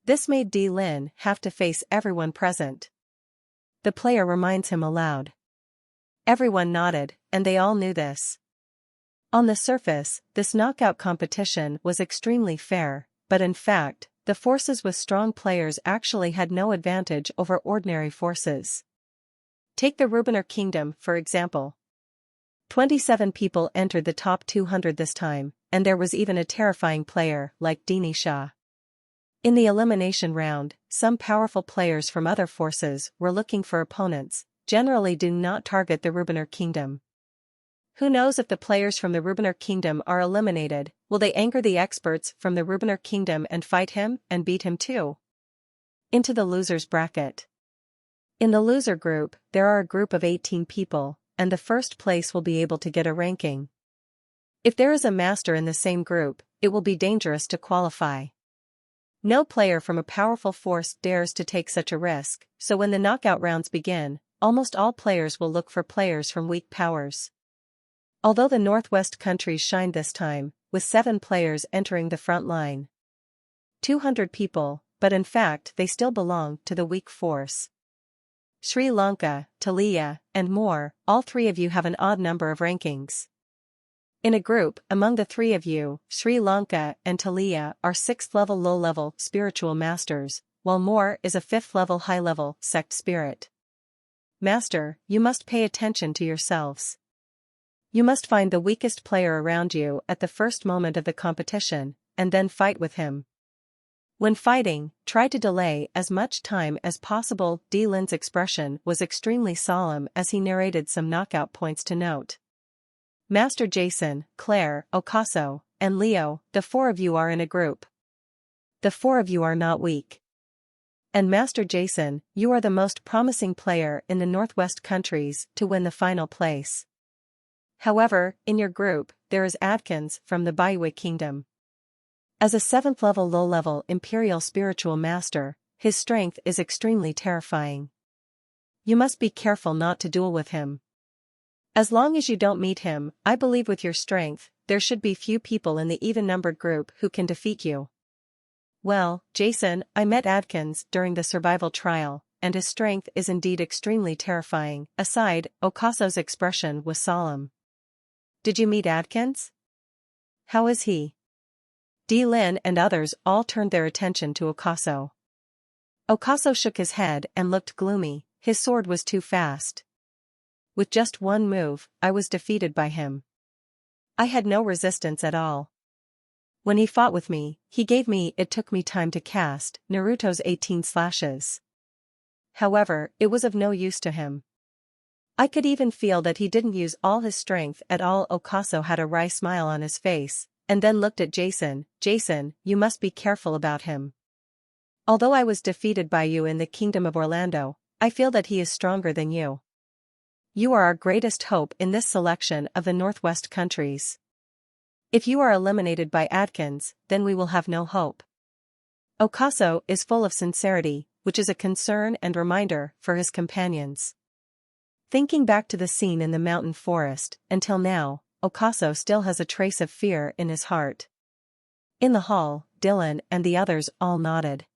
This made Lin have to face everyone present. The player reminds him aloud. Everyone nodded, and they all knew this. On the surface, this knockout competition was extremely fair, but in fact, the forces with strong players actually had no advantage over ordinary forces. Take the Rubiner Kingdom, for example. 27 people entered the top 200 this time, and there was even a terrifying player like Dini Shah. In the elimination round, some powerful players from other forces were looking for opponents, generally do not target the Rubiner Kingdom. Who knows if the players from the Rubiner Kingdom are eliminated, will they anger the experts from the Rubiner Kingdom and fight him and beat him too? Into the losers bracket. In the loser group, there are a group of 18 people, and the first place will be able to get a ranking. If there is a master in the same group, it will be dangerous to qualify. No player from a powerful force dares to take such a risk, so when the knockout rounds begin, almost all players will look for players from weak powers. Although the Northwest countries shined this time, with 7 players entering the front line. 200 people, but in fact they still belong to the weak force. Sri Lanka, Talia, and more, all 3 of you have an odd number of rankings. In a group, among the 3 of you, Sri Lanka and Talia are 6th level low-level spiritual masters, while Moore is a 5th level high-level sect spirit. Master, you must pay attention to yourselves. You must find the weakest player around you at the first moment of the competition, and then fight with him. When fighting, try to delay as much time as possible. Dylan's expression was extremely solemn as he narrated some knockout points to note. Master Jason, Claire, Ocaso, and Leo, the 4 of you are in a group. The 4 of you are not weak. And Master Jason, you are the most promising player in the Northwest countries to win the final place. However, in your group, there is Adkins from the Baiwi Kingdom. As a 7th level low-level Imperial Spiritual Master, his strength is extremely terrifying. You must be careful not to duel with him. As long as you don't meet him, I believe with your strength, there should be few people in the even-numbered group who can defeat you. Well, Jason, I met Adkins during the survival trial, and his strength is indeed extremely terrifying. Aside, Ocaso's expression was solemn. Did you meet Adkins? How is he? Lin and others all turned their attention to Ocaso. Ocaso shook his head and looked gloomy, his sword was too fast. With just one move, I was defeated by him. I had no resistance at all. When he fought with me, it took me time to cast Naruto's 18 slashes. However, it was of no use to him. I could even feel that he didn't use all his strength at all. Ocaso had a wry smile on his face, and then looked at Jason. Jason, you must be careful about him. Although I was defeated by you in the Kingdom of Orlando, I feel that he is stronger than you. You are our greatest hope in this selection of the Northwest countries. If you are eliminated by Adkins, then we will have no hope. Ocaso is full of sincerity, which is a concern and reminder for his companions. Thinking back to the scene in the mountain forest, until now, Ocaso still has a trace of fear in his heart. In the hall, Dylan and the others all nodded.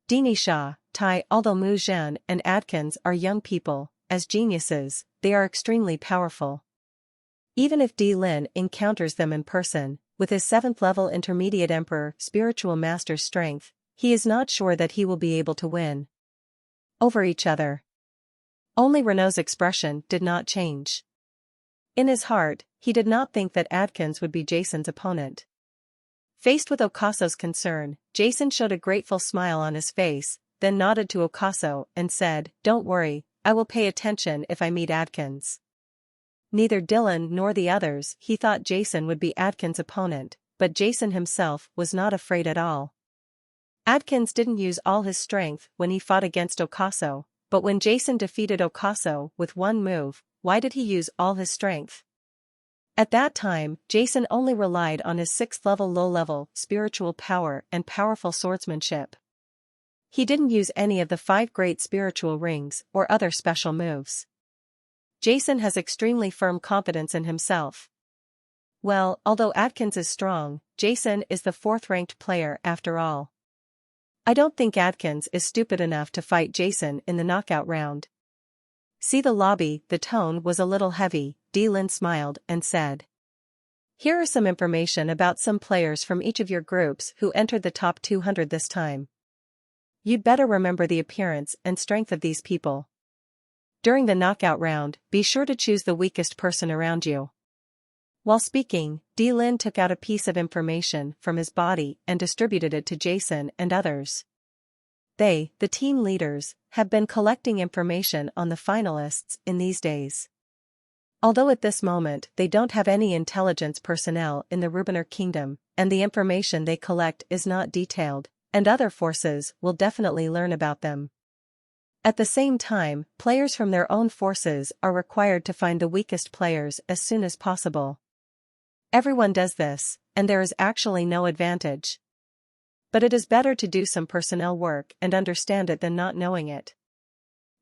Dini Shah, Tai, although Mu Zhen and Adkins are young people, as geniuses, they are extremely powerful. Even if Lin encounters them in person, with his 7th level intermediate Emperor spiritual master's strength, he is not sure that he will be able to win over each other. Only Renault's expression did not change. In his heart, he did not think that Adkins would be Jason's opponent. Faced with Ocaso's concern, Jason showed a grateful smile on his face, then nodded to Ocaso and said, "Don't worry, I will pay attention if I meet Adkins." Neither Dylan nor the others he thought Jason would be Adkins' opponent, but Jason himself was not afraid at all. Adkins didn't use all his strength when he fought against Okaso, but when Jason defeated Okaso with one move, why did he use all his strength? At that time, Jason only relied on his 6th level low-level spiritual power and powerful swordsmanship. He didn't use any of the 5 great spiritual rings or other special moves. Jason has extremely firm confidence in himself. Well, although Adkins is strong, Jason is the 4th-ranked player after all. I don't think Adkins is stupid enough to fight Jason in the knockout round. See the lobby, the tone was a little heavy. D-Lin smiled and said. Here are some information about some players from each of your groups who entered the top 200 this time. You'd better remember the appearance and strength of these people. During the knockout round, be sure to choose the weakest person around you. While speaking, D-Lin took out a piece of information from his body and distributed it to Jason and others. They, the team leaders, have been collecting information on the finalists in these days. Although at this moment they don't have any intelligence personnel in the Rubiner Kingdom, and the information they collect is not detailed, and other forces will definitely learn about them. At the same time, players from their own forces are required to find the weakest players as soon as possible. Everyone does this, and there is actually no advantage. But it is better to do some personnel work and understand it than not knowing it.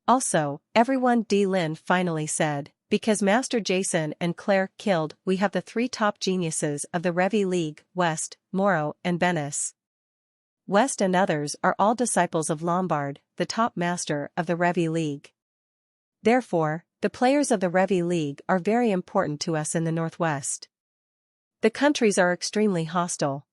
Also, everyone, D-Lin finally said. Because Master Jason and Claire killed, we have the 3 top geniuses of the Revi League, West, Moro, and Benis. West and others are all disciples of Lombard, the top master of the Revi League. Therefore, the players of the Revi League are very important to us in the Northwest. The countries are extremely hostile.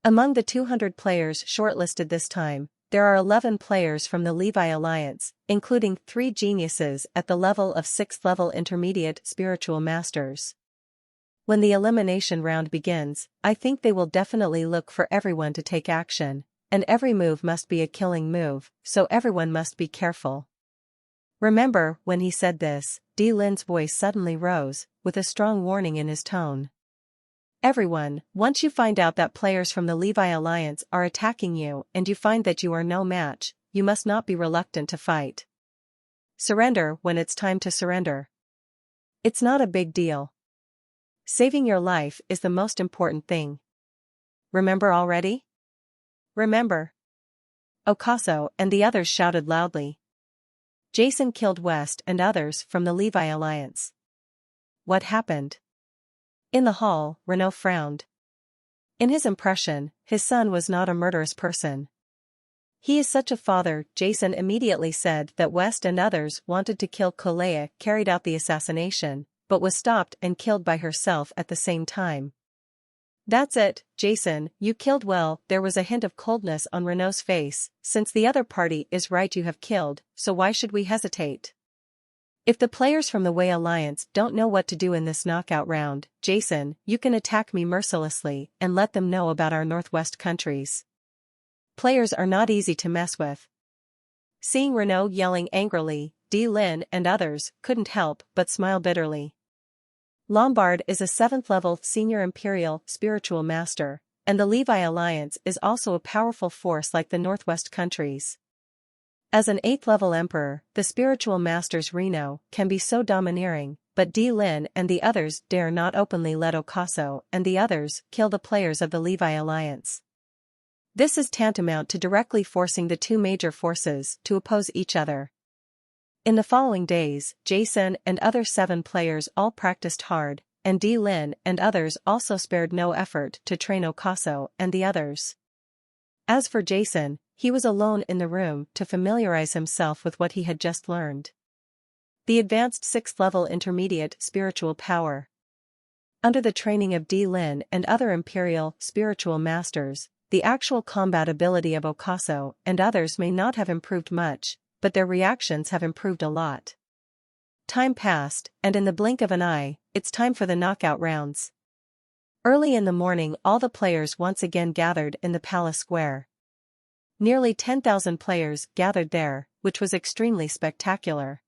Among the 200 players shortlisted this time, there are 11 players from the Levi Alliance, including 3 geniuses at the level of 6th level intermediate spiritual masters. When the elimination round begins, I think they will definitely look for everyone to take action, and every move must be a killing move, so everyone must be careful. Remember, when he said this, D-Lin's voice suddenly rose, with a strong warning in his tone. Everyone, once you find out that players from the Levi Alliance are attacking you and you find that you are no match, you must not be reluctant to fight. Surrender when it's time to surrender. It's not a big deal. Saving your life is the most important thing. Remember already? Remember. Okaso and the others shouted loudly. Jason killed West and others from the Levi Alliance. What happened? In the hall, Renaud frowned. In his impression, his son was not a murderous person. He is such a father. Jason immediately said that West and others wanted to kill Kolea, carried out the assassination, but was stopped and killed by herself at the same time. That's it, Jason, you killed well. There was a hint of coldness on Renaud's face. Since the other party is right, you have killed, so why should we hesitate? If the players from the Wei Alliance don't know what to do in this knockout round, Jason, you can attack me mercilessly and let them know about our Northwest countries. Players are not easy to mess with. Seeing Renaud yelling angrily, D-Lin and others couldn't help but smile bitterly. Lombard is a 7th-level senior imperial spiritual master, and the Levi Alliance is also a powerful force like the Northwest countries. As an 8th-level emperor, the spiritual masters Reno can be so domineering, but D-Lin and the others dare not openly let Okaso and the others kill the players of the Levi Alliance. This is tantamount to directly forcing the 2 major forces to oppose each other. In the following days, Jason and other 7 players all practiced hard, and D-Lin and others also spared no effort to train Okaso and the others. As for Jason, he was alone in the room to familiarize himself with what he had just learned. The advanced 6th-level intermediate spiritual power. Under the training of D-Lin and other imperial spiritual masters, the actual combat ability of Okaso and others may not have improved much, but their reactions have improved a lot. Time passed, and in the blink of an eye, it's time for the knockout rounds. Early in the morning, all the players once again gathered in the palace square. Nearly 10,000 players gathered there, which was extremely spectacular.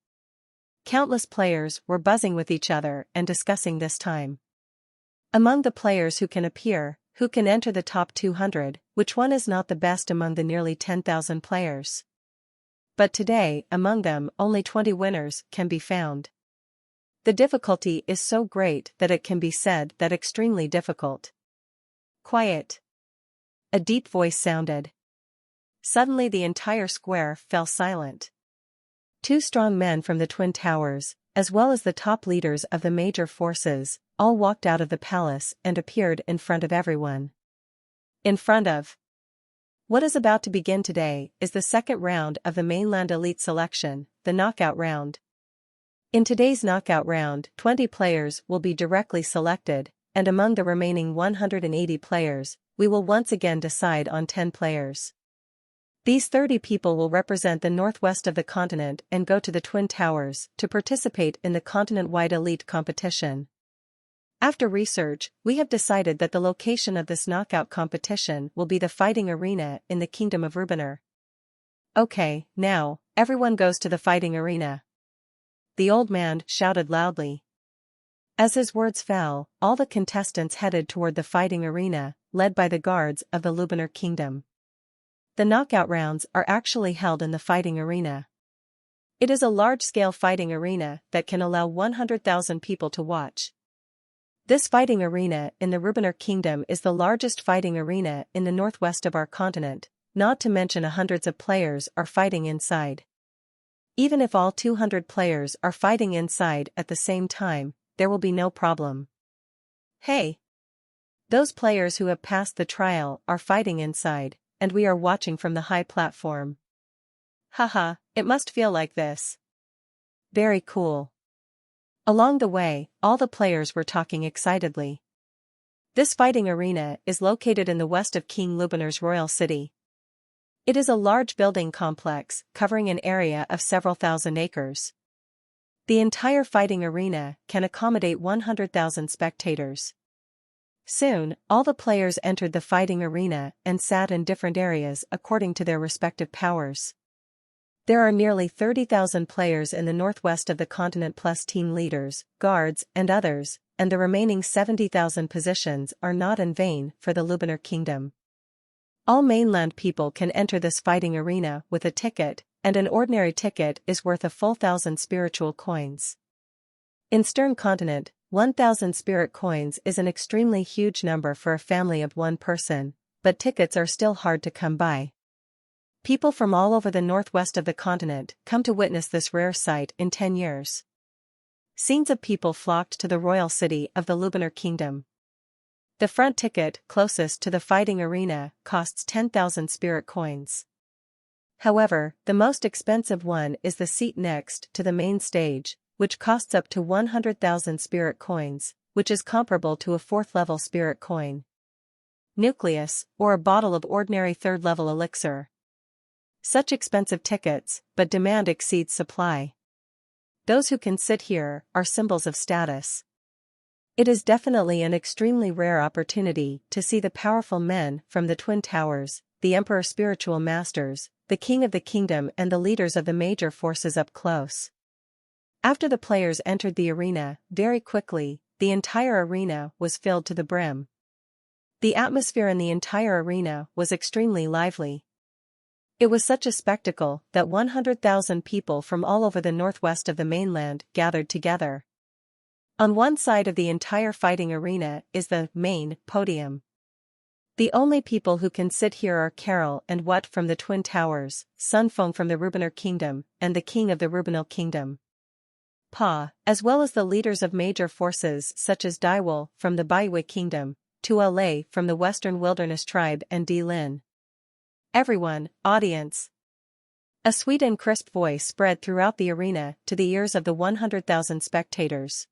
Countless players were buzzing with each other and discussing this time. Among the players who can appear, who can enter the top 200, Which one is not the best among the nearly 10,000 players? But today, among them, only 20 winners can be found. The difficulty is so great that it can be said that extremely difficult. Quiet. A deep voice sounded. Suddenly the entire square fell silent. Two strong men from the Twin Towers, as well as the top leaders of the major forces, all walked out of the palace and appeared in front of everyone. In front of. What is about to begin today is the second round of the mainland elite selection, the knockout round. In today's knockout round, 20 players will be directly selected, and among the remaining 180 players, we will once again decide on 10 players. These 30 people will represent the northwest of the continent and go to the Twin Towers to participate in the continent-wide elite competition. After research, we have decided that the location of this knockout competition will be the fighting arena in the Kingdom of Rubiner. Okay, now, everyone goes to the fighting arena. The old man shouted loudly. As his words fell, all the contestants headed toward the fighting arena, led by the guards of the Lubiner Kingdom. The knockout rounds are actually held in the fighting arena. It is a large-scale fighting arena that can allow 100,000 people to watch. This fighting arena in the Rubiner Kingdom is the largest fighting arena in the northwest of our continent, not to mention hundreds of players are fighting inside. Even if all 200 players are fighting inside at the same time, there will be no problem. Hey! Those players who have passed the trial are fighting inside, and we are watching from the high platform. Haha, it must feel like this. Very cool. Along the way, all the players were talking excitedly. This fighting arena is located in the west of King Lubinur's royal city. It is a large building complex covering an area of several thousand acres. The entire fighting arena can accommodate 100,000 spectators. Soon, all the players entered the fighting arena and sat in different areas according to their respective powers. There are nearly 30,000 players in the northwest of the continent plus team leaders, guards, and others, and the remaining 70,000 positions are not in vain for the Lubiner Kingdom. All mainland people can enter this fighting arena with a ticket, and an ordinary ticket is worth a full 1,000 spiritual coins. In Stern Continent, 1,000 spirit coins is an extremely huge number for a family of one person, but tickets are still hard to come by. People from all over the northwest of the continent come to witness this rare sight in 10 years. Scenes of people flocked to the royal city of the Lubiner Kingdom. The front ticket, closest to the fighting arena, costs 10,000 spirit coins. However, the most expensive one is the seat next to the main stage, which costs up to 100,000 spirit coins, which is comparable to a 4th-level spirit coin. Nucleus, or a bottle of ordinary 3rd-level elixir. Such expensive tickets, but demand exceeds supply. Those who can sit here are symbols of status. It is definitely an extremely rare opportunity to see the powerful men from the Twin Towers, the Emperor's spiritual masters, the King of the Kingdom and the leaders of the major forces up close. After the players entered the arena, very quickly, the entire arena was filled to the brim. The atmosphere in the entire arena was extremely lively. It was such a spectacle that 100,000 people from all over the northwest of the mainland gathered together. On one side of the entire fighting arena is the main podium. The only people who can sit here are Carol and Wat from the Twin Towers, Sunfeng from the Rubiner Kingdom, and the King of the Rubinal Kingdom. Pa, as well as the leaders of major forces such as Daiwol from the Baihui Kingdom, Tuolei from the Western Wilderness Tribe and Di Lin. Everyone, audience. A sweet and crisp voice spread throughout the arena to the ears of the 100,000 spectators.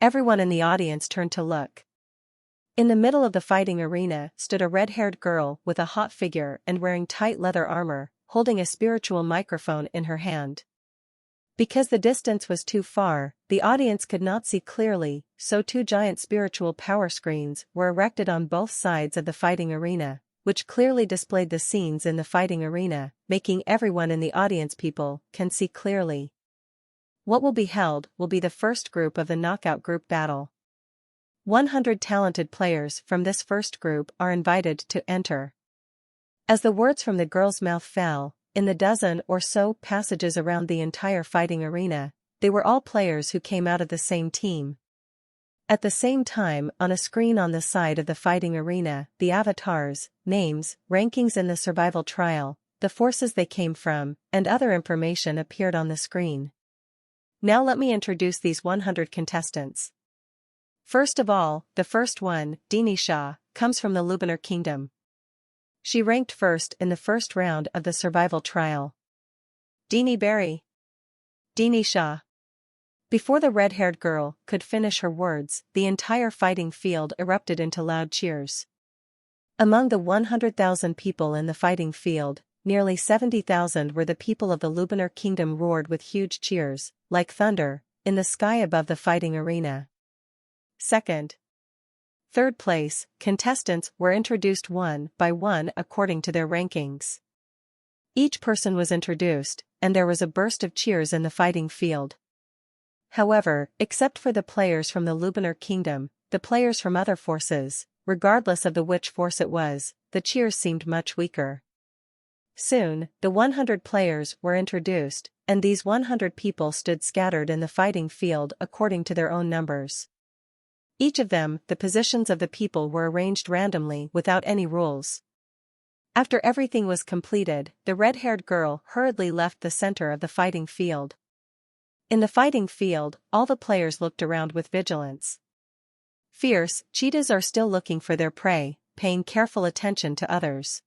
Everyone in the audience turned to look. In the middle of the fighting arena stood a red-haired girl with a hot figure and wearing tight leather armor, holding a spiritual microphone in her hand. Because the distance was too far, the audience could not see clearly, so 2 giant spiritual power screens were erected on both sides of the fighting arena, which clearly displayed the scenes in the fighting arena, making everyone in the audience people can see clearly. What will be held will be the first group of the knockout group battle. 100 talented players from this first group are invited to enter. As the words from the girl's mouth fell, in the dozen or so passages around the entire fighting arena, they were all players who came out of the same team. At the same time, on a screen on the side of the fighting arena, the avatars, names, rankings in the survival trial, the forces they came from, and other information appeared on the screen. Now let me introduce these 100 contestants. First of all, the first one, Dini Shah, comes from the Lubanar Kingdom. She ranked first in the first round of the survival trial. Dini Berry. Dini Shah. Before the red-haired girl could finish her words, the entire fighting field erupted into loud cheers. Among the 100,000 people in the fighting field, nearly 70,000 were the people of the Lubanar Kingdom roared with huge cheers, like thunder, in the sky above the fighting arena. Second. Third place, contestants were introduced one by one according to their rankings. Each person was introduced, and there was a burst of cheers in the fighting field. However, except for the players from the Lubanar Kingdom, the players from other forces, regardless of which force it was, the cheers seemed much weaker. Soon, the 100 players were introduced, and these 100 people stood scattered in the fighting field according to their own numbers. Each of them, the positions of the people were arranged randomly without any rules. After everything was completed, the red-haired girl hurriedly left the center of the fighting field. In the fighting field, all the players looked around with vigilance. Fierce cheetahs are still looking for their prey, paying careful attention to others.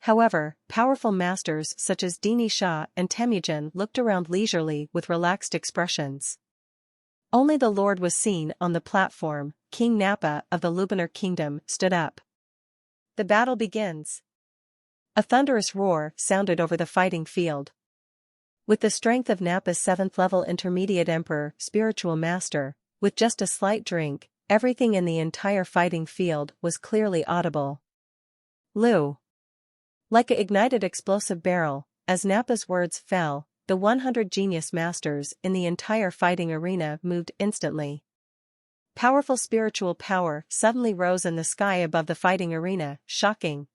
However, powerful masters such as Dini Shah and Temujin looked around leisurely with relaxed expressions. Only the Lord was seen on the platform. King Nappa of the Lubanar Kingdom stood up. The battle begins. A thunderous roar sounded over the fighting field. With the strength of Nappa's 7th-level intermediate emperor, spiritual master, with just a slight drink, everything in the entire fighting field was clearly audible. Lu. Like an ignited explosive barrel, as Nappa's words fell, the 100 genius masters in the entire fighting arena moved instantly. Powerful spiritual power suddenly rose in the sky above the fighting arena, shocking,